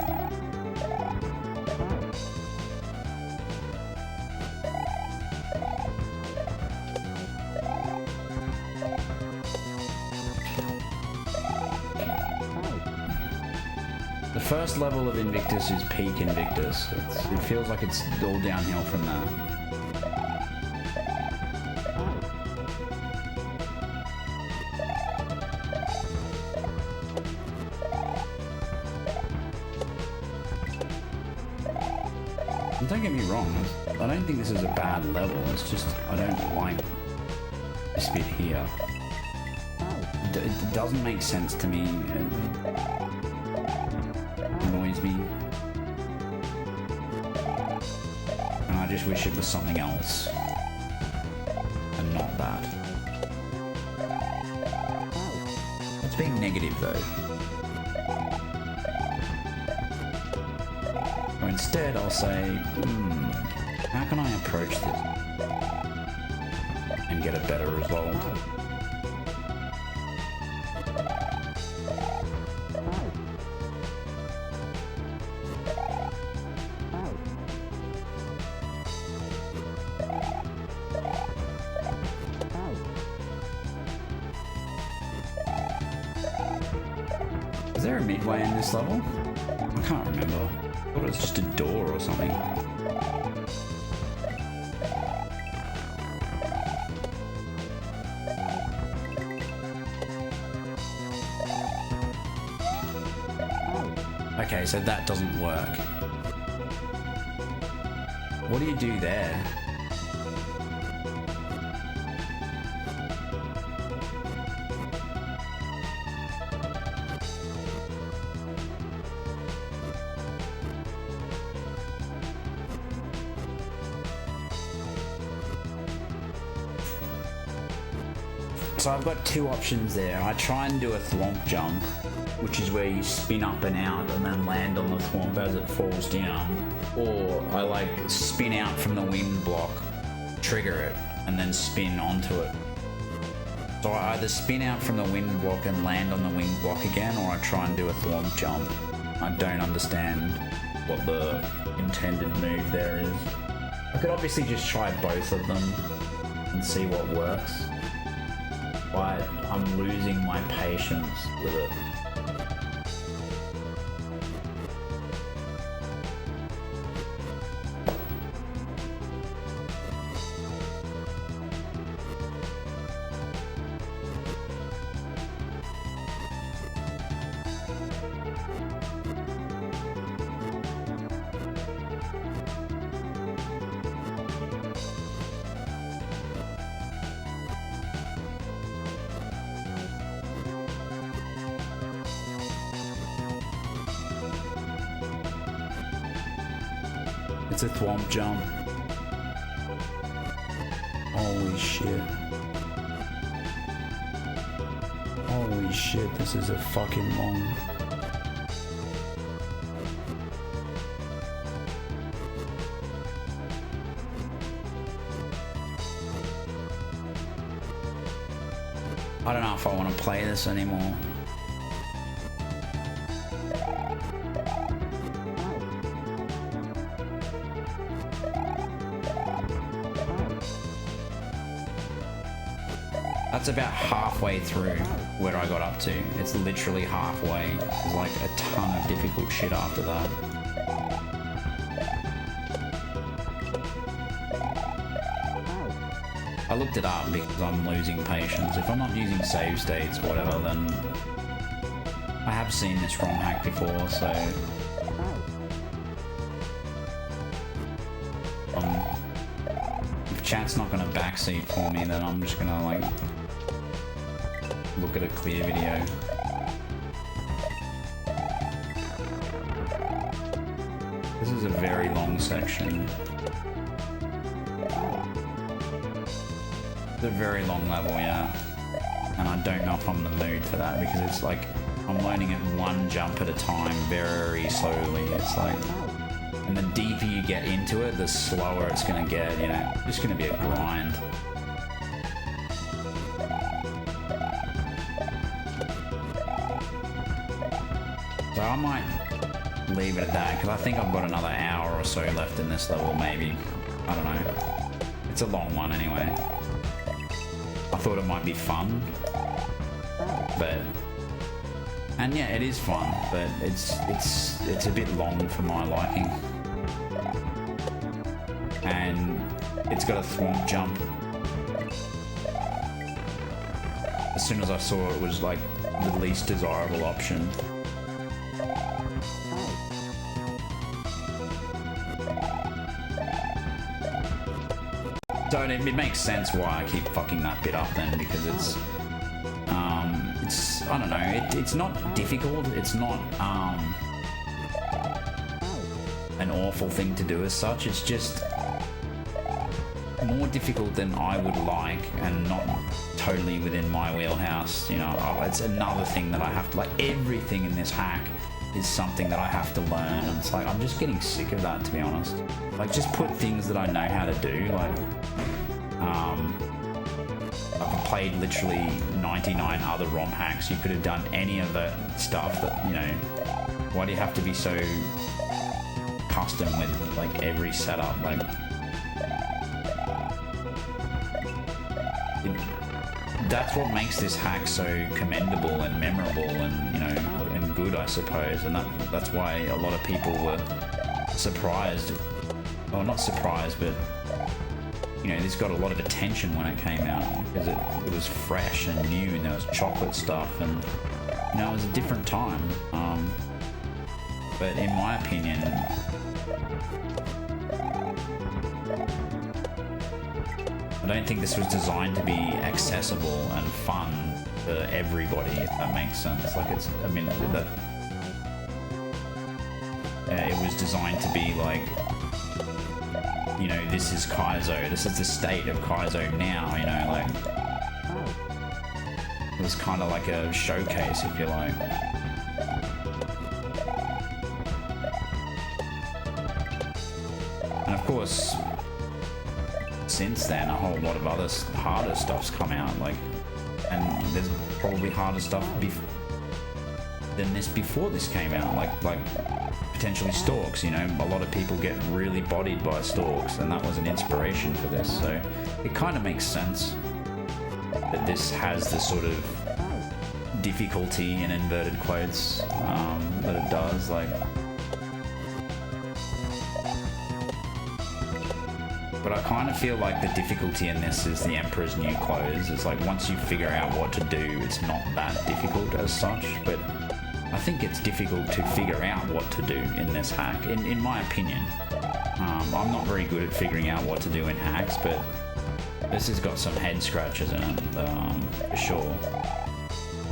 The first level of Invictus is peak Invictus. It feels like it's all downhill from there. And don't get me wrong, I don't think this is a bad level, it's just I don't like this bit here. It doesn't make sense to me. Annoys me, and I just wish it was something else and not that. It's being negative though. So instead I'll say, how can I approach this and get a better result? Is there a midway in this level? I can't remember. I thought it was just a door or something. Okay, so that doesn't work. What do you do there? So I've got two options there. I try and do a thwomp jump, which is where you spin up and out and then land on the thwomp as it falls down. Or I like spin out from the wind block, trigger it, and then spin onto it. So I either spin out from the wind block and land on the wind block again, or I try and do a thwomp jump. I don't understand what the intended move there is. I could obviously just try both of them and see what works. but I'm losing my patience with it. It's a thwomp jump. Holy shit. Holy shit, this is a fucking long. I don't know if I want to play this anymore. That's about halfway through where I got up to. It's literally halfway. There's like a ton of difficult shit after that. I looked it up because I'm losing patience. If I'm not using save states or whatever, then I have seen this ROM hack before, so if chat's not gonna backseat for me, then I'm just gonna like look at a clear video. This is a very long section. It's a very long level, yeah. And I don't know if I'm in the mood for that because it's like I'm learning it one jump at a time, very slowly. It's like, and the deeper you get into it, the slower it's gonna get, you know. It's just gonna be a grind. So I might leave it at that because I think I've got another hour or so left in this level, maybe. I don't know. It's a long one anyway. I thought it might be fun, but, and yeah, it is fun, but it's a bit long for my liking. And it's got a thwomp jump. As soon as I saw it, it was like the least desirable option. So it makes sense why I keep fucking that bit up then, because it's I don't know, it's not difficult, it's not an awful thing to do as such, it's just more difficult than I would like and not totally within my wheelhouse, you know. It's another thing that I have to, like, everything in this hack is something that I have to learn, and it's like, I'm just getting sick of that, to be honest. Like, just put things that I know how to do, like, I've played literally 99 other ROM hacks. You could have done any of the stuff that, you know, why do you have to be so custom with, like, every setup? Like, that's what makes this hack so commendable and memorable and, you know, and good, I suppose. And that's why a lot of people were surprised, or not surprised, but, you know, this got a lot of attention when it came out because it was fresh and new, and there was chocolate stuff, and, you know, it was a different time. But in my opinion, I don't think this was designed to be accessible and fun for everybody, if that makes sense. Like, it's, I mean, it was designed to be like, you know, this is Kaizo, this is the state of Kaizo now, you know, like, it was kind of like a showcase, if you like. And of course, since then, a whole lot of other harder stuff's come out, like, and there's probably harder stuff than this before this came out, like potentially stalks, you know. A lot of people get really bodied by stalks, and that was an inspiration for this, so it kind of makes sense. that this has the sort of difficulty in inverted quotes that it does. Like, but I kind of feel like the difficulty in this is the Emperor's New Clothes. It's like once you figure out what to do, it's not that difficult as such, but I think it's difficult to figure out what to do in this hack, in my opinion. I'm not very good at figuring out what to do in hacks, but this has got some head scratches in it, for sure.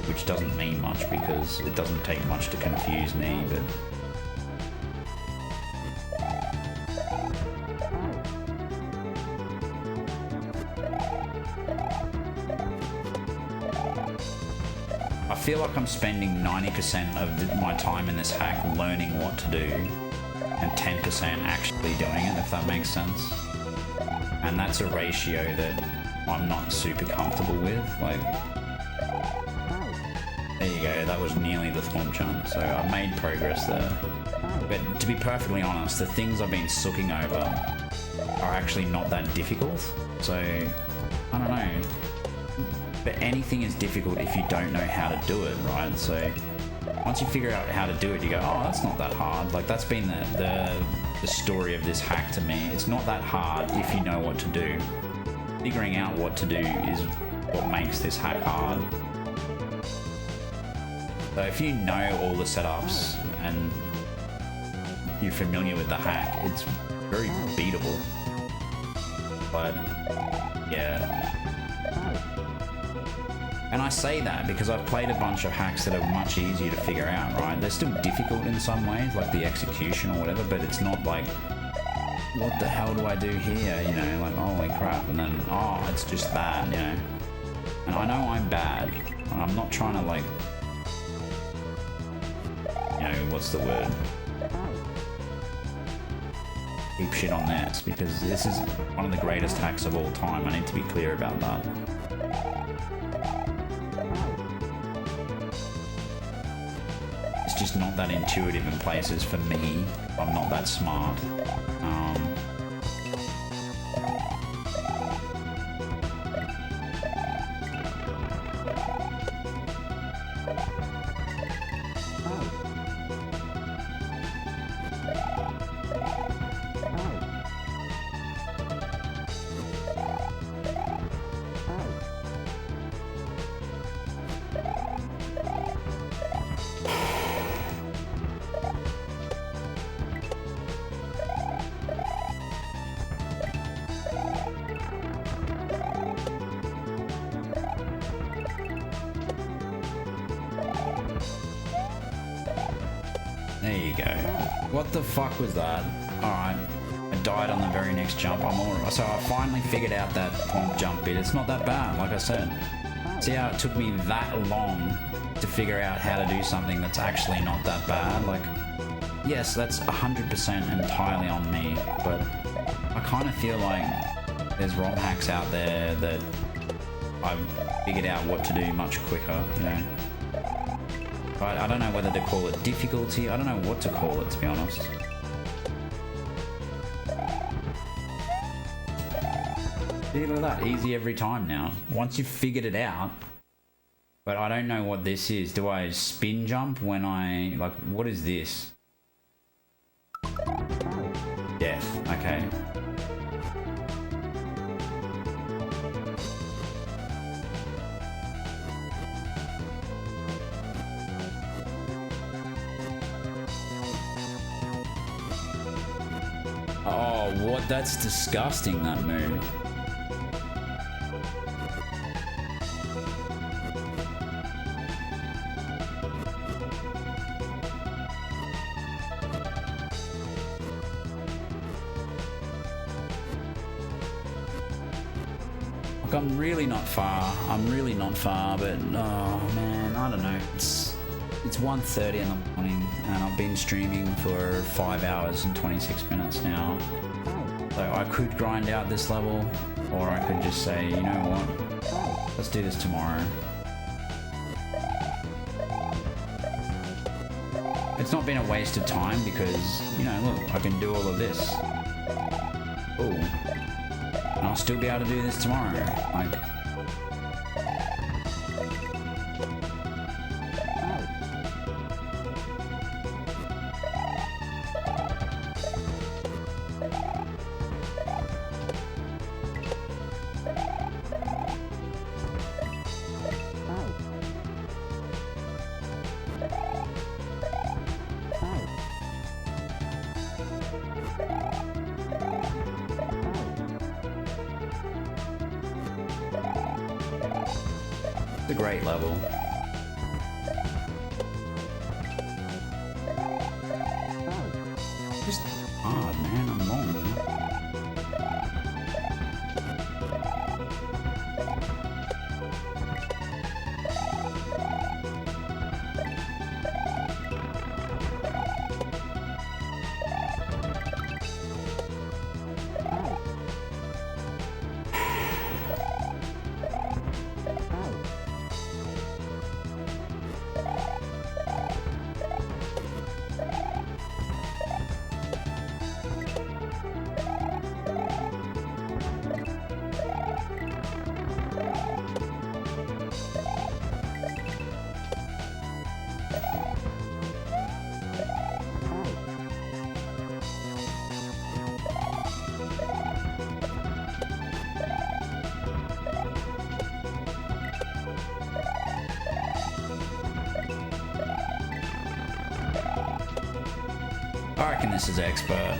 Which doesn't mean much because it doesn't take much to confuse me, but... I feel like I'm spending 90% of my time in this hack learning what to do and 10% actually doing it, if that makes sense. And that's a ratio that I'm not super comfortable with. Like, there you go, that was nearly the thwomp jump, so I've made progress there. But to be perfectly honest, the things I've been sooking over are actually not that difficult, so I don't know. But anything is difficult if you don't know how to do it, right? So once you figure out how to do it, you go, oh, that's not that hard. Like, that's been the story of this hack to me. It's not that hard if you know what to do. Figuring out what to do is what makes this hack hard. So if you know all the setups and you're familiar with the hack, it's very beatable. But yeah. And I say that because I've played a bunch of hacks that are much easier to figure out, right? They're still difficult in some ways, like the execution or whatever, but it's not like, what the hell do I do here? You know, like, holy crap. And then, oh, it's just that, you know. And I know I'm bad. And I'm not trying to, like, you know, what's the word? Keep shit on this, because this is one of the greatest hacks of all time. I need to be clear about that. It's just not that intuitive in places for me. I'm not that smart. There you go. What the fuck was that? Alright. I died on the very next jump. So I finally figured out that thwomp jump bit. It's not that bad, like I said. See how it took me that long to figure out how to do something that's actually not that bad? Like, yes, that's 100% entirely on me, but I kind of feel like there's ROM hacks out there that I've figured out what to do much quicker, you know? I don't know whether to call it difficulty. I don't know what to call it, to be honest. See, look at that. Easy every time now. Once you've figured it out. But I don't know what this is. Do I spin jump when I... Like, what is this? Death. Okay. Oh, what? That's disgusting, that move. Look, I'm really not far. But oh man, I don't know. It's 1:30 in the morning and I've been streaming for 5 hours and 26 minutes now. So I could grind out this level, or I could just say, you know what, let's do this tomorrow. It's not been a waste of time because, you know, look, I can do all of this. Ooh. And I'll still be able to do this tomorrow. Like, It's a great level. Just hard, man. I'm long, man. I reckon this is expert.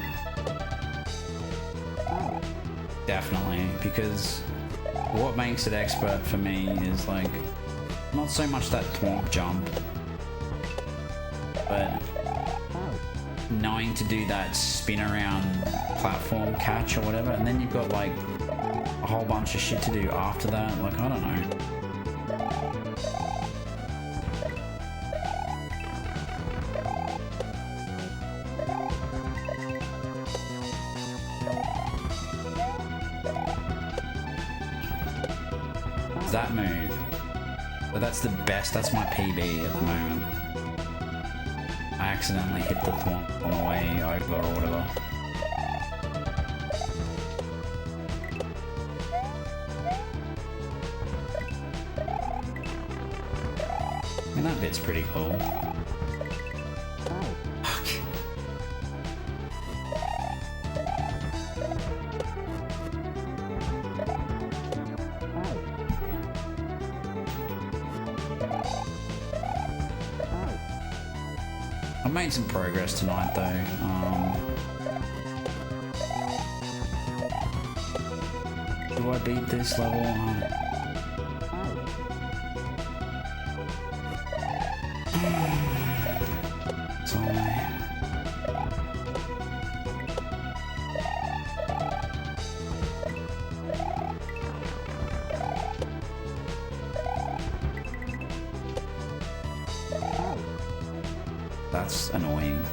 Definitely, because what makes it expert for me is like not so much that thwomp jump, but knowing to do that spin around platform catch or whatever, and then you've got like a whole bunch of shit to do after that. Like, I don't know. That move, but that's the best. That's my PB at the moment. I accidentally hit the thwomp on the way over or whatever. And that bit's pretty cool. Fuck. I made some progress tonight though. Do I beat this level? Sorry. That's annoying.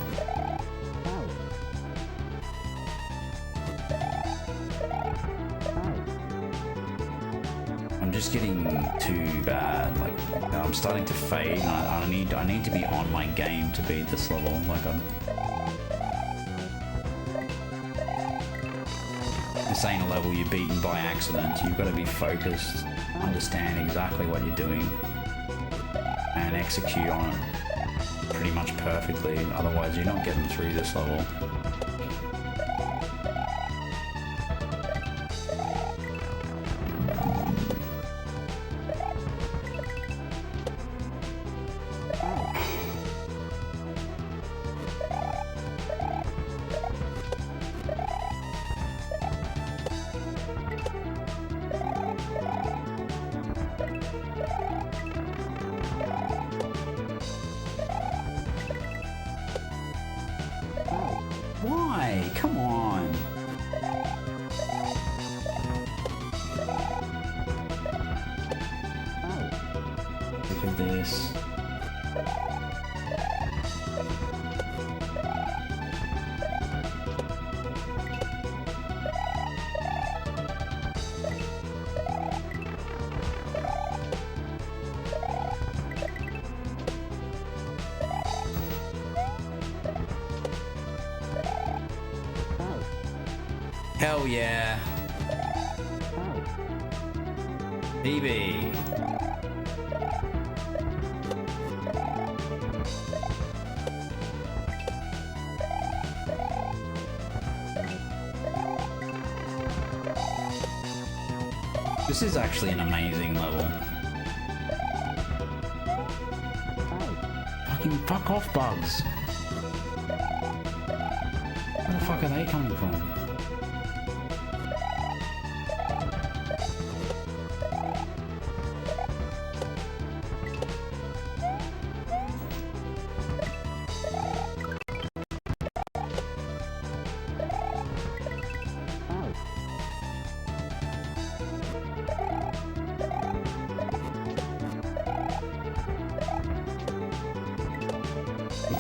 I'm just getting too bad. Like, I'm starting to fade. And I need to be on my game to beat this level. Like, this ain't a level you're beaten by accident. You've got to be focused, understand exactly what you're doing, and execute on it pretty much perfectly, otherwise you're not getting through this level. Why? Come on. Look at this. Hell yeah. BB. This is actually an amazing level. Fucking fuck off, bugs. Where the fuck are they coming from?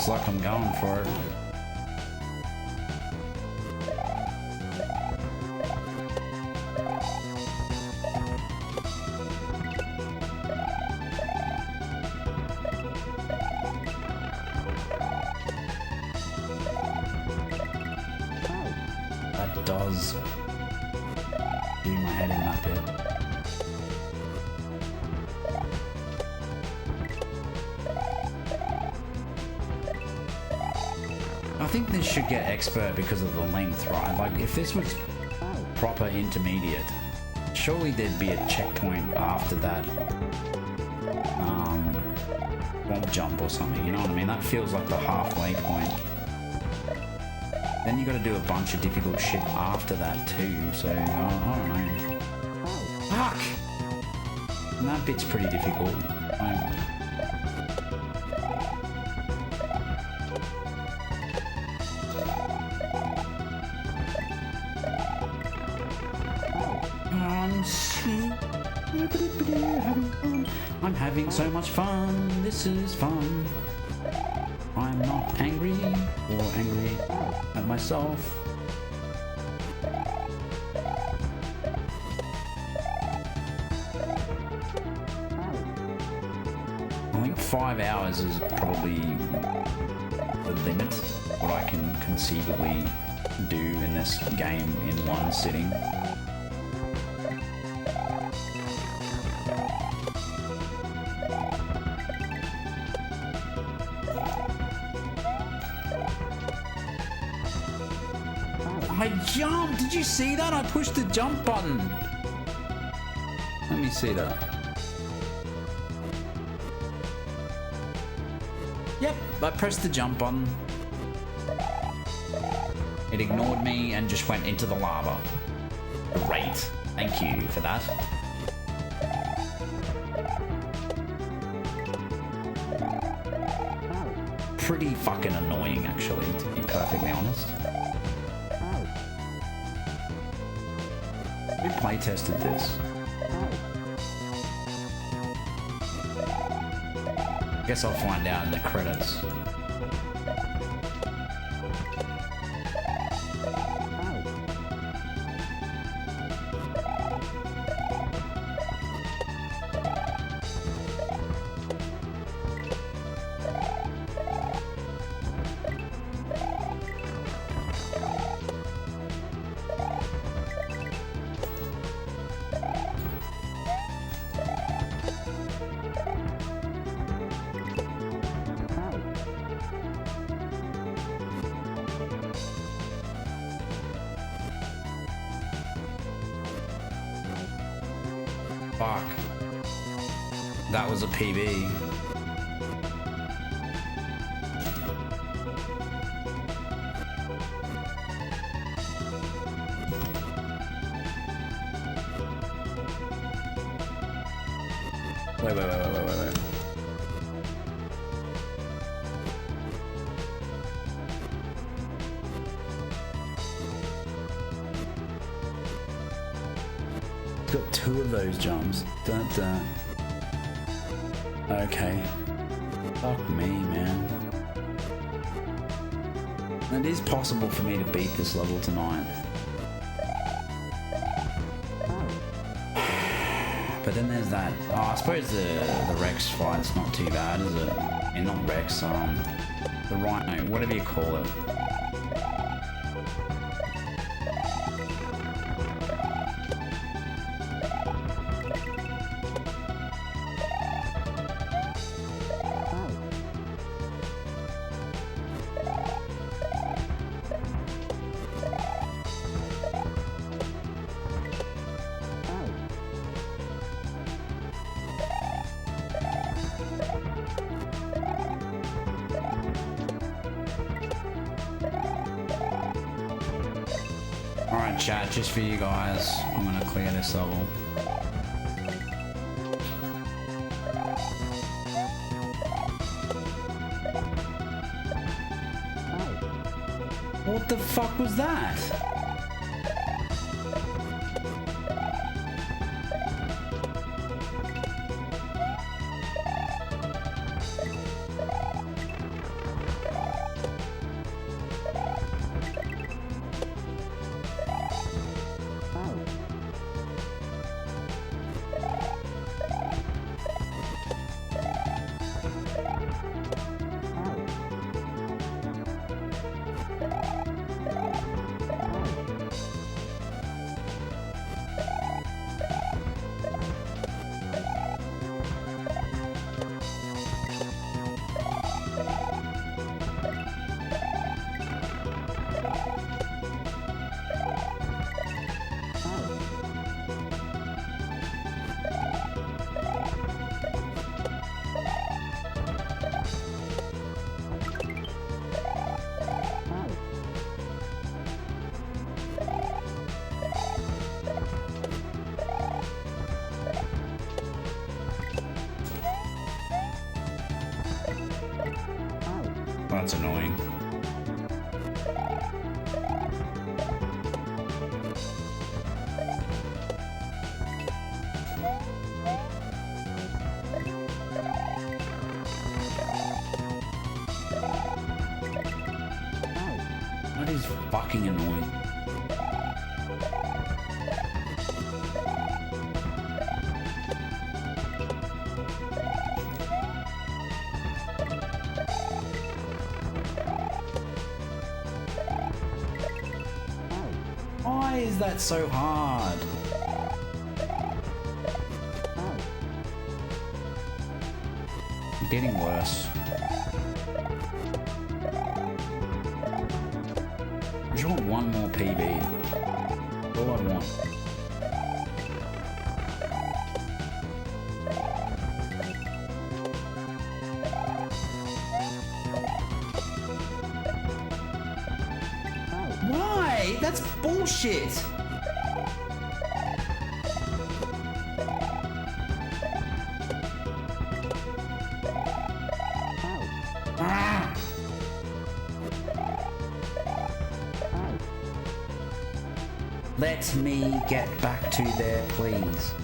Looks like I'm going for it. That does do my head in that bit. I think this should get expert because of the length, right? Like, if this was proper intermediate, surely there'd be a checkpoint after that wall jump or something, you know what I mean? That feels like the halfway point. Then you gotta do a bunch of difficult shit after that too, so I don't know. Fuck! And that bit's pretty difficult. I'm having so much fun. This is fun. I'm not angry or angry at myself. I think 5 hours is probably the limit what I can conceivably do in this game in one sitting. I jumped! Did you see that? I pushed the jump button. Let me see that. Yep, I pressed the jump button. It ignored me and just went into the lava. Great. Thank you for that. Pretty fucking annoying, actually, to be perfectly honest. Who play tested this? Guess I'll find out in the credits. Fuck. That was a PB. Wait. Got 2 of those jumps. Dun, dun. Okay. Fuck me, man. It is possible for me to beat this level tonight. But then there's that. Oh, I suppose the Rex fight's not too bad, is it? And not Rex, the Rhino, whatever you call it. Alright chat, just for you guys, I'm gonna clear this level. What the fuck was that? That's annoying. That is fucking annoying. Why is that so hard? I'm getting worse. I just want one more PB. All I want. Why? That's bullshit. Ah. Let me get back to there, please.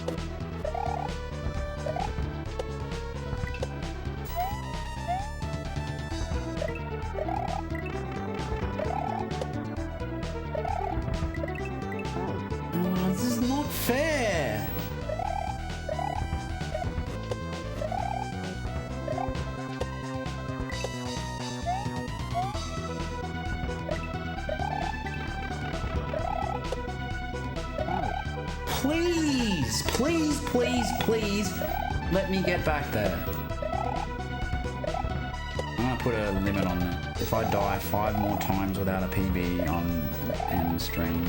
This is not fair. Please, please, please, please, let me get back there. I'm gonna put a limit on that. If I die 5 more times without a PB on end stream.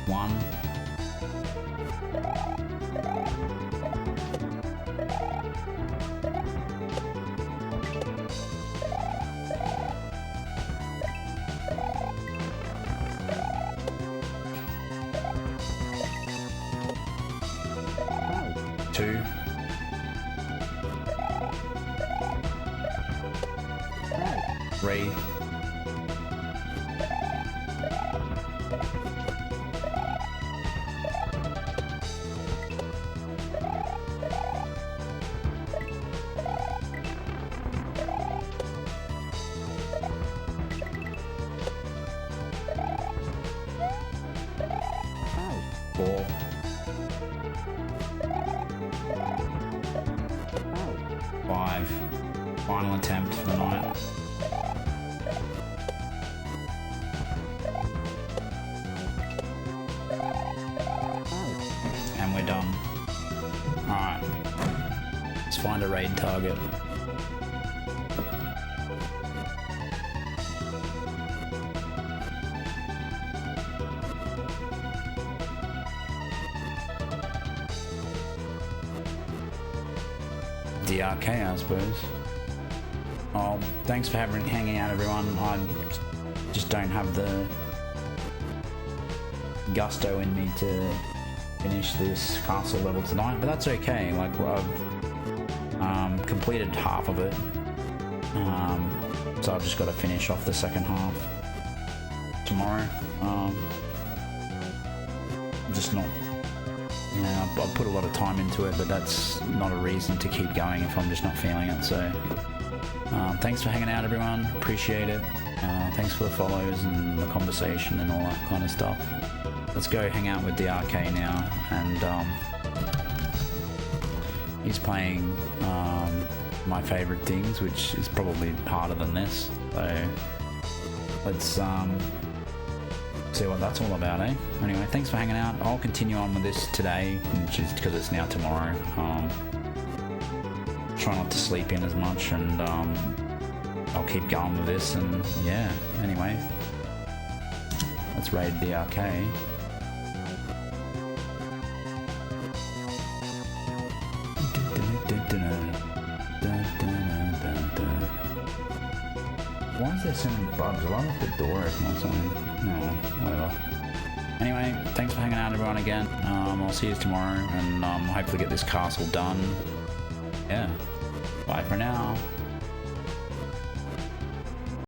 One. Two. Three. Four. 5. Final attempt for the night. And we're done. Alright. Let's find a raid target. DRK, I suppose. Oh, thanks for hanging out, everyone. I just don't have the gusto in me to finish this castle level tonight, but that's okay. Like, I've completed half of it, so I've just got to finish off the second half tomorrow. Just not. Yeah, I've put a lot of time into it, but that's not a reason to keep going if I'm just not feeling it. So thanks for hanging out, everyone. Appreciate it. Thanks for the follows and the conversation and all that kind of stuff. Let's go hang out with DRK now. And he's playing my favorite things, which is probably harder than this. So let's see what that's all about, eh? Anyway, thanks for hanging out. I'll continue on with this today, which is because it's now tomorrow. Try not to sleep in as much, and I'll keep going with this. And yeah, anyway, let's raid the arcade. Why is there so many bugs? Have I left the door open or something? No, whatever. Anyway, thanks for hanging out, everyone, again. I'll see you tomorrow, and hopefully get this castle done. Yeah. Bye for now.